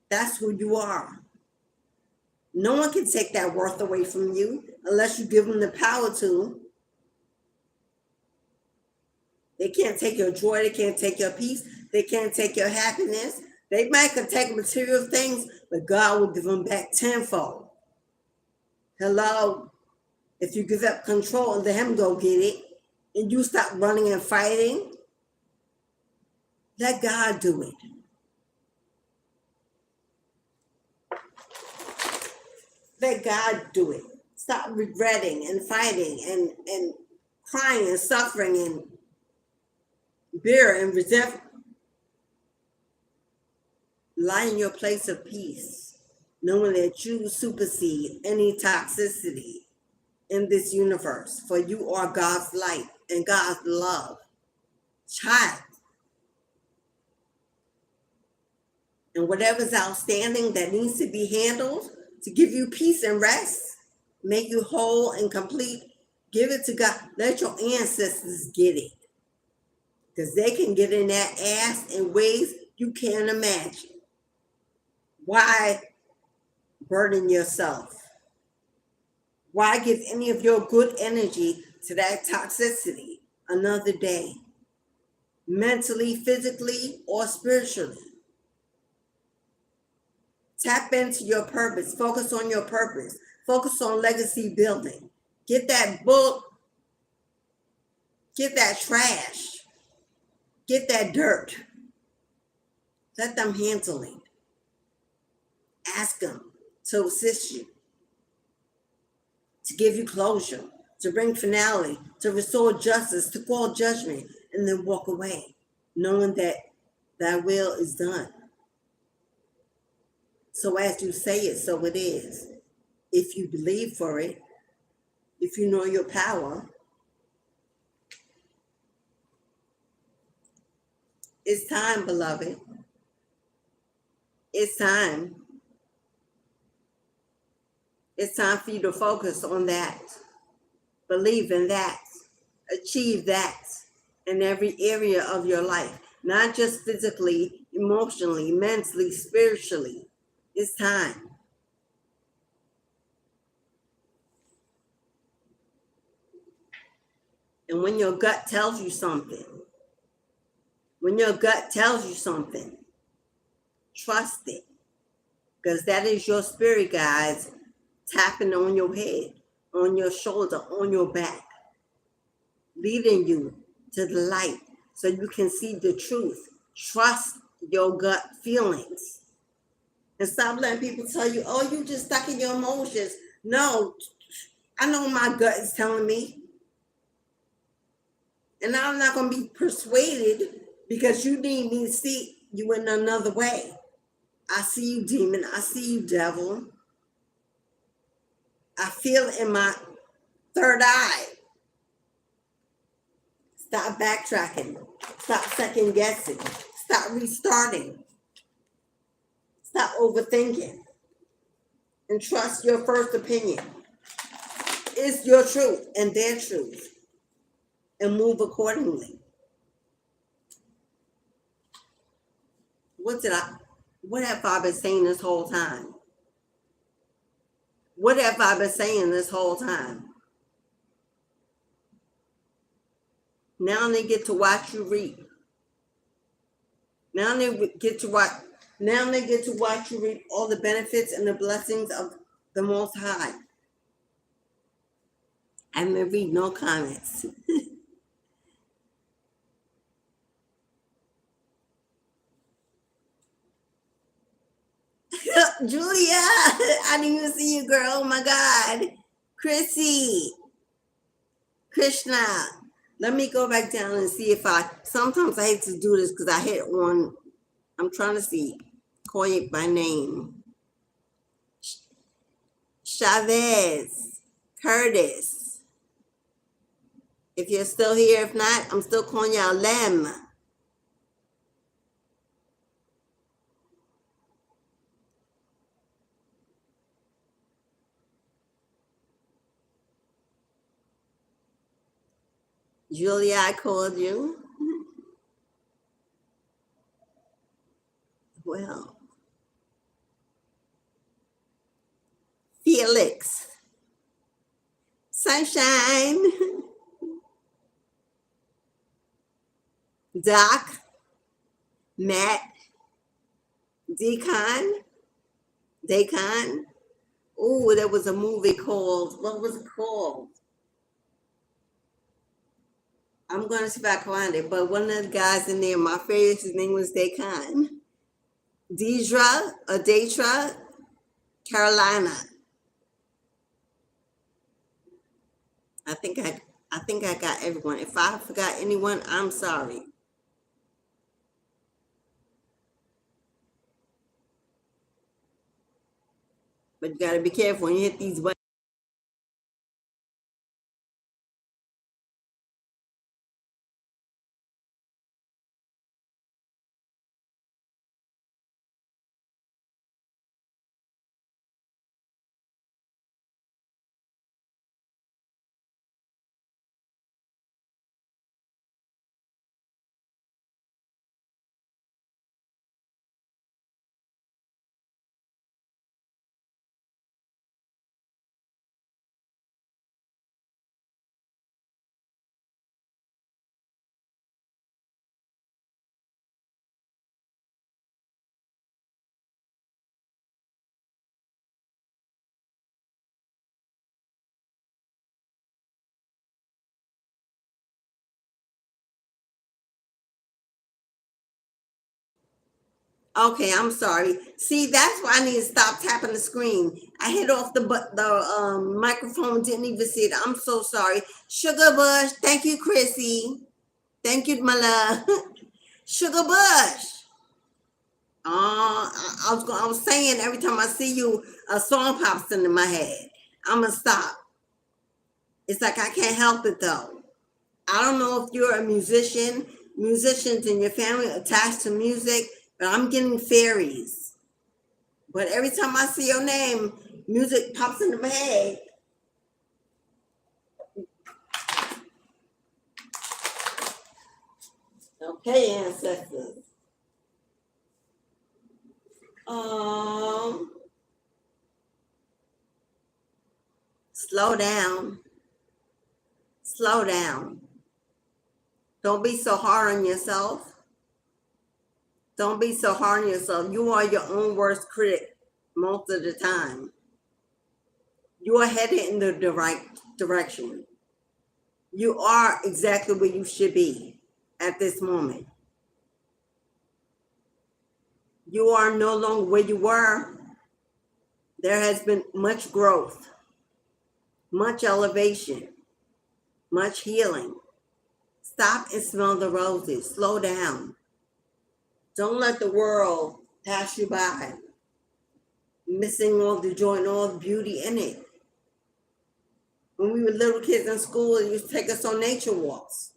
That's who you are. No one can take that worth away from you unless you give them the power to. They can't take your joy. They can't take your peace. They can't take your happiness. They might can take material things, but God will give them back tenfold. Hello? If you give up control and let him go get it, and you stop running and fighting, let God do it. Let God do it. Stop regretting and fighting and crying and suffering and bitter and resentful. Lie in your place of peace, knowing that you supersede any toxicity in this universe, for you are God's light and God's love. Child. And whatever's outstanding that needs to be handled to give you peace and rest, make you whole and complete, give it to God. Let your ancestors get it. Because they can get in that ass in ways you can't imagine. Why burden yourself? Why give any of your good energy to that toxicity another day? Mentally, physically, or spiritually. Tap into your purpose. Focus on your purpose. Focus on legacy building. Get that book. Get that trash. Get that dirt. Let them handle it. Ask them to assist you, to give you closure, to bring finality, to restore justice, to call judgment, and then walk away, knowing that thy will is done. So as you say it, so it is. If you believe for it, if you know your power, it's time, beloved. It's time. It's time for you to focus on that. Believe in that. Achieve that in every area of your life. not just physically, emotionally, mentally, spiritually. It's time. And when your gut tells you something, trust it. Because that is your spirit guides tapping on your head, on your shoulder, on your back, leading you to the light so you can see the truth. Trust your gut feelings. And stop letting people tell you, oh, you just stuck in your emotions. No, I know my gut is telling me. And I'm not going to be persuaded because you need me to see you in another way. I see you, demon. I see you, devil. I feel it in my third eye. Stop backtracking. Stop second guessing. Stop restarting. Stop overthinking. And trust your first opinion. It's your truth and their truth. And move accordingly. What have I been saying this whole time? What have I been saying this whole time? Now they get to watch you reap. Now they get to watch you reap all the benefits and the blessings of the Most High. I'm gonna read no comments. Julia, I didn't even see you, girl. Oh my God. Chrissy, Krishna. Let me go back down and see if sometimes I hate to do this because I hit on, I'm trying to see, call you by name. Chavez, Curtis. If you're still here, if not, I'm still calling y'all Lem. Julia, I called you. Well, Felix, Sunshine, Doc, Matt, Decon. Oh, there was a movie called, what was it called? I'm going to see if I can find it, but one of the guys in there, my favorite, his name was Decon. Deidra, Carolina. I think I got everyone. If I forgot anyone, I'm sorry. But you got to be careful when you hit these buttons. Okay, I'm sorry. See, that's why I need to stop tapping the screen. I hit off the microphone, didn't even see it. I'm so sorry. Sugar Bush, thank you, Chrissy. Thank you, my love. Sugar Bush. I was saying every time I see you, a song pops into my head. I'm gonna stop. It's like I can't help it though. I don't know if you're a musician, musicians in your family attached to music, but I'm getting fairies. But every time I see your name, music pops into my head. Okay, ancestors. Slow down. Slow down. Don't be so hard on yourself. Don't be so hard on yourself. You are your own worst critic most of the time. You are headed in the right direction. You are exactly where you should be at this moment. You are no longer where you were. There has been much growth, much elevation, much healing. Stop and smell the roses. Slow down. Don't let the world pass you by, missing all the joy and all the beauty in it. When we were little kids in school, it used to take us on nature walks.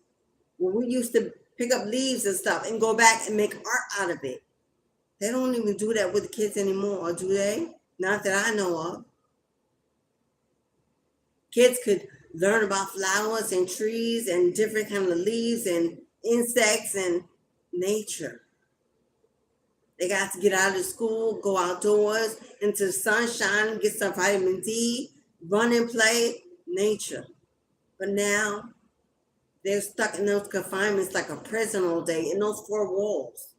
When we used to pick up leaves and stuff and go back and make art out of it. They don't even do that with the kids anymore, do they? Not that I know of. Kids could learn about flowers and trees and different kind of leaves and insects and nature. They got to get out of school, go outdoors, into the sunshine, get some vitamin D, run and play, nature. But now they're stuck in those confinements like a prison all day in those four walls.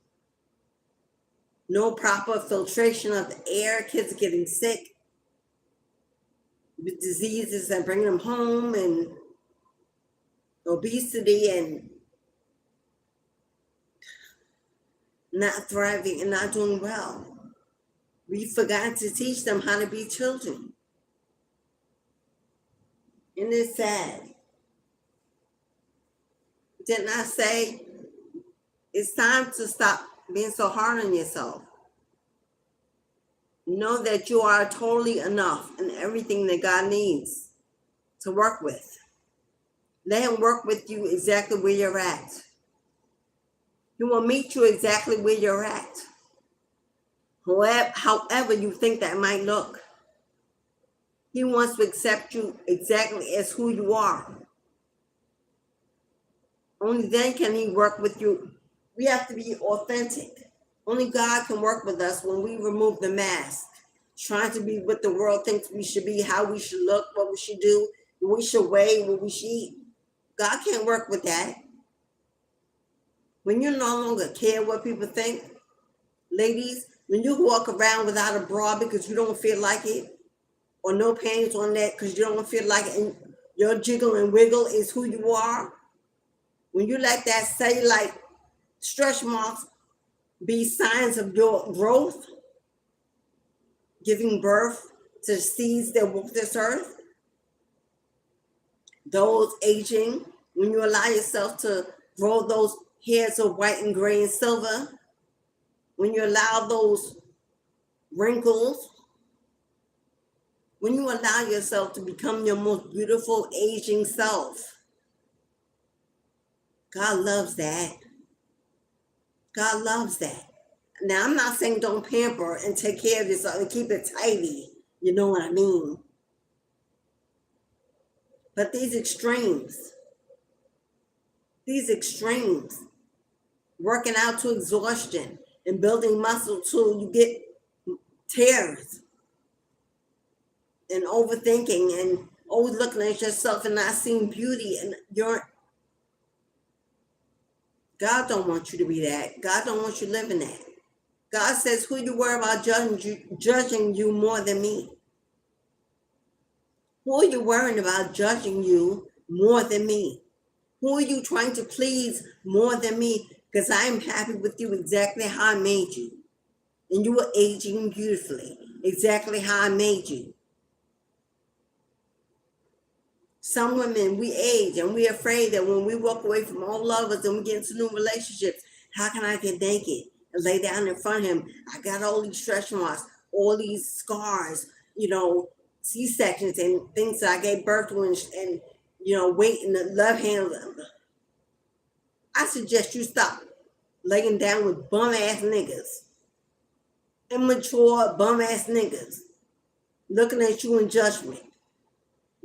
No proper filtration of the air. Kids are getting sick with diseases that bring them home, and obesity, and not thriving and not doing well. We forgot to teach them how to be children. And it's sad. Didn't I say it's time to stop being so hard on yourself? Know that you are totally enough and everything that God needs to work with. Let Him work with you exactly where you're at. He will meet you exactly where you're at. However you think that might look. He wants to accept you exactly as who you are. Only then can He work with you. We have to be authentic. Only God can work with us when we remove the mask, trying to be what the world thinks we should be, how we should look, what we should do, what we should weigh, what we should eat. God can't work with that. When you no longer care what people think, ladies, when you walk around without a bra because you don't feel like it, or no panties on that because you don't feel like it, and your jiggle and wiggle is who you are, when you let that cellulite stretch marks be signs of your growth, giving birth to the seeds that walk this earth, those aging, when you allow yourself to grow those hairs of white and gray and silver, when you allow those wrinkles, when you allow yourself to become your most beautiful aging self, God loves that. God loves that. Now, I'm not saying don't pamper and take care of yourself and keep it tidy. You know what I mean? But these extremes, working out to exhaustion and building muscle till you get tears, and overthinking and always looking at yourself and not seeing beauty, and God don't want you to be that. God don't want you living that. God says, who you worry about judging you more than me? Who are you worrying about judging you more than me? Who are you trying to please more than me? Because I'm happy with you exactly how I made you. And you are aging beautifully, exactly how I made you. Some women, we age and we're afraid that when we walk away from old lovers and we get into new relationships, how can I get naked and lay down in front of him? I got all these stretch marks, all these scars, C-sections and things that I gave birth to, and weight in the left hand. I suggest you stop laying down with bum-ass niggas, immature bum-ass niggas, looking at you in judgment.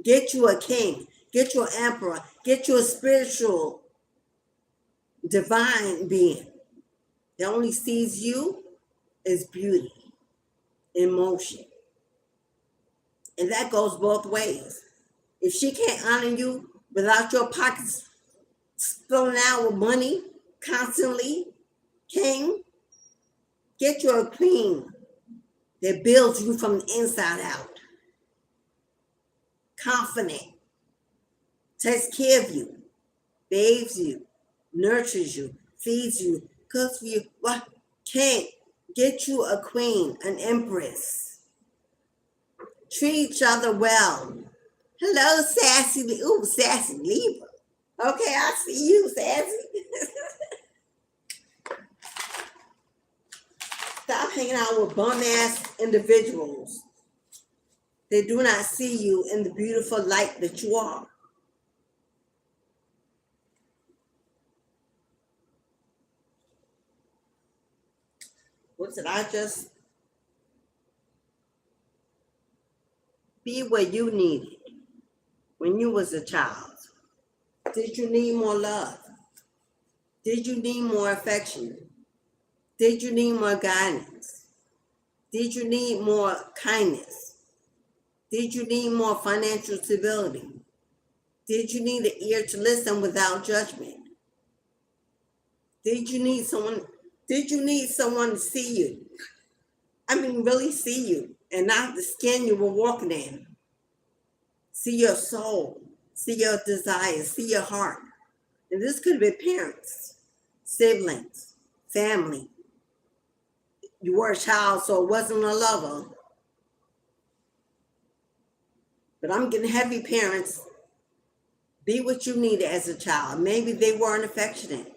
Get you a king, get you an emperor, get you a spiritual divine being that only sees you as beauty in motion. And that goes both ways. If she can't honor you without your pockets spilling out with money constantly, king, get you a queen that builds you from the inside out. Confident, takes care of you, bathes you, nurtures you, feeds you, cooks for you. What? Can't get you a queen, an empress. Treat each other well. Hello, sassy. Ooh, sassy Libra. Okay, I see you, sassy. Stop hanging out with bum-ass individuals. They do not see you in the beautiful light that you are. What did I just? Be where you needed when you was a child. Did you need more love? Did you need more affection? Did you need more guidance? Did you need more kindness? Did you need more financial stability? Did you need an ear to listen without judgment? Did you need someone to see you? I mean, really see you, and not the skin you were walking in. See your soul, see your desires, see your heart. And this could be parents, siblings, family. You were a child, so it wasn't a lover. But I'm getting heavy parents. Be what you needed as a child. Maybe they weren't affectionate.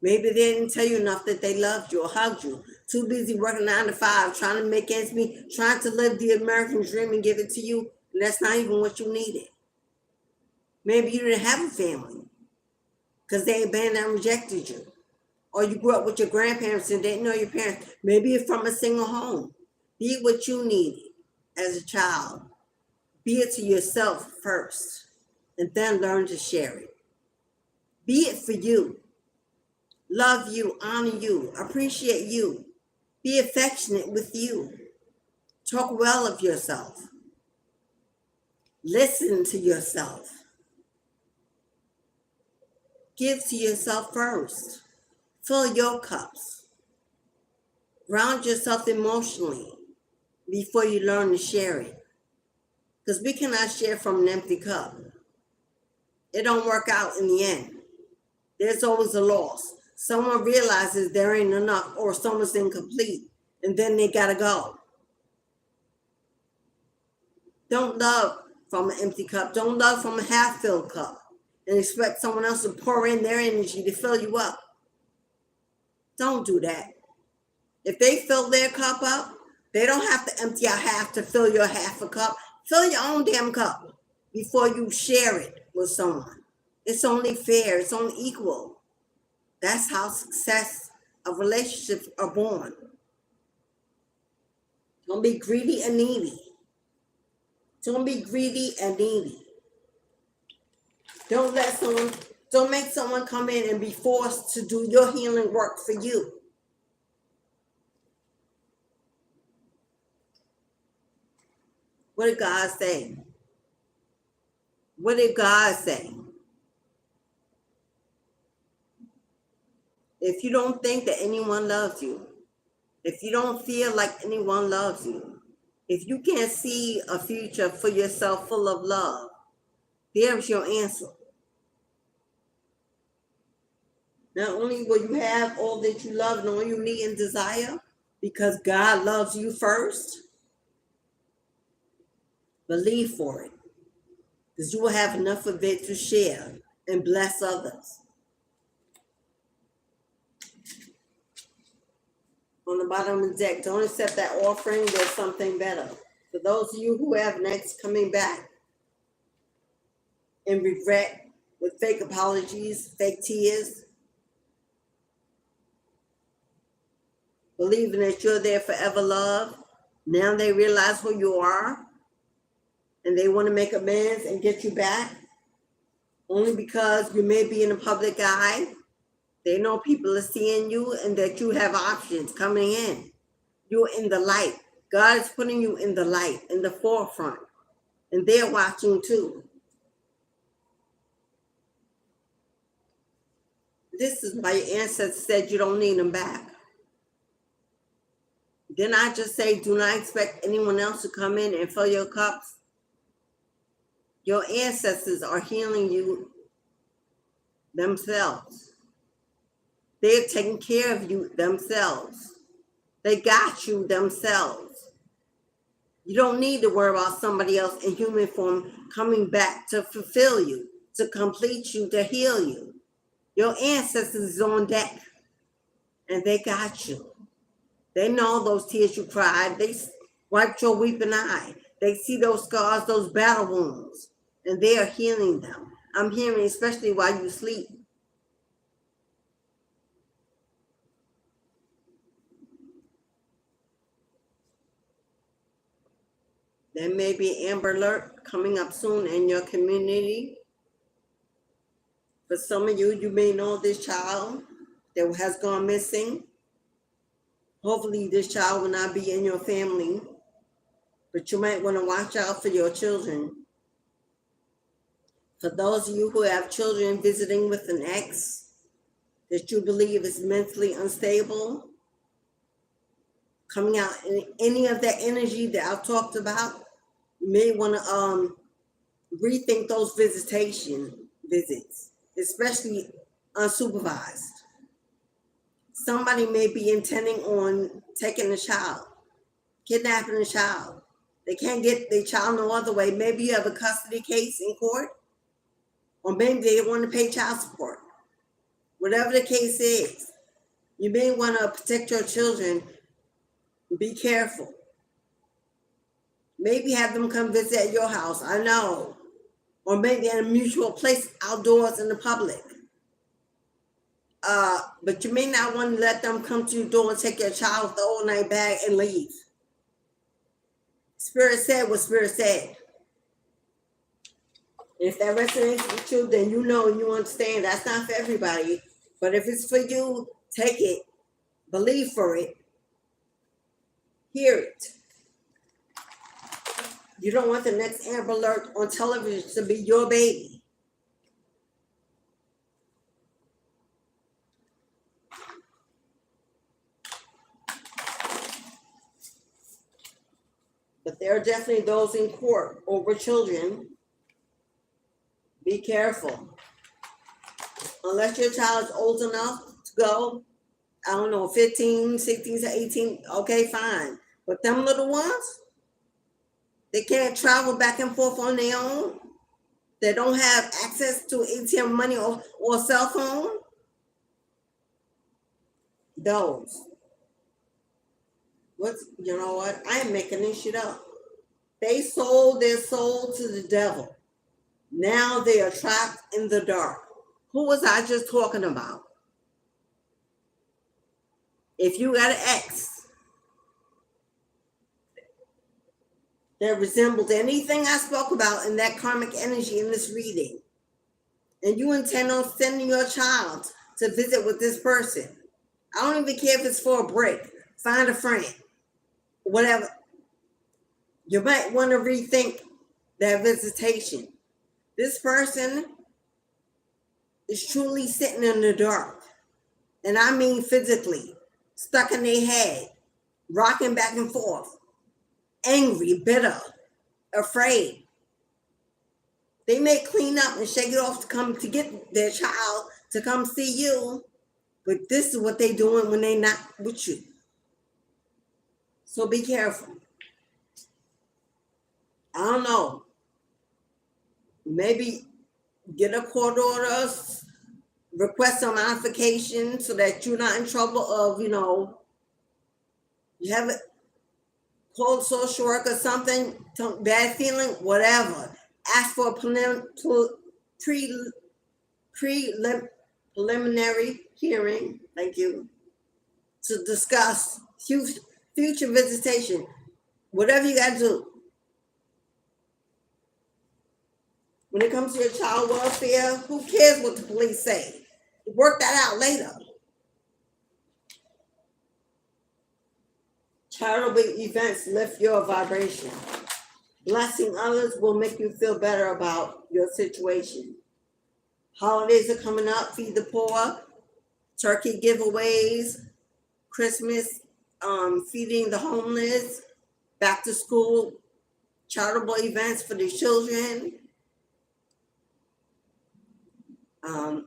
Maybe they didn't tell you enough that they loved you or hugged you. Too busy working 9 to 5, trying to make ends meet, trying to live the American dream and give it to you. And that's not even what you needed. Maybe you didn't have a family because they abandoned and rejected you. Or you grew up with your grandparents and didn't know your parents. Maybe you're from a single home. Be what you needed as a child. Be it to yourself first, and then learn to share it. Be it for you. Love you, honor you, appreciate you. Be affectionate with you. Talk well of yourself. Listen to yourself. Give to yourself first. Fill your cups. Ground yourself emotionally before you learn to share it. Because we cannot share from an empty cup. It don't work out in the end. There's always a loss. Someone realizes there ain't enough or someone's incomplete, and then they gotta go. Don't love from an empty cup. Don't love from a half-filled cup and expect someone else to pour in their energy to fill you up. Don't do that. If they fill their cup up, they don't have to empty out half to fill your half a cup. Fill your own damn cup before you share it with someone. It's only fair. It's only equal. That's how success of relationships are born. Don't be greedy and needy. Don't be greedy and needy. Don't make someone come in and be forced to do your healing work for you. What did God say? What did God say? If you don't think that anyone loves you, if you don't feel like anyone loves you, if you can't see a future for yourself full of love, there's your answer. Not only will you have all that you love and all you need and desire, because God loves you first, believe for it, because you will have enough of it to share and bless others. On the bottom of the deck, don't accept that offering. There's something better. For those of you who have next coming back in regret with fake apologies, fake tears, believing that you're their forever love, now they realize who you are and they want to make amends and get you back only because you may be in the public eye. They know people are seeing you and that you have options coming in. You're in the light. God is putting you in the light, in the forefront. And they're watching too. This is why your ancestors said you don't need them back. Didn't I just say do not expect anyone else to come in and fill your cups? Your ancestors are healing you themselves. They're taking care of you themselves. They got you themselves. You don't need to worry about somebody else in human form coming back to fulfill you, to complete you, to heal you. Your ancestors is on deck, and they got you. They know those tears you cried. They wiped your weeping eye. They see those scars, those battle wounds, and they are healing them. I'm hearing, especially while you sleep. There may be an Amber Alert coming up soon in your community. For some of you, you may know this child that has gone missing. Hopefully this child will not be in your family, but you might want to watch out for your children. For those of you who have children visiting with an ex that you believe is mentally unstable, coming out in any of that energy that I've talked about, you may want to rethink those visits, especially unsupervised. Somebody may be intending on taking a child, kidnapping a child. They can't get their child no other way. Maybe you have a custody case in court, or maybe they want to pay child support. Whatever the case is, you may want to protect your children. Be careful. Maybe have them come visit at your house. I know. Or maybe in a mutual place outdoors in the public. But you may not want to let them come to your door and take your child with the overnight bag and leave. Spirit said what Spirit said. If that resonates with you, then you know and you understand that's not for everybody. But if it's for you, take it, believe for it, hear it. You don't want the next Amber Alert on television to be your baby. But there are definitely those in court over children. Be careful. Unless your child is old enough to go, I don't know, 15, 16 to 18, okay, fine. But them little ones, they can't travel back and forth on their own. They don't have access to ATM money or cell phone. Those. You know what? I am making this shit up. They sold their soul to the devil. Now they are trapped in the dark. Who was I just talking about? If you got an ex that resembles anything I spoke about in that karmic energy in this reading, and you intend on sending your child to visit with this person, I don't even care if it's for a break. Find a friend. Whatever. You might want to rethink that visitation. This person is truly sitting in the dark. And I mean physically, stuck in their head, rocking back and forth, angry, bitter, afraid. They may clean up and shake it off to come to get their child to come see you, but this is what they're doing when they're not with you. So be careful. I don't know. Maybe get a court order, request some modification so that you're not in trouble of, you have a cold social work or something, bad feeling, whatever. Ask for a preliminary hearing, thank you, to discuss future visitation. Whatever you got to do. When it comes to your child welfare, who cares what the police say? Work that out later. Charitable events lift your vibration. Blessing others will make you feel better about your situation. Holidays are coming up. Feed the poor, turkey giveaways, Christmas, feeding the homeless, back to school, charitable events for the children,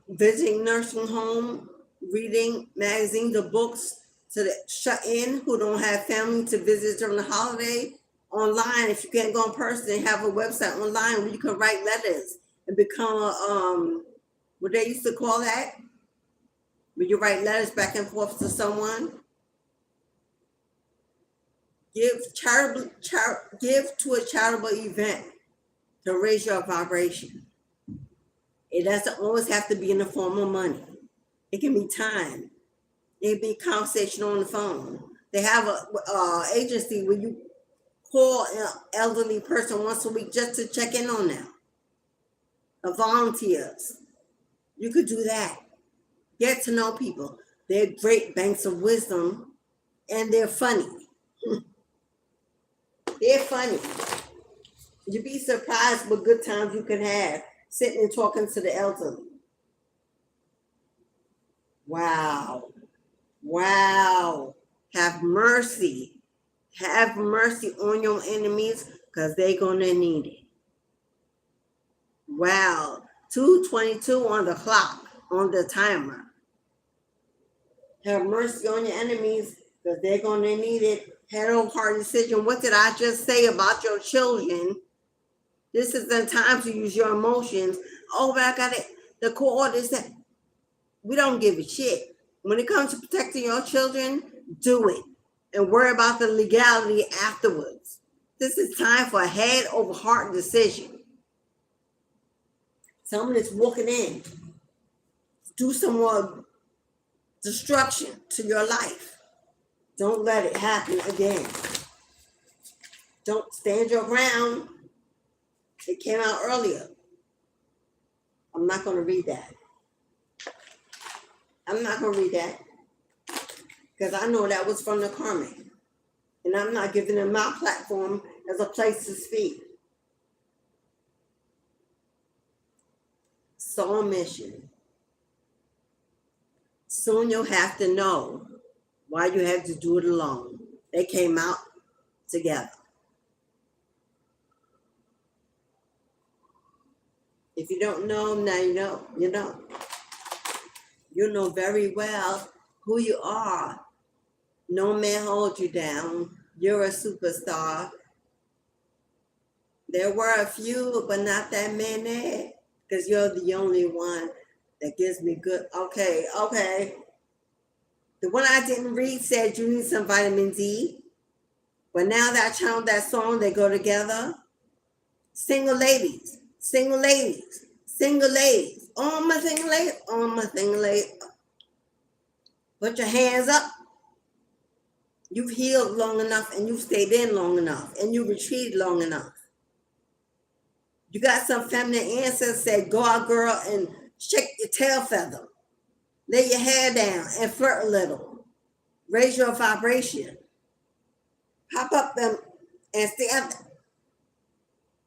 visiting nursing home, reading magazines or books to the shut in who don't have family to visit during the holiday. Online, if you can't go in person, have a website online where you can write letters and become a what they used to call that, when you write letters back and forth to someone. Give to a charitable event to raise your vibration. It doesn't always have to be in the form of money. It can be time. It can be conversation on the phone. They have a agency where you call an elderly person once a week just to check in on them. The volunteers. You could do that. Get to know people. They're great banks of wisdom, and they're funny. They're funny. You'd be surprised what good times you can have sitting and talking to the elderly. Wow. Wow. Have mercy. Have mercy on your enemies because they're going to need it. Wow. 2:22 on the clock, on the timer. Have mercy on your enemies because they're going to need it. Head on hard decision. What did I just say about your children? This is the time to use your emotions. Oh, but I got it. The core is that we don't give a shit. When it comes to protecting your children, do it. And worry about the legality afterwards. This is time for a head over heart decision. Someone is walking in. Do some more destruction to your life. Don't let it happen again. Don't stand your ground. It came out earlier. I'm not going to read that. I'm not going to read that. Because I know that was from the karmic. And I'm not giving them my platform as a place to speak. Soul mission. Soon you'll have to know why you had to do it alone. They came out together. If you don't know, now you know. You know. You know very well who you are. No man holds you down. You're a superstar. There were a few, but not that many. Because you're the only one that gives me good. Okay. The one I didn't read said you need some vitamin D. But now that I found that song, they go together. Single ladies. All my single ladies. Put your hands up. You've healed long enough and you've stayed in long enough and you retreated long enough. You got some feminine ancestors said, go out, girl, and shake your tail feather. Lay your hair down and flirt a little. Raise your vibration. Pop up them and stand.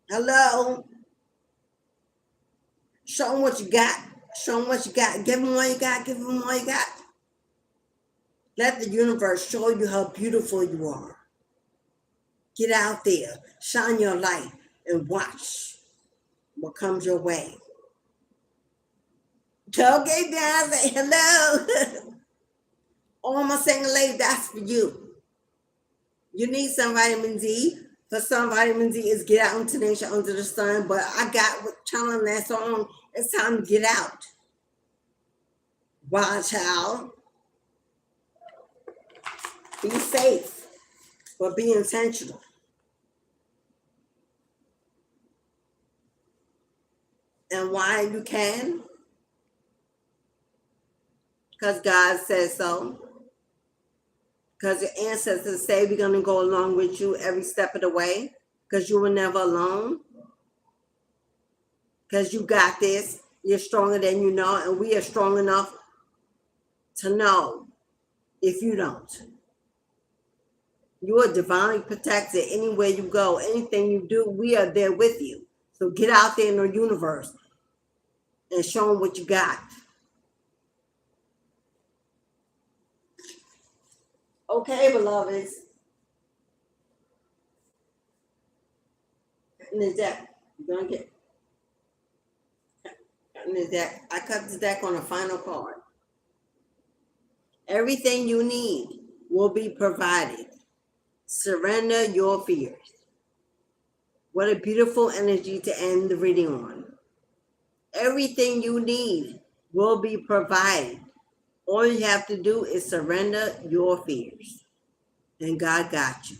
Hello. Show them what you got. Give them what you got. Let the universe show you how beautiful you are. Get out there. Shine your light and watch what comes your way. Okay, down, say hello. All my single ladies, that's for you. You need some vitamin D. For some, vitamin D is get out into nature under the sun. But I got what channeling that song. It's time to get out. Wild child. Be safe, but be intentional. And why you can? Because God says so. Because your ancestors say we're going to go along with you every step of the way. Because you were never alone. Because you got this. You're stronger than you know. And we are strong enough to know if you don't. You are divinely protected anywhere you go. Anything you do, we are there with you. So get out there in the universe and show them what you got. Okay, beloveds. In the deck, you're gonna get in the deck. I cut the deck on the final card. Everything you need will be provided. Surrender your fears. What a beautiful energy to end the reading on. Everything you need will be provided. All you have to do is surrender your fears. And God got you.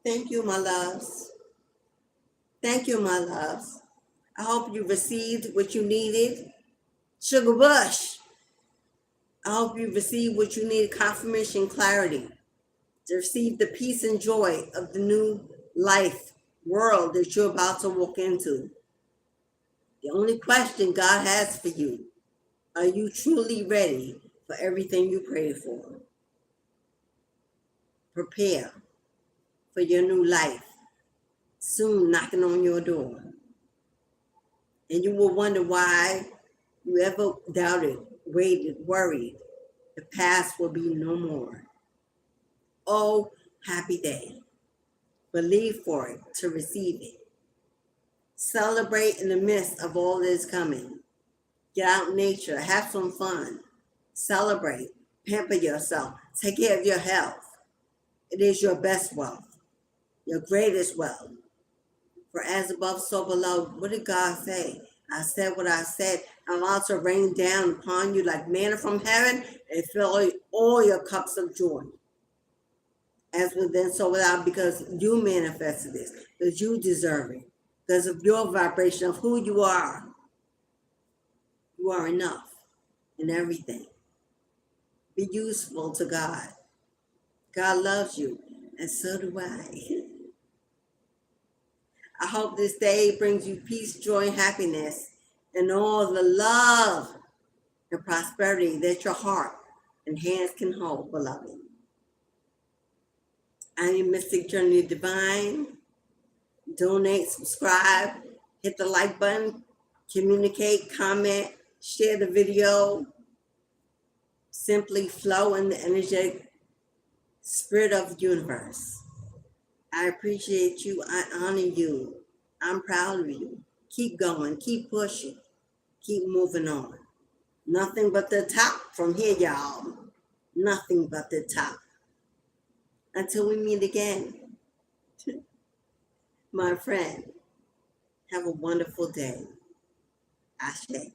Thank you, my loves. Thank you, my loves. I hope you received what you needed. Sugar Bush. I hope you received what you needed, confirmation, clarity, to receive the peace and joy of the new life world that you're about to walk into. The only question God has for you, are you truly ready for everything you prayed for? Prepare for your new life, soon knocking on your door. And you will wonder why you ever doubted, waited, worried. The past will be no more. Oh, happy day. Believe for it to receive it. Celebrate in the midst of all that is coming. Get out in nature, have some fun. Celebrate, pamper yourself, take care of your health. It is your best wealth, your greatest wealth. For as above, so below. What did God say? I said what I said. I'm about to rain down upon you like manna from heaven and fill all your cups of joy. As within, so without, because you manifested this, because you deserve it, because of your vibration of who you are. You are enough in everything. Be useful to God. God loves you, and so do I. I hope this day brings you peace, joy, and happiness, and all the love and prosperity that your heart and hands can hold, beloved. I am Mystic Journey Divine. Donate, subscribe, hit the like button, communicate, comment, share the video. Simply flow in the energetic spirit of the universe. I appreciate you. I honor you. I'm proud of you. Keep going. Keep pushing. Keep moving on. Nothing but the top from here, y'all. Nothing but the top. Until we meet again, my friend, have a wonderful day. Ashe.